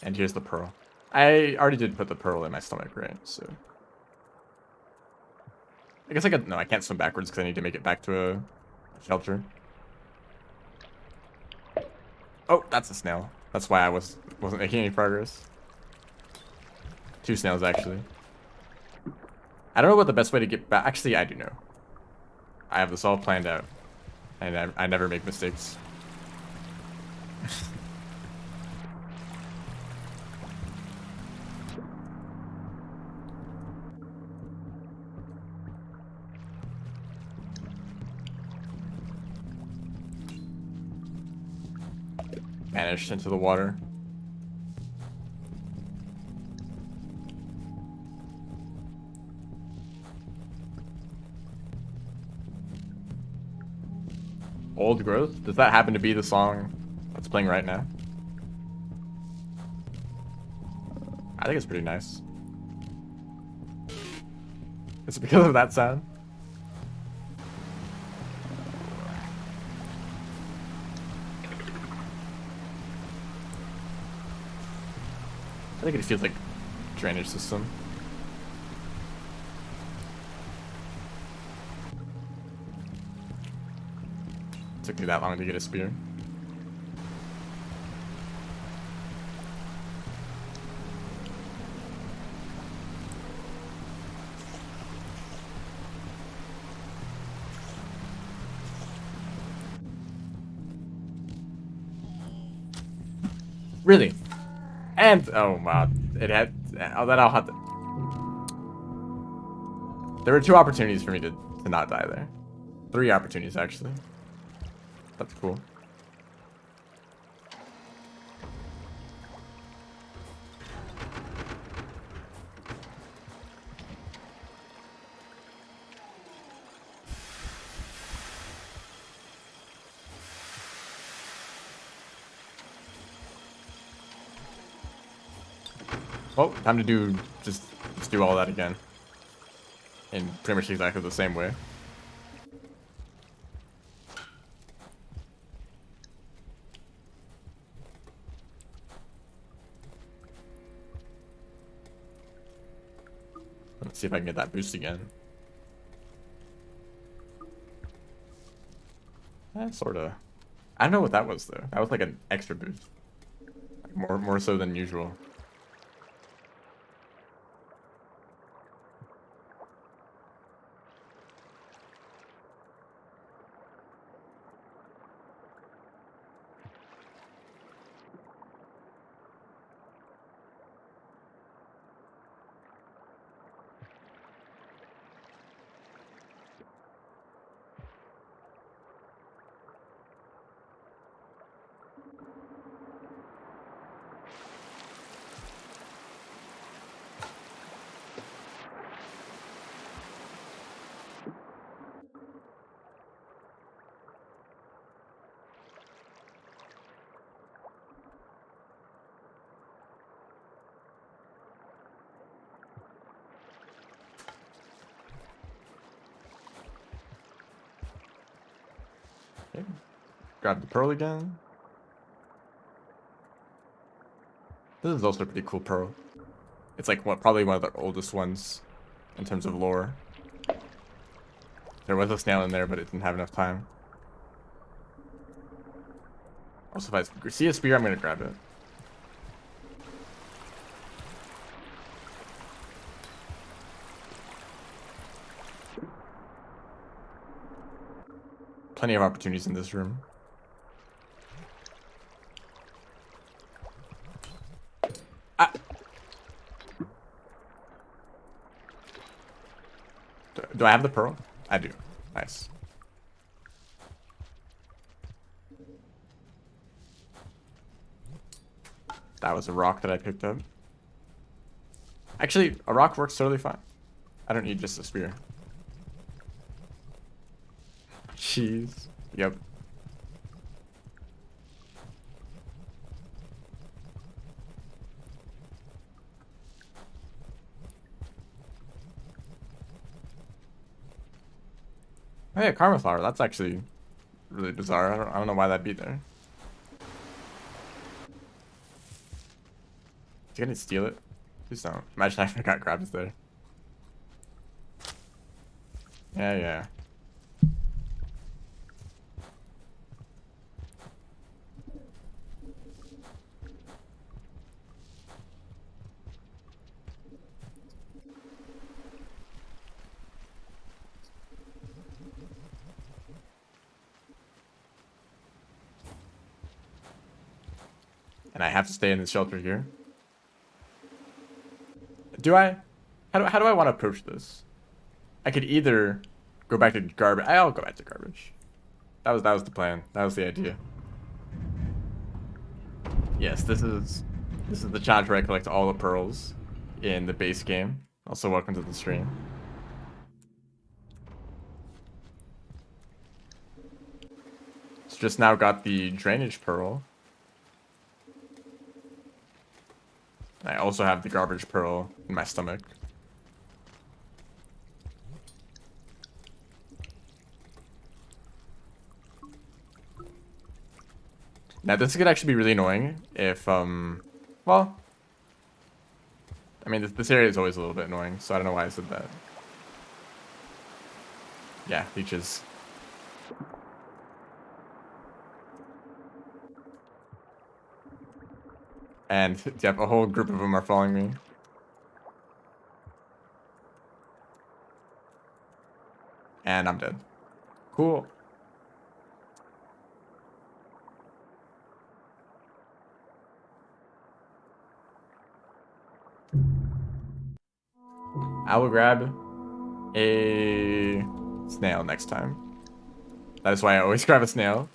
And here's the pearl. I already did put the pearl in my stomach, right? So I guess I could. No, I can't swim backwards because I need to make it back to a shelter. Oh, that's a snail. That's why I wasn't making any progress. 2 snails actually. I don't know what the best way to get back. Actually, I do know. I have this all planned out, and I never make mistakes. Vanished into the water. Old Growth? Does that happen to be the song that's playing right now? I think it's pretty nice. Is it because of that sound? I think it feels like drainage system. Took me that long to get a spear. Really? And oh wow, it had. Oh, then I'll have to. There were 2 opportunities for me to not die there. 3 opportunities actually. That's cool. Well, time to just do all that again. In pretty much exactly the same way. Let's see if I can get that boost again. Sorta. I don't know what that was though. That was like an extra boost. Like more so than usual. Grab the pearl again. This is also a pretty cool pearl. It's like probably one of the oldest ones in terms of lore. There was a snail in there, but it didn't have enough time. Also, if I see a spear, I'm gonna grab it. Plenty of opportunities in this room. Ah. Do I have the pearl? I do. Nice. That was a rock that I picked up. Actually, a rock works totally fine. I don't need just a spear. Jeez. Yep. Oh yeah, karma flower. That's actually really bizarre. I don't know why that'd be there. Is he gonna steal it? Please don't. Imagine I forgot grabs there. Yeah. And I have to stay in this shelter here. Do I? How do I want to approach this? I could either go back to garbage. I'll go back to garbage. That was the plan. That was the idea. Yes, this is the challenge where I collect all the pearls in the base game. Also, welcome to the stream. It's just now got the drainage pearl. I also have the garbage pearl in my stomach. Now this could actually be really annoying if, well, I mean, this area is always a little bit annoying, so I don't know why I said that. Yeah, leeches. And, yep, a whole group of them are following me. And I'm dead. Cool. I will grab a snail next time. That is why I always grab a snail.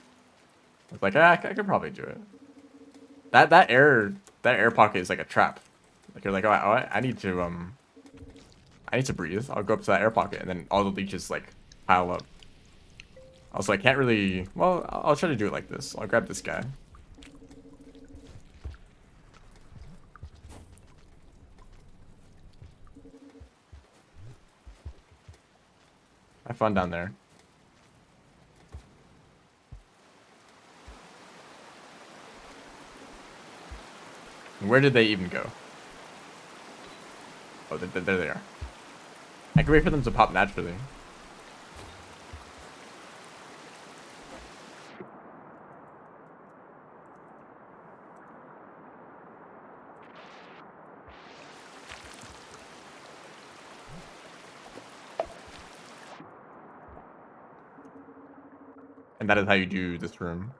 It's like, I could probably do it. That air pocket is like a trap. Like you're like, oh, I need to breathe. I'll go up to that air pocket, and then all the leeches like pile up. Also, I can't really. Well, I'll try to do it like this. I'll grab this guy. Have fun down there. Where did they even go? Oh, there they are. I can wait for them to pop naturally. And that is how you do this room.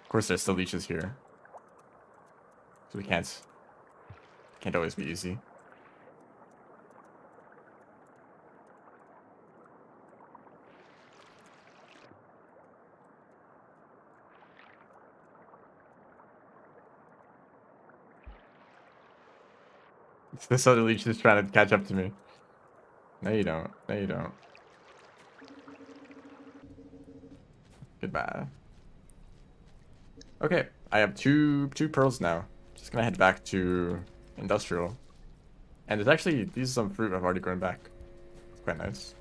Of course, there's still leeches here. So we can't always be easy. This other leech is trying to catch up to me. No, you don't. No, you don't. Goodbye. Okay, I have two pearls now. Just gonna head back to industrial. And there's actually, these are some fruit I've already grown back. It's quite nice.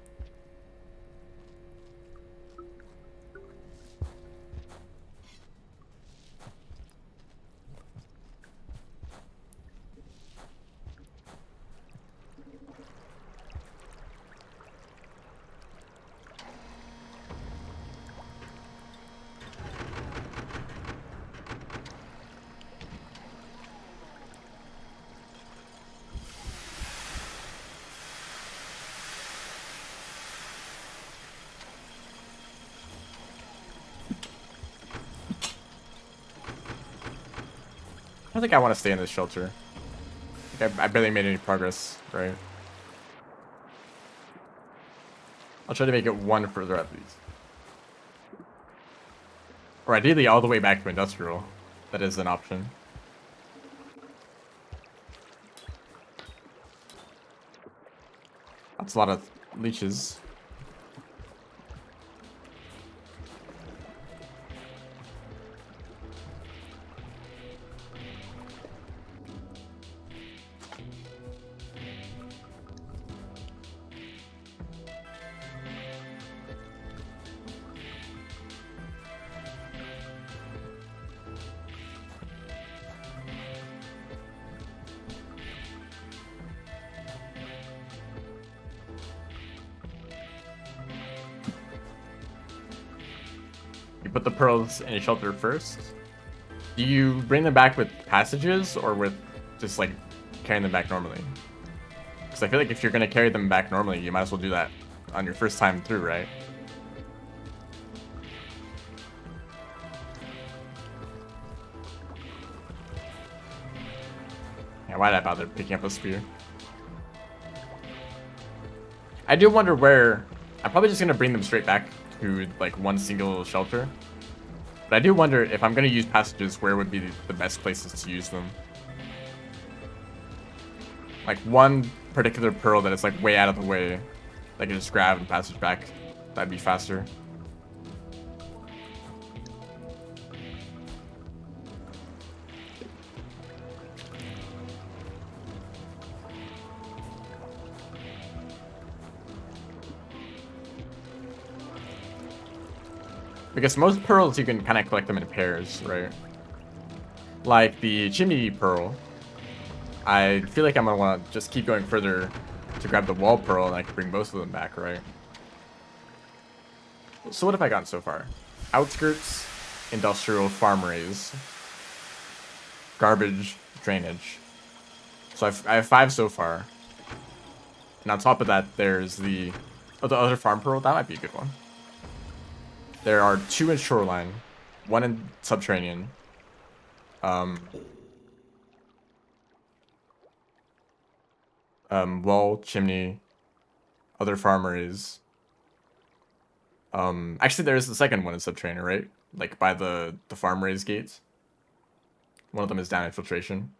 I don't think I want to stay in this shelter. I barely made any progress, right? I'll try to make it one further at least. Or ideally all the way back to industrial. That is an option. That's a lot of leeches. You put the pearls in a shelter first. Do you bring them back with passages or with just like carrying them back normally? Because I feel like if you're going to carry them back normally, you might as well do that on your first time through, right? Yeah, why'd I bother picking up a spear? I do wonder where... I'm probably just going to bring them straight back to like one single shelter. But I do wonder if I'm going to use passages, where would be the best places to use them. Like one particular pearl that is like way out of the way that I can just grab and passage back. That'd be faster. Because most pearls, you can kind of collect them in pairs, right? Like the chimney pearl, I feel like I'm going to want to just keep going further to grab the wall pearl, and I can bring most of them back, right? So what have I gotten so far? Outskirts, industrial, farm raise, garbage, drainage. So I have 5 so far. And on top of that, there's the other farm pearl. That might be a good one. There are 2 in shoreline, 1 in subterranean. Wall, chimney, other farmers. Actually, there's the second one in subterranean, right? Like by the farm raise gates. One of them is down infiltration.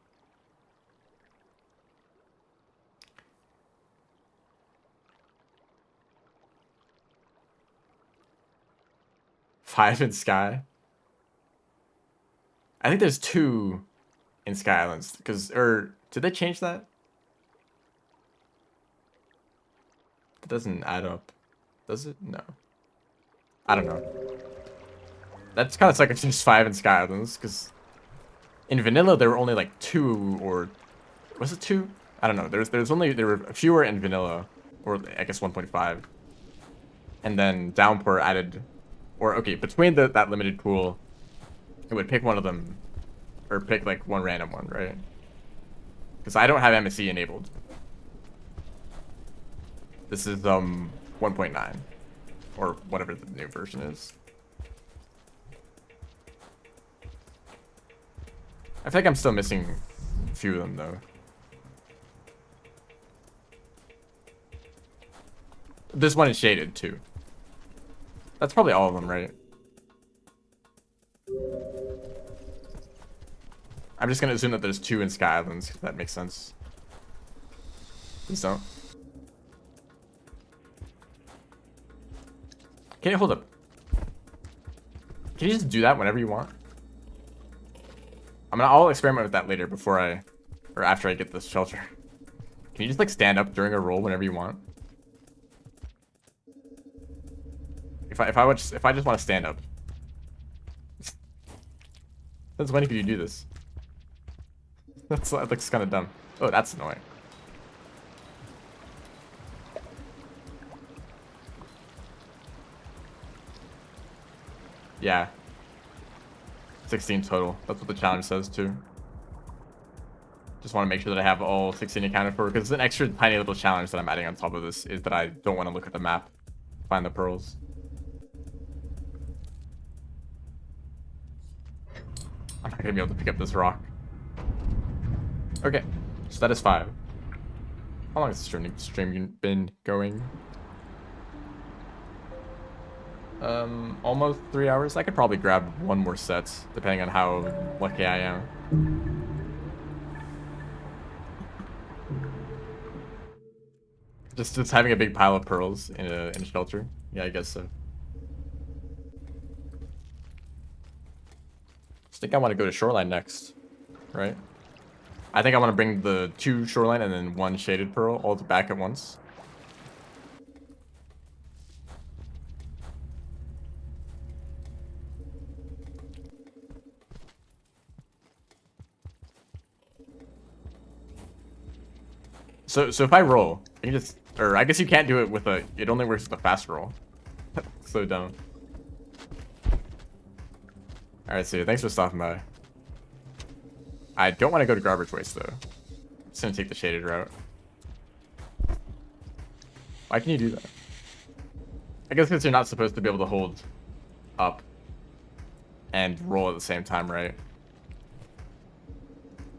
Five in Sky. I think there's 2 in Sky Islands. Or did they change that? It doesn't add up. Does it? No. I don't know. That's kind of like it's just 5 in Sky Islands, because in vanilla there were only like 2, or was it 2? I don't know. There were fewer in vanilla, or I guess 1.5, and then Downpour added, or okay, between that limited pool, it would pick one of them, or pick like one random one, right? Because I don't have MSE enabled. This is 1.9, or whatever the new version is. I feel like I'm still missing a few of them though. This one is shaded too. That's probably all of them, right? I'm just gonna assume that there's 2 in Sky Islands, if that makes sense. Please don't. Can you hold up? Can you just do that whenever you want? I'll experiment with that later or after I get this shelter. Can you just like stand up during a roll whenever you want? If I just want to stand up. Since when could you do this? That looks kind of dumb. Oh, that's annoying. Yeah. 16 total. That's what the challenge says too. Just want to make sure that I have all 16 accounted for, because an extra tiny little challenge that I'm adding on top of this is that I don't want to look at the map to find the pearls. I'm not gonna be able to pick up this rock. Okay, so that is 5. How long has the stream been going? Almost 3 hours. I could probably grab one more set, depending on how lucky I am. Just having a big pile of pearls in a shelter. Yeah, I guess so. I think I want to go to Shoreline next, right? I think I want to bring the 2 Shoreline and then 1 Shaded Pearl all back at once. So if I roll, I can just, or I guess you can't do it with a, it only works with a fast roll. So dumb. Alright, so thanks for stopping by. I don't want to go to Garbage Waste though. Just gonna take the shaded route. Why can you do that? I guess because you're not supposed to be able to hold up and roll at the same time, right?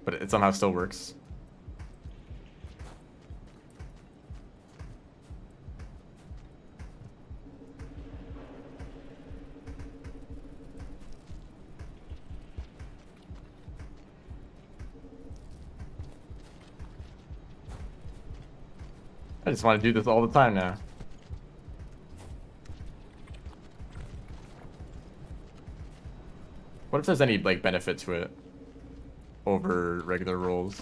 But it somehow still works. I just want to do this all the time now. What if there's any, like, benefit to it over regular rolls?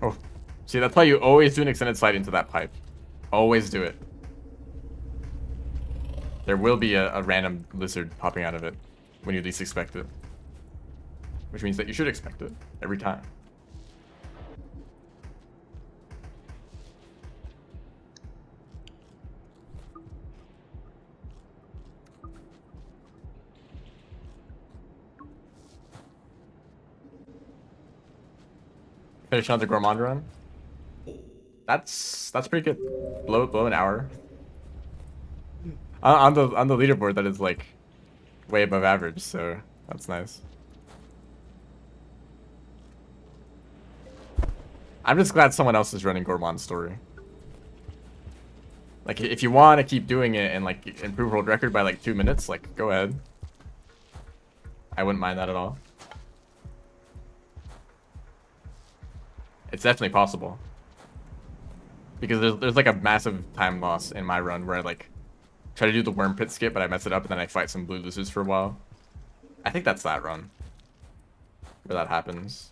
Oh, see, that's why you always do an extended slide into that pipe. Always do it. There will be a random lizard popping out of it when you least expect it. Which means that you should expect it every time. Finish another Gourmand run. That's pretty good. Blow an hour. On the leaderboard, that is like way above average, so that's nice. I'm just glad someone else is running Gourmand's story. Like, if you want to keep doing it and like improve world record by like 2 minutes, like, go ahead. I wouldn't mind that at all. It's definitely possible. Because there's like a massive time loss in my run where I like try to do the worm pit skip, but I mess it up and then I fight some blue lizards for a while. I think that's that run where that happens.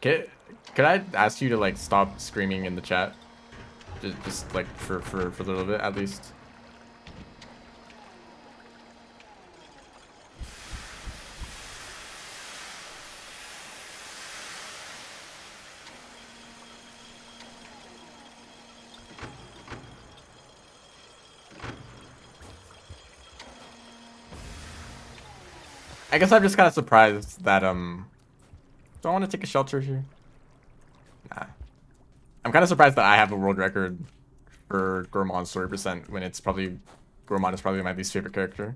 Could I ask you to like stop screaming in the chat? Just like for a little bit at least. I guess I'm just kind of surprised that do I want to take a shelter here? Nah. I'm kind of surprised that I have a world record for Gourmand story percent when it's probably Gourmand is probably my least favorite character.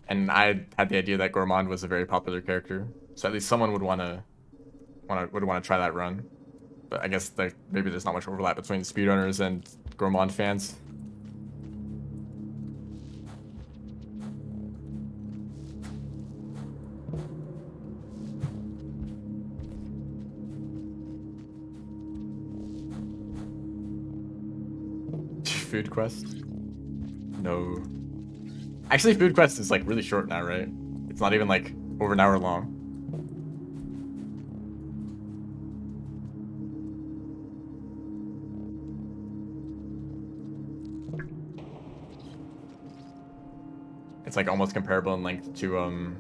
And I had the idea that Gourmand was a very popular character, so at least someone would want to try that run. But I guess like maybe there's not much overlap between speedrunners and Gourmand fans. Food quest? No. Actually, food quest is like really short now, right? It's not even like over an hour long. It's like almost comparable in length to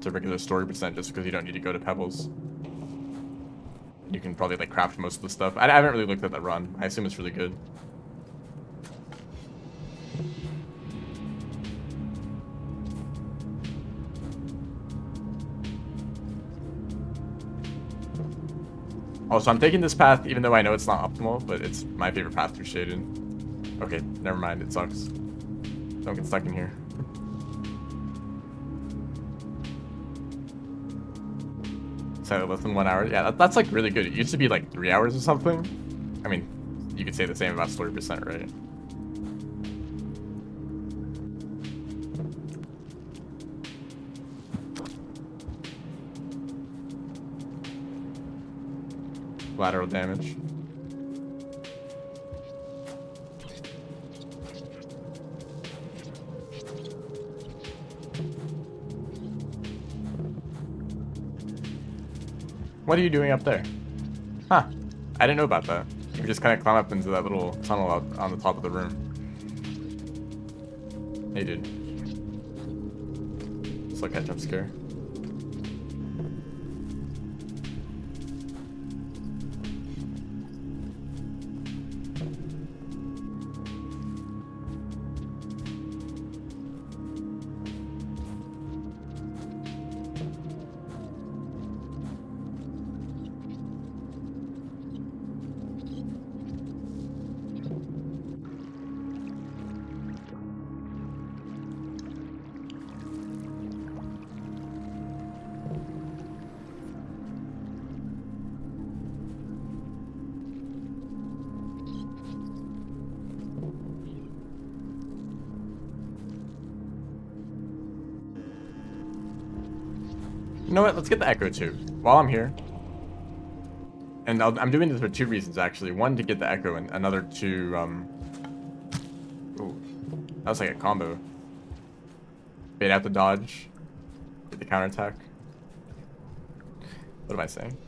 regular story percent, just because you don't need to go to Pebbles. You can probably like craft most of the stuff. I haven't really looked at that run. I assume it's really good. Also, I'm taking this path even though I know it's not optimal, but it's my favorite path through Shaded. Okay, never mind. It sucks. Don't get stuck in here. So less than 1 hour. Yeah, that's like really good. It used to be like 3 hours or something. I mean, you could say the same about story percent, right? Lateral damage. What are you doing up there? Huh. I didn't know about that. You just kind of climb up into that little tunnel out on the top of the room. Hey, dude. It's like a jump scare. You know what? Let's get the Echo too. While I'm here. And I'm doing this for 2 reasons, actually. One, to get the Echo, and another to, Ooh. That was like a combo. Bait out the dodge. Get the counterattack. What am I saying?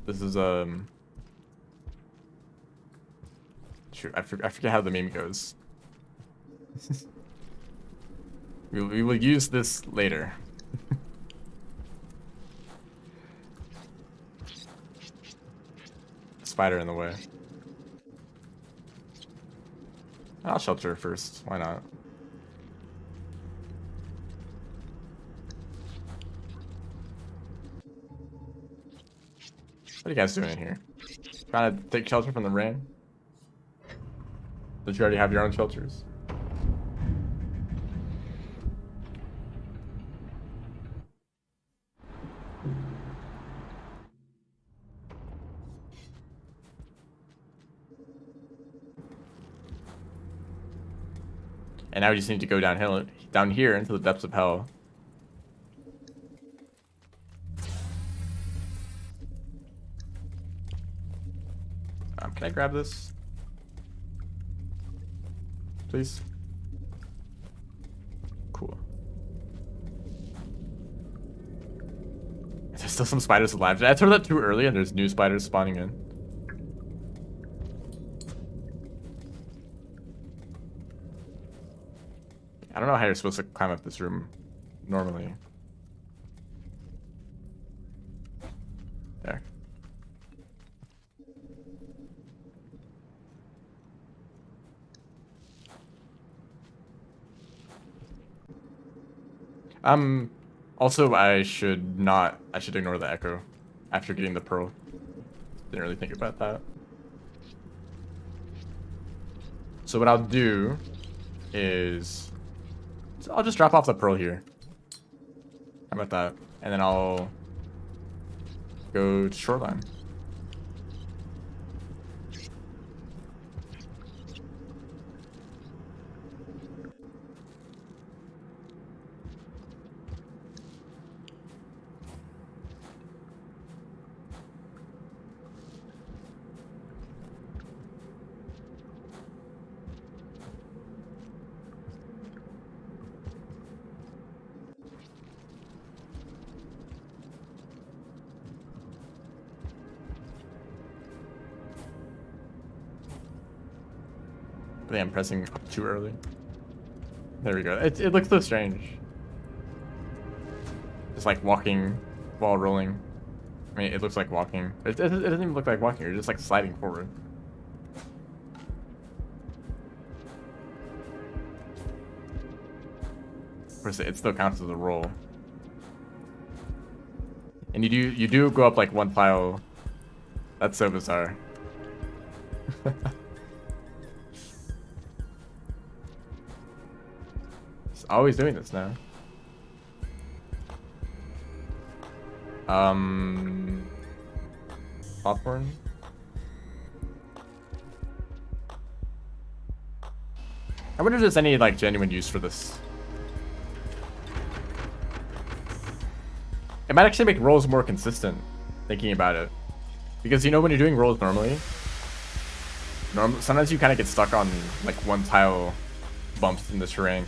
This is, shoot, I forget how the meme goes. we will use this later. Spider in the way. I'll shelter first. Why not? What are you guys doing in here? Trying to take shelter from the rain? Did you already have your own shelters? And now we just need to go down here into the depths of hell. Can I grab this? Please? Cool. There's still some spiders alive. Did I throw that too early and there's new spiders spawning in? I don't know how you're supposed to climb up this room normally. There. Also, I should ignore the Echo after getting the Pearl. Didn't really think about that. So what I'll do is I'll just drop off the Pearl here. How about that? And then I'll go to Shoreline. I think I'm pressing too early. There we go. It looks so strange. Just like walking while rolling. I mean, it looks like walking. It doesn't even look like walking. You're just like sliding forward. Of course, it still counts as a roll. And you do go up like one tile. That's so bizarre. It's always doing this now. Popcorn. I wonder if there's any like genuine use for this. It might actually make rolls more consistent, thinking about it. Because you know when you're doing rolls normally, sometimes you kind of get stuck on like one tile bumps in the terrain.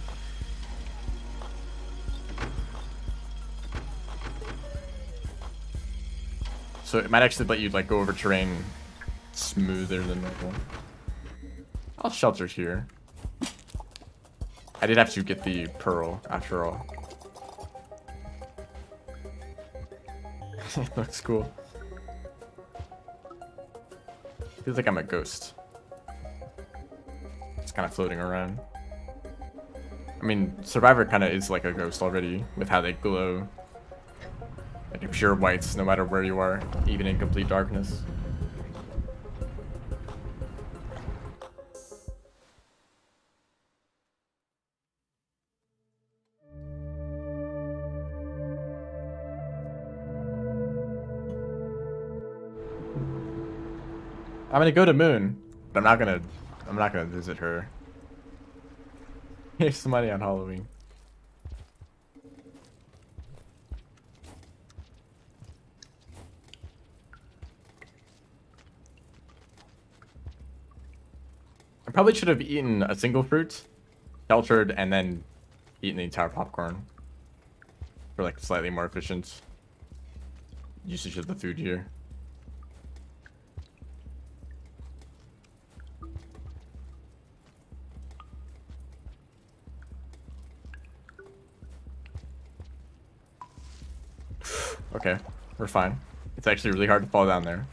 So it might actually let you like go over terrain smoother than normal. I'll shelter here. I did have to get the pearl after all. It looks cool. Feels like I'm a ghost. Just kind of floating around. I mean, Survivor kind of is like a ghost already with how they glow. Like pure whites no matter where you are, even in complete darkness. I'm gonna go to Moon, but I'm not gonna visit her. Here's some money on Halloween. I probably should have eaten a single fruit, sheltered, and then eaten the entire popcorn. For like slightly more efficient usage of the food here. Okay, we're fine. It's actually really hard to fall down there.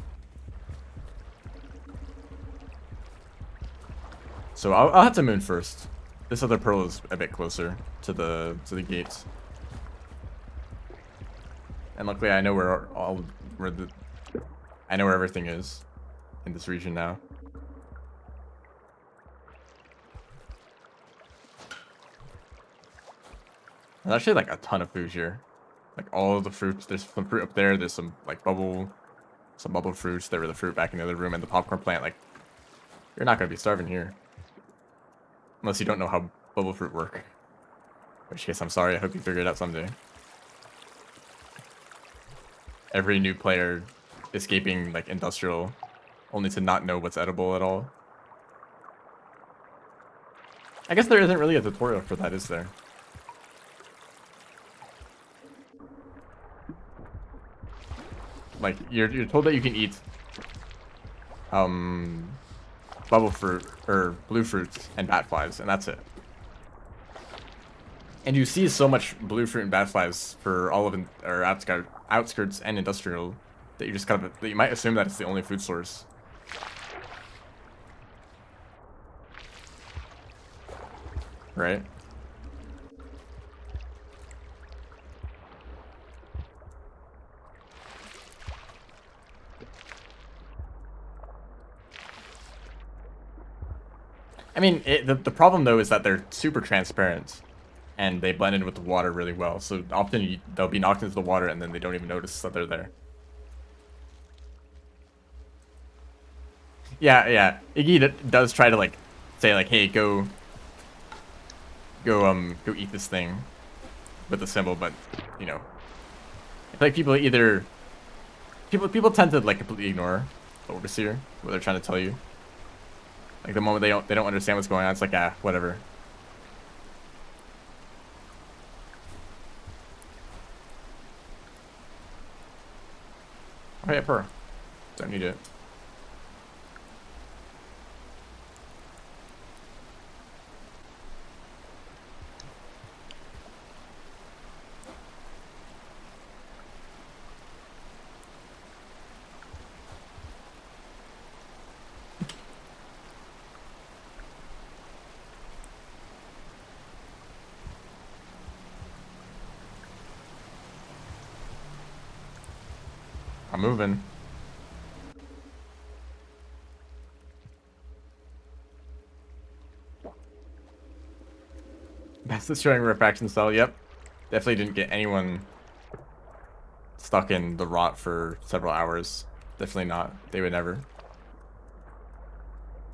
So I'll have to Moon first. This other pearl is a bit closer to the gates. And luckily I know where I know where everything is in this region now. There's actually like a ton of food here. Like all of the fruits. There's some fruit up there. There's some like bubble fruits. There were the fruit back in the other room, and the popcorn plant. Like, you're not gonna be starving here, unless you don't know how bubble fruit work. In which case, I'm sorry. I hope you figure it out someday. Every new player escaping like industrial, only to not know what's edible at all. I guess there isn't really a tutorial for that, is there? Like you're told that you can eat bubble fruit or blue fruits and bat flies, and that's it. And you see so much blue fruit and bat flies for all of outskirts and industrial that you just that you might assume that it's the only food source. Right? I mean, the problem though is that they're super transparent, and they blend in with the water really well. So often they'll be knocked into the water, and then they don't even notice that they're there. Yeah, yeah. Iggy does try to like say like, "Hey, go eat this thing," with the symbol, but you know, I feel like people tend to like completely ignore the overseer, what they're trying to tell you. Like the moment they don't understand what's going on, it's like, ah, whatever. Oh yeah, pearl. Don't need it. I'm moving. That's destroying refraction cell. Yep. Definitely didn't get anyone stuck in the rot for several hours. Definitely not. They would never.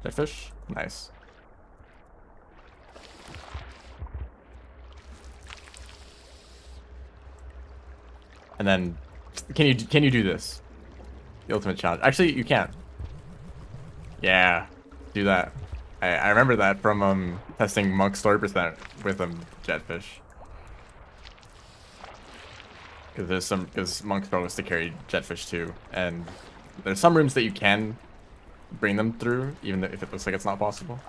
Jetfish? Nice. And then, can you do this? The ultimate challenge. Actually, you can't. Yeah, do that. I remember that from testing Monk's story percent with Jetfish. Because Monk's supposed to carry Jetfish too, and there's some rooms that you can bring them through, even if it looks like it's not possible.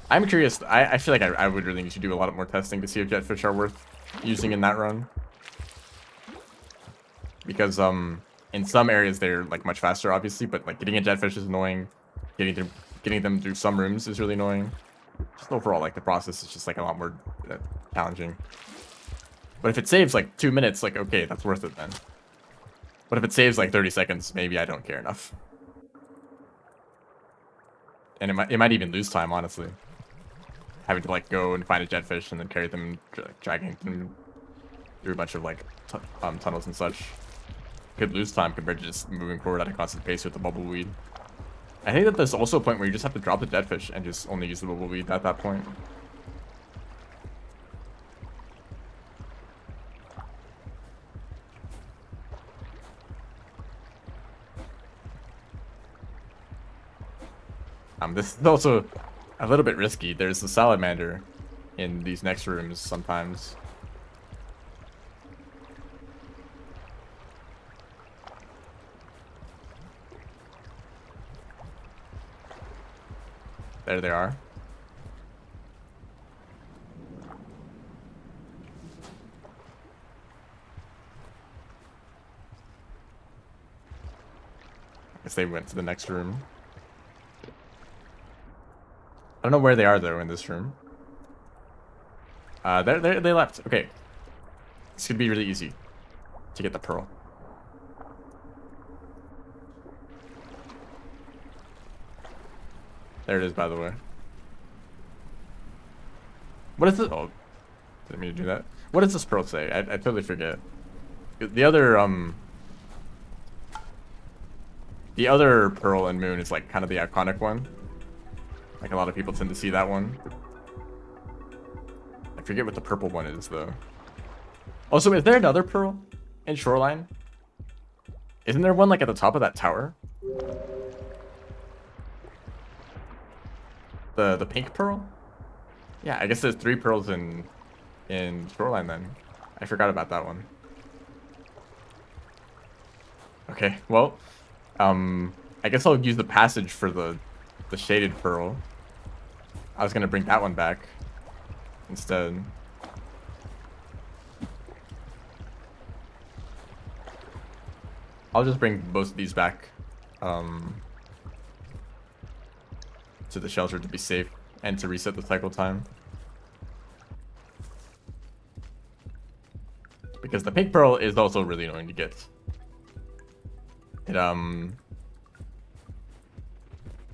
I'm curious. I feel like I would really need to do a lot more testing to see if Jetfish are worth using in that run. Because in some areas they're like much faster, obviously, but like getting a Jetfish is annoying. Getting them through some rooms is really annoying. Just overall, like the process is just like a lot more challenging. But if it saves like 2 minutes, like okay, that's worth it then. But if it saves like 30 seconds, maybe I don't care enough. And it might even lose time, honestly. Having to like go and find a Jetfish and then carry them, dragging them through a bunch of like tunnels and such. Could lose time compared to just moving forward at a constant pace with the bubbleweed. I think that there's also a point where you just have to drop the Jetfish and just only use the bubbleweed at that point. This is also a little bit risky. There's the salamander in these next rooms sometimes. There they are. I guess they went to the next room. I don't know where they are though in this room. They left. Okay. This could be really easy to get the pearl. There it is, by the way. What is this? Oh, didn't mean to do that. What does this pearl say? I totally forget. The other pearl and moon is like kind of the iconic one. Like a lot of people tend to see that one. I forget what the purple one is though. Also, is there another pearl in Shoreline? Isn't there one like at the top of that tower? The pink pearl? Yeah, I guess there's 3 pearls in Shoreline then. I forgot about that one. Okay, well, I guess I'll use the passage for the shaded pearl. I was gonna bring that one back instead. I'll just bring both of these back to the shelter to be safe and to reset the cycle time. Because the pink pearl is also really annoying to get. It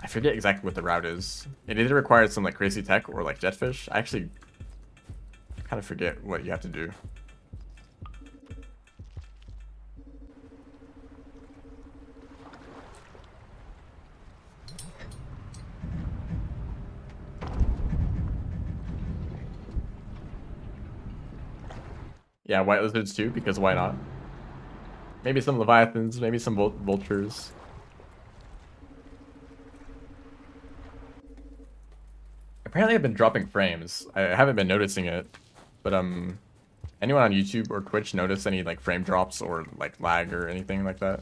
I forget exactly what the route is. It either requires some like crazy tech or like Jetfish. I actually kind of forget what you have to do. Yeah, white lizards too, because why not? Maybe some leviathans, maybe some vultures. Apparently I've been dropping frames. I haven't been noticing it, but anyone on YouTube or Twitch notice any like frame drops or like lag or anything like that?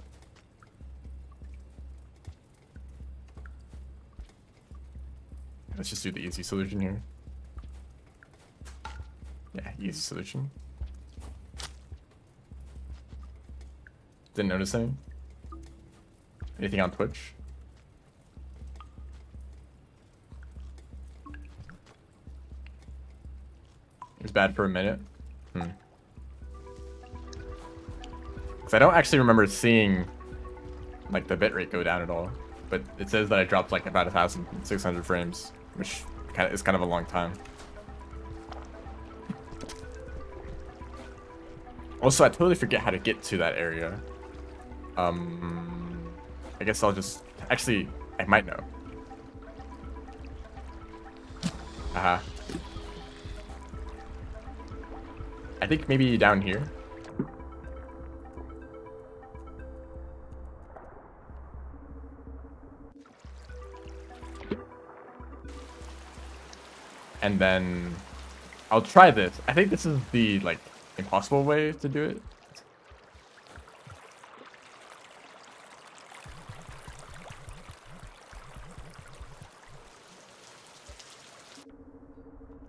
Let's just do the easy solution here. Yeah, easy solution. Didn't notice any? Anything on Twitch? It was bad for a minute. Because I don't actually remember seeing like the bitrate go down at all. But it says that I dropped like about 1,600 frames, which is kind of a long time. Also, I totally forget how to get to that area. I guess I'll just... Actually, I might know. Haha. I think maybe down here. And then I'll try this. I think this is the like impossible way to do it.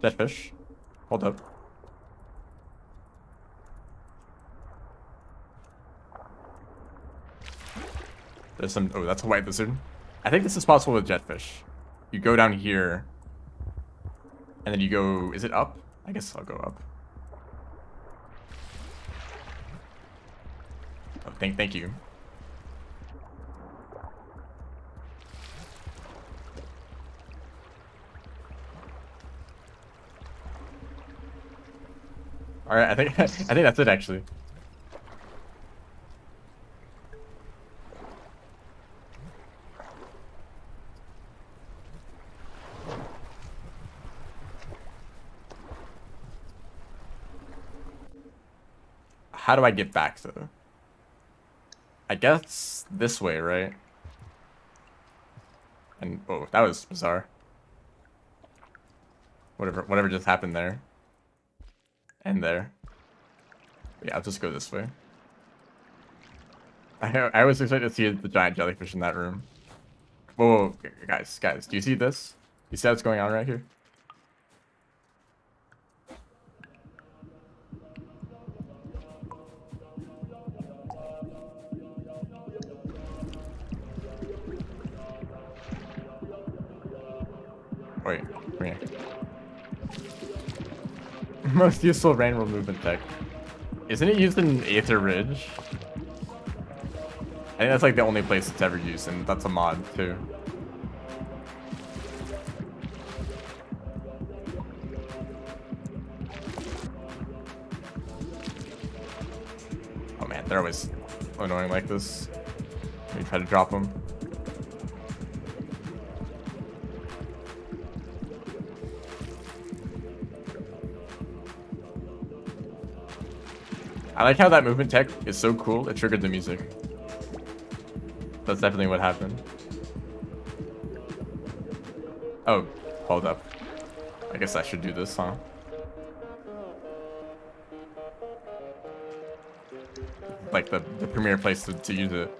Jetfish. Hold up. There's some... Oh, that's a white lizard. I think this is possible with jetfish. You go down here. And then you go... Is it up? I guess I'll go up. Oh, thank you. Alright, I think that's it actually. How do I get back though? I guess this way, right? And oh, that was bizarre. Whatever just happened there. And there. Yeah, I'll just go this way. I was excited to see the giant jellyfish in that room. Whoa, guys, do you see this? You see what's going on right here? Wait, come here. Most useful rainbow movement tech. Isn't it used in Aether Ridge? I think that's like the only place it's ever used, and that's a mod too. Oh man, they're always annoying like this. Let me try to drop them. I like how that movement tech is so cool, it triggered the music. That's definitely what happened. Oh, hold up. I guess I should do this, huh? Like the premier place to use it.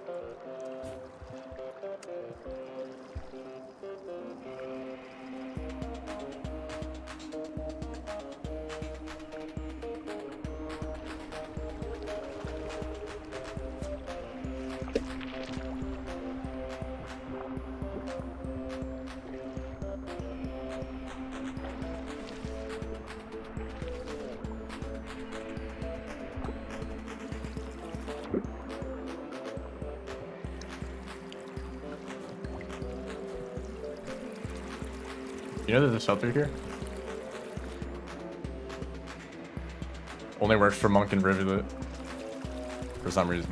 You know there's a shelter here? Only works for Monk and Rivulet. For some reason.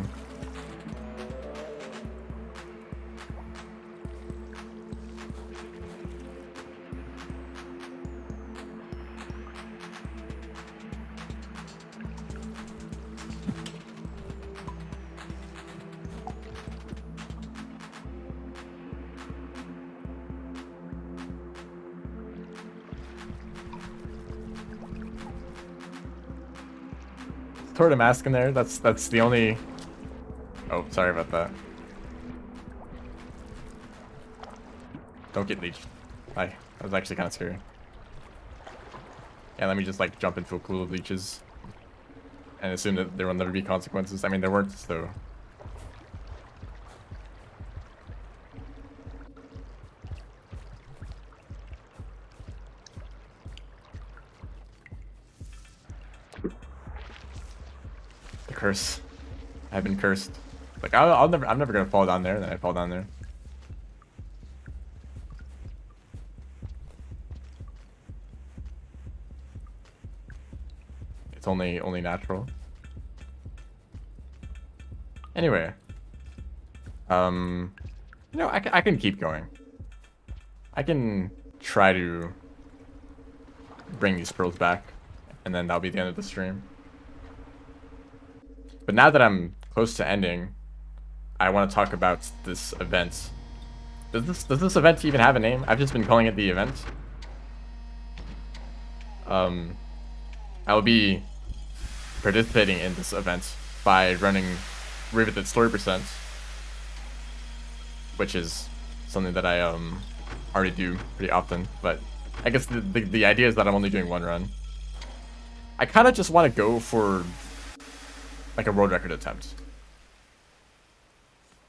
Toward a mask in there. That's the only... Oh, sorry about that. Don't get leeched. That was actually kind of scary. Yeah, let me just like jump into a pool of leeches and assume that there will never be consequences. I mean, there weren't, so... curse. I've been cursed. Like I'm never gonna fall down there, and then I fall down there. It's only natural. Anyway, you know, I can keep going. I can try to bring these pearls back, and then that'll be the end of the stream. But now that I'm close to ending, I want to talk about this event. Does this event even have a name? I've just been calling it the event. I will be participating in this event by running Riveted Story Percent, which is something that I already do pretty often. But I guess the idea is that I'm only doing one run. I kind of just want to go for like a world record attempt.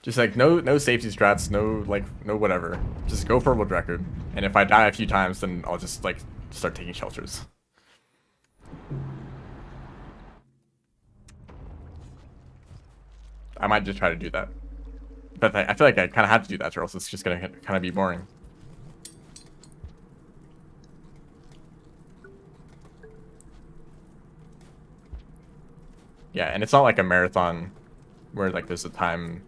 Just like no safety strats, no whatever. Just go for a world record. And if I die a few times, then I'll just like start taking shelters. I might just try to do that. But I feel like I kind of have to do that, or else it's just gonna kind of be boring. Yeah, and it's not like a marathon where like there's a time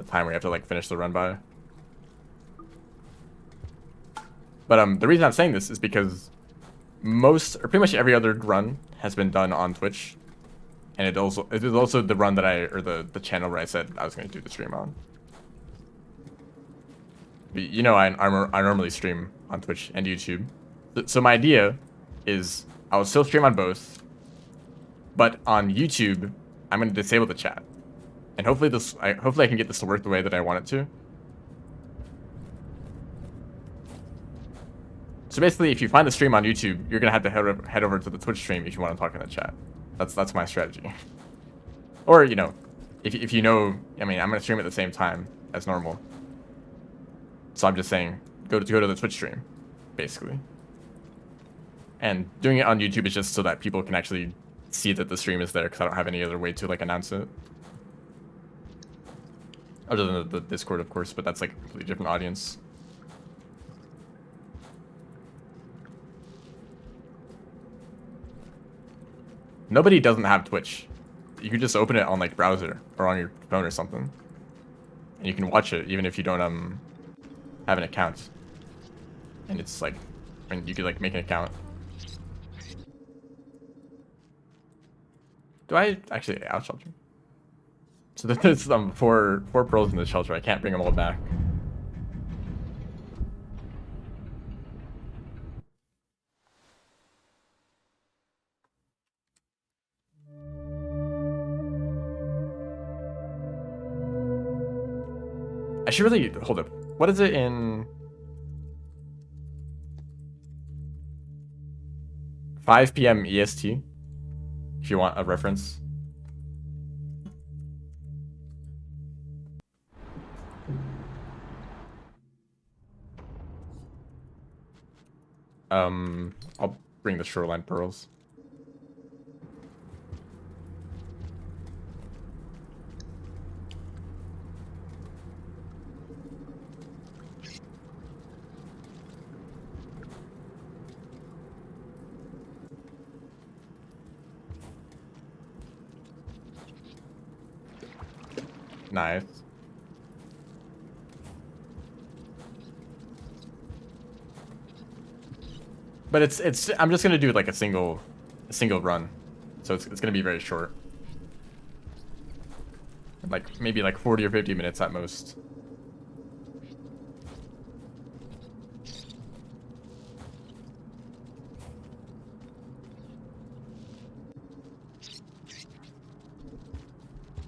where you have to like finish the run by. But the reason I'm saying this is because most or pretty much every other run has been done on Twitch. And it is also the run that the channel where I said I was going to do the stream on. But, you know, I normally stream on Twitch and YouTube. So my idea is I will still stream on both, but on YouTube I'm going to disable the chat, and hopefully I can get this to work the way that I want it to. So basically, if you find the stream on YouTube, you're gonna have to head over to the Twitch stream if you want to talk in the chat. That's my strategy. Or, you know, if you know, I mean, I'm gonna stream at the same time as normal. So I'm just saying, go to the Twitch stream, basically. And doing it on YouTube is just so that people can actually see that the stream is there, because I don't have any other way to like announce it. Other than the Discord, of course, but that's like a completely different audience. Nobody doesn't have Twitch. You can just open it on like browser or on your phone or something, and you can watch it even if you don't have an account. And it's like, I mean, you could like make an account. Do I actually out shelter? So there's four pearls in the shelter. I can't bring them all back. I should really hold up. What is it in 5 p.m. EST? If you want a reference. I'll bring the shoreline pearls. Nice. But it's I'm just gonna do like a single run, so it's gonna be very short, like maybe like 40 or 50 minutes at most.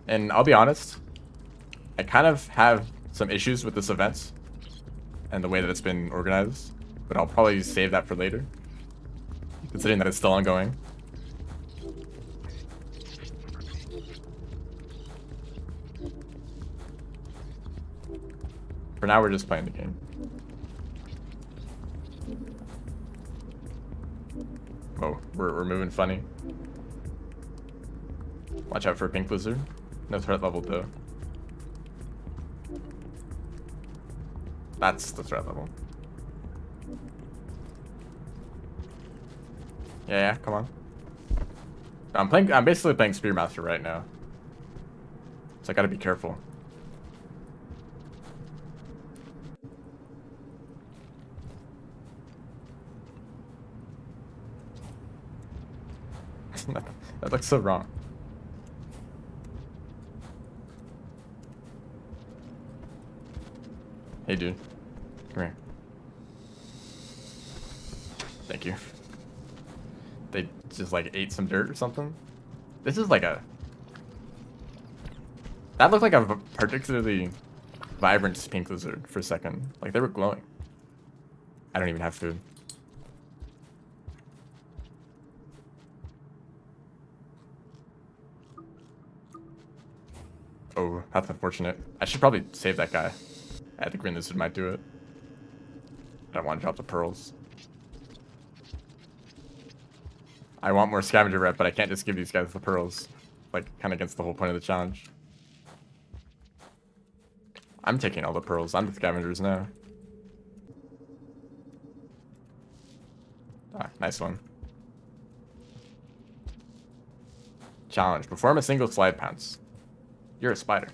And I'll be honest, I kind of have some issues with this event and the way that it's been organized, but I'll probably save that for later, considering that it's still ongoing. For now, we're just playing the game. Oh, we're moving funny. Watch out for a pink lizard. No threat level though. That's the threat level. Yeah, come on. I'm basically playing Spearmaster right now. So I gotta be careful. That looks so wrong. Hey dude. Come here. Thank you. They just like ate some dirt or something. This is like a... That looked like a particularly vibrant pink lizard for a second. Like they were glowing. I don't even have food. Oh, that's unfortunate. I should probably save that guy. The green lizard might do it. I don't want to drop the pearls. I want more scavenger rep, but I can't just give these guys the pearls. Like, kind of against the whole point of the challenge. I'm taking all the pearls. I'm the scavengers now. Ah, nice one. Challenge. Perform a single slide pounce. You're a spider.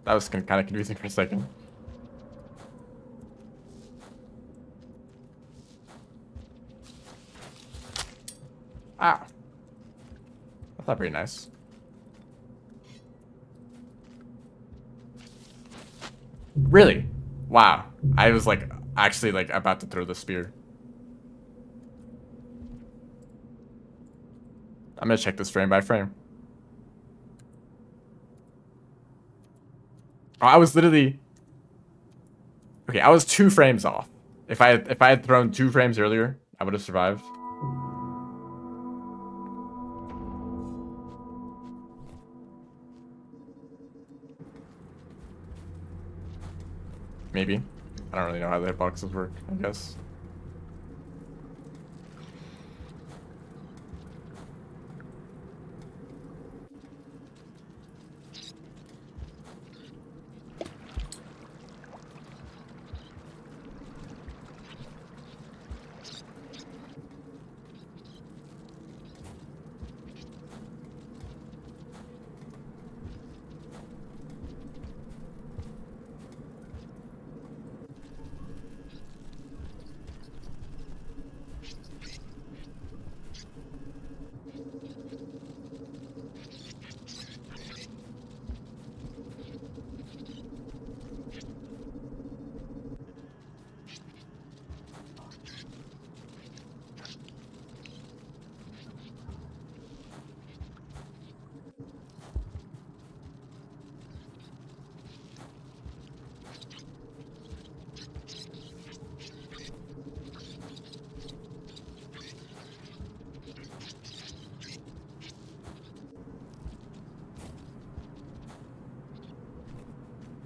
That was kind of confusing for a second. Ah. That's not very nice. Really? Wow. I was like, actually like about to throw the spear. I'm gonna check this frame by frame. Oh, I was literally... Okay, I was 2 frames off. If I had thrown 2 frames earlier, I would have survived. Maybe. I don't really know how the hitboxes work, I guess.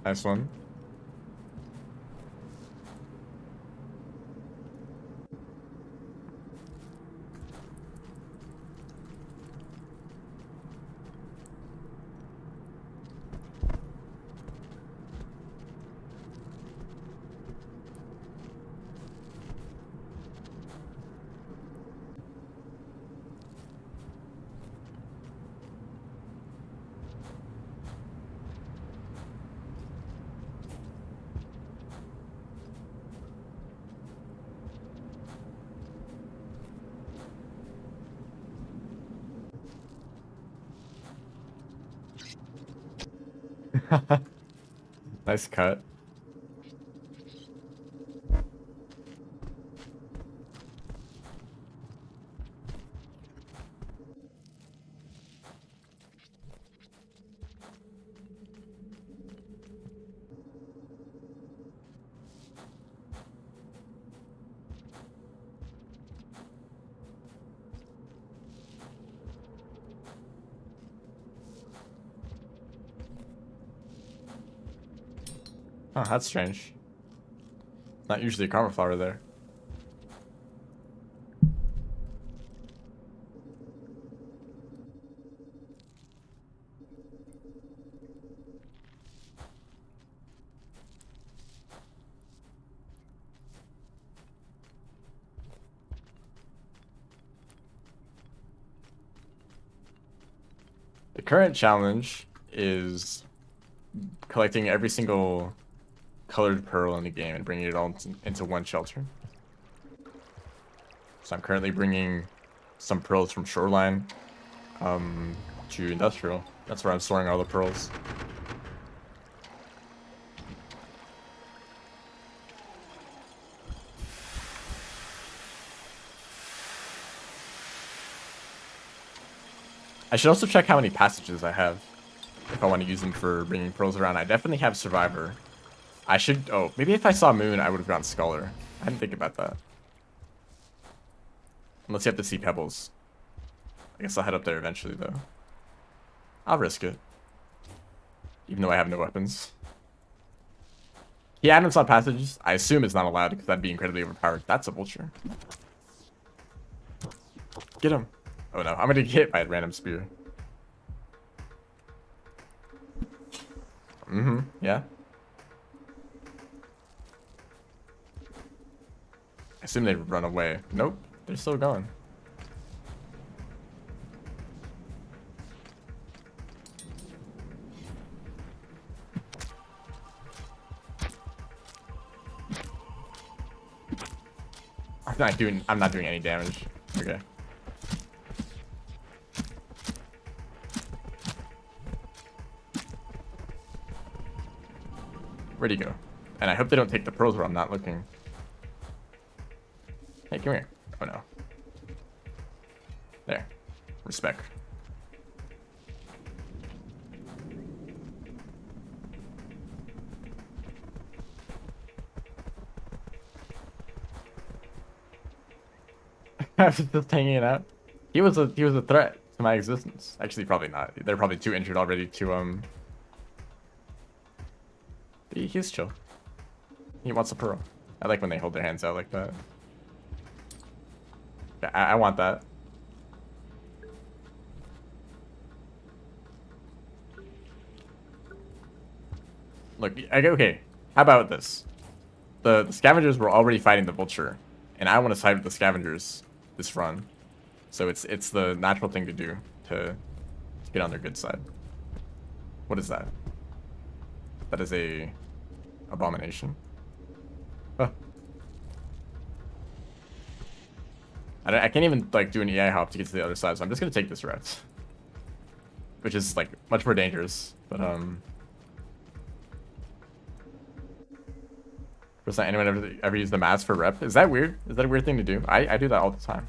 Nice one. Nice cut. Oh, that's strange. Not usually a karma flower there. current challenge is collecting every single colored pearl in the game and bringing it all into one shelter. So I'm currently bringing some pearls from Shoreline to Industrial. That's where I'm storing all the pearls. I should also check how many passages I have if I want to use them for bringing pearls around. I definitely have Survivor. I should... Oh, maybe if I saw Moon, I would have gone Scholar. I didn't think about that. Unless you have to see Pebbles. I guess I'll head up there eventually, though. I'll risk it. Even though I have no weapons. Yeah, items on passages. I assume it's not allowed because that'd be incredibly overpowered. That's a vulture. Get him. Oh no, I'm gonna get hit by a random spear. Yeah. I assume they run away. Nope, they're still going. I'm not doing any damage. Okay. Where'd he go? And I hope they don't take the pearls where I'm not looking. Hey, come here. Oh no. There. Respect. I was just hanging it out. He was a threat to my existence. Actually, probably not. They're probably too injured already to He's chill. He wants a pearl. I like when they hold their hands out like that. I want that. Look, okay. How about this? The scavengers were already fighting the vulture, and I want to side with the scavengers this run. So it's the natural thing to do to get on their good side. What is that? That is a abomination. Huh. I can't even like do an EI hop to get to the other side, so I'm just gonna take this route, which is like much more dangerous. But was not anyone ever use the mask for rep? Is that weird? Is that a weird thing to do? I do that all the time.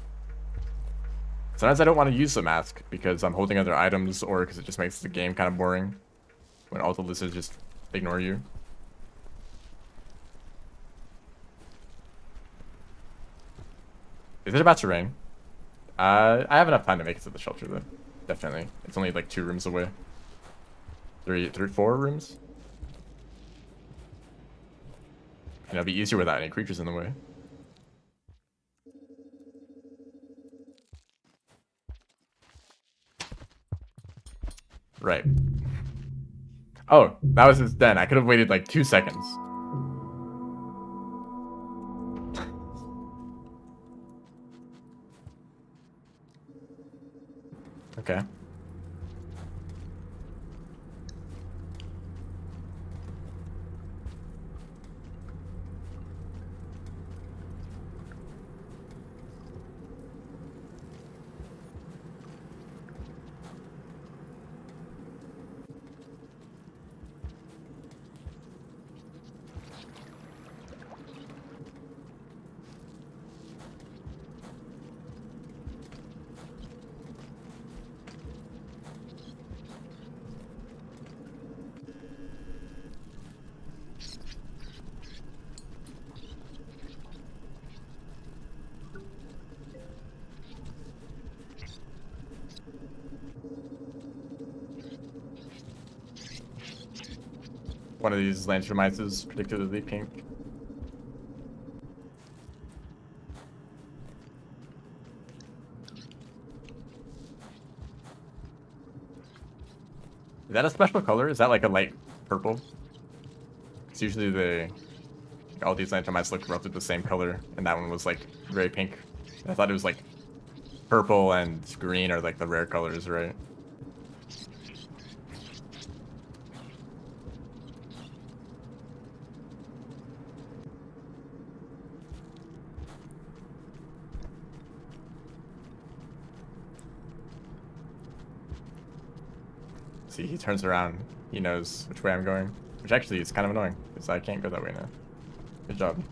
Sometimes I don't want to use the mask because I'm holding other items or because it just makes the game kind of boring when all the lizards just ignore you. Is it about to rain? I have enough time to make it to the shelter though. Definitely. It's only like 2 rooms away. 4 rooms? And it'll be easier without any creatures in the way. Right. Oh, that was his den. I could have waited like 2 seconds. Okay. One of these lantern mice is particularly pink. Is that a special color? Is that like a light purple? It's usually all these lantern mice look roughly the same color, and that one was like very pink. I thought it was like purple and green are like the rare colors, right? See, he turns around. He knows which way I'm going. Which actually is kind of annoying, because I can't go that way now. Good job.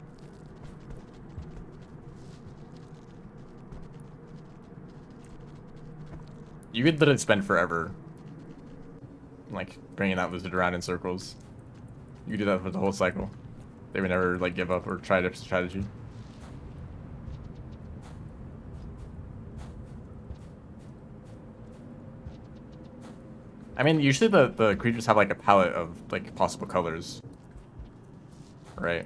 You could literally spend forever, like, bringing that lizard around in circles. You could do that for the whole cycle. They would never, like, give up or try a different strategy. I mean, usually the creatures have, like, a palette of, like, possible colors. Right?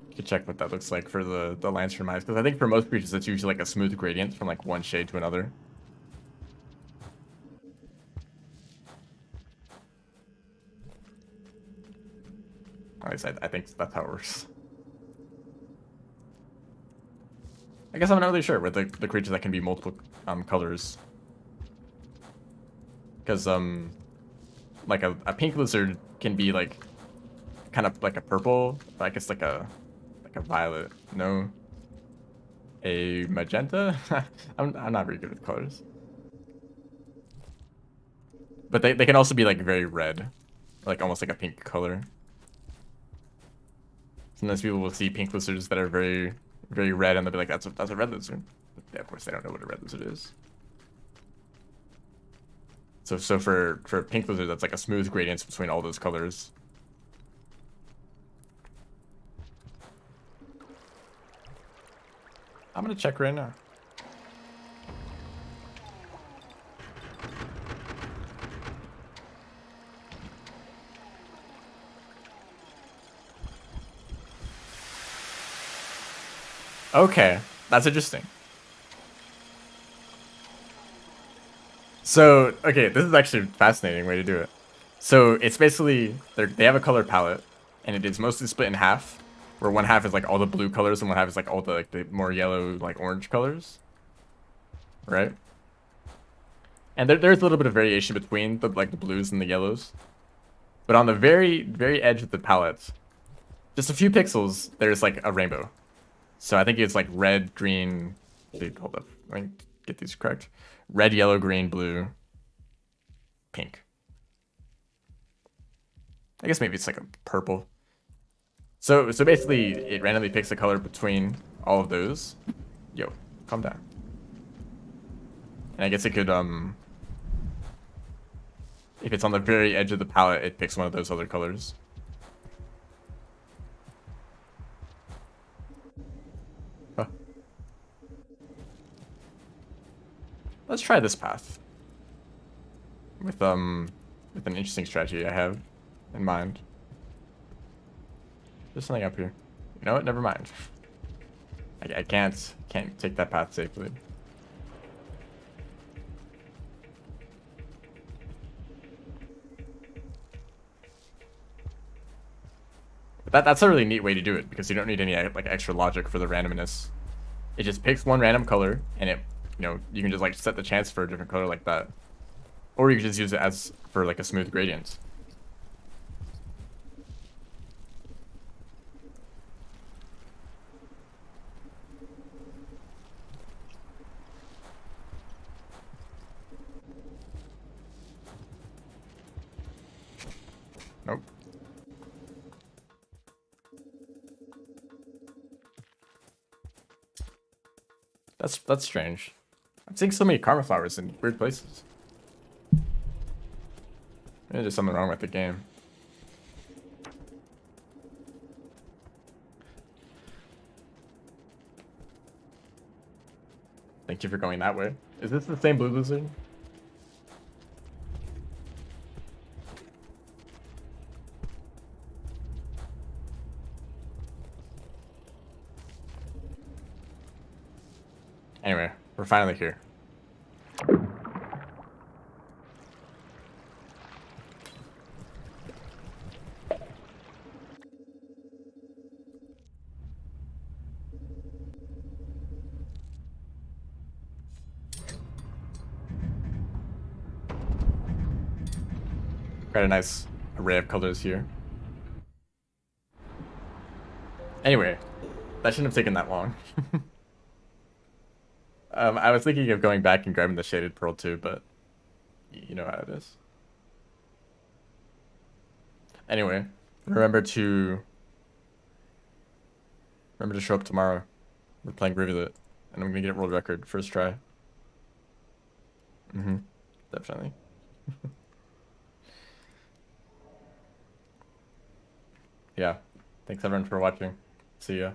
You could check what that looks like for the Lantern Mice, because I think for most creatures it's usually like a smooth gradient from like one shade to another. At least I think that's how it works. I guess I'm not really sure with the creatures that can be multiple colors. Because like a pink lizard can be like kind of like a purple, but I guess like a violet. No. A magenta? I'm not very good with colors. But they can also be like very red. Like almost like a pink color. Sometimes people will see pink lizards that are very, very red and they'll be like, that's a red lizard. But yeah, of course they don't know what a red lizard is. So for a pink lizard, that's like a smooth gradient between all those colors. I'm gonna check right now. Okay, that's interesting. So, okay, this is actually a fascinating way to do it. So it's basically, they have a color palette, and it is mostly split in half, where one half is like all the blue colors, and one half is like all the like the more yellow, like orange colors. Right? And there's a little bit of variation between the like the blues and the yellows. But on the very, very edge of the palette, just a few pixels, there's like a rainbow. So I think it's like red, green. Wait, hold up. Let me get these correct. Red, yellow, green, blue, pink. I guess maybe it's like a purple. So basically, it randomly picks a color between all of those. Yo, calm down. And I guess it could, if it's on the very edge of the palette, it picks one of those other colors. Huh. Let's try this path. With an interesting strategy I have in mind. There's something up here. You know what? Never mind. I can't take that path safely. But that's a really neat way to do it because you don't need any like extra logic for the randomness. It just picks one random color and it, you know, you can just like set the chance for a different color like that. Or you can just use it as for like a smooth gradient. Nope. That's strange. I'm seeing so many karma flowers in weird places. Maybe there's something wrong with the game. Thank you for going that way. Is this the same blue lizard? Anyway, we're finally here. Got a nice array of colors here. Anyway, That shouldn't have taken that long. I was thinking of going back and grabbing the shaded pearl too, but you know how it is. Anyway, remember to show up tomorrow. We're playing Rivulet, and I'm gonna get world record first try. Mm-hmm. Definitely. Yeah. Thanks everyone for watching. See ya.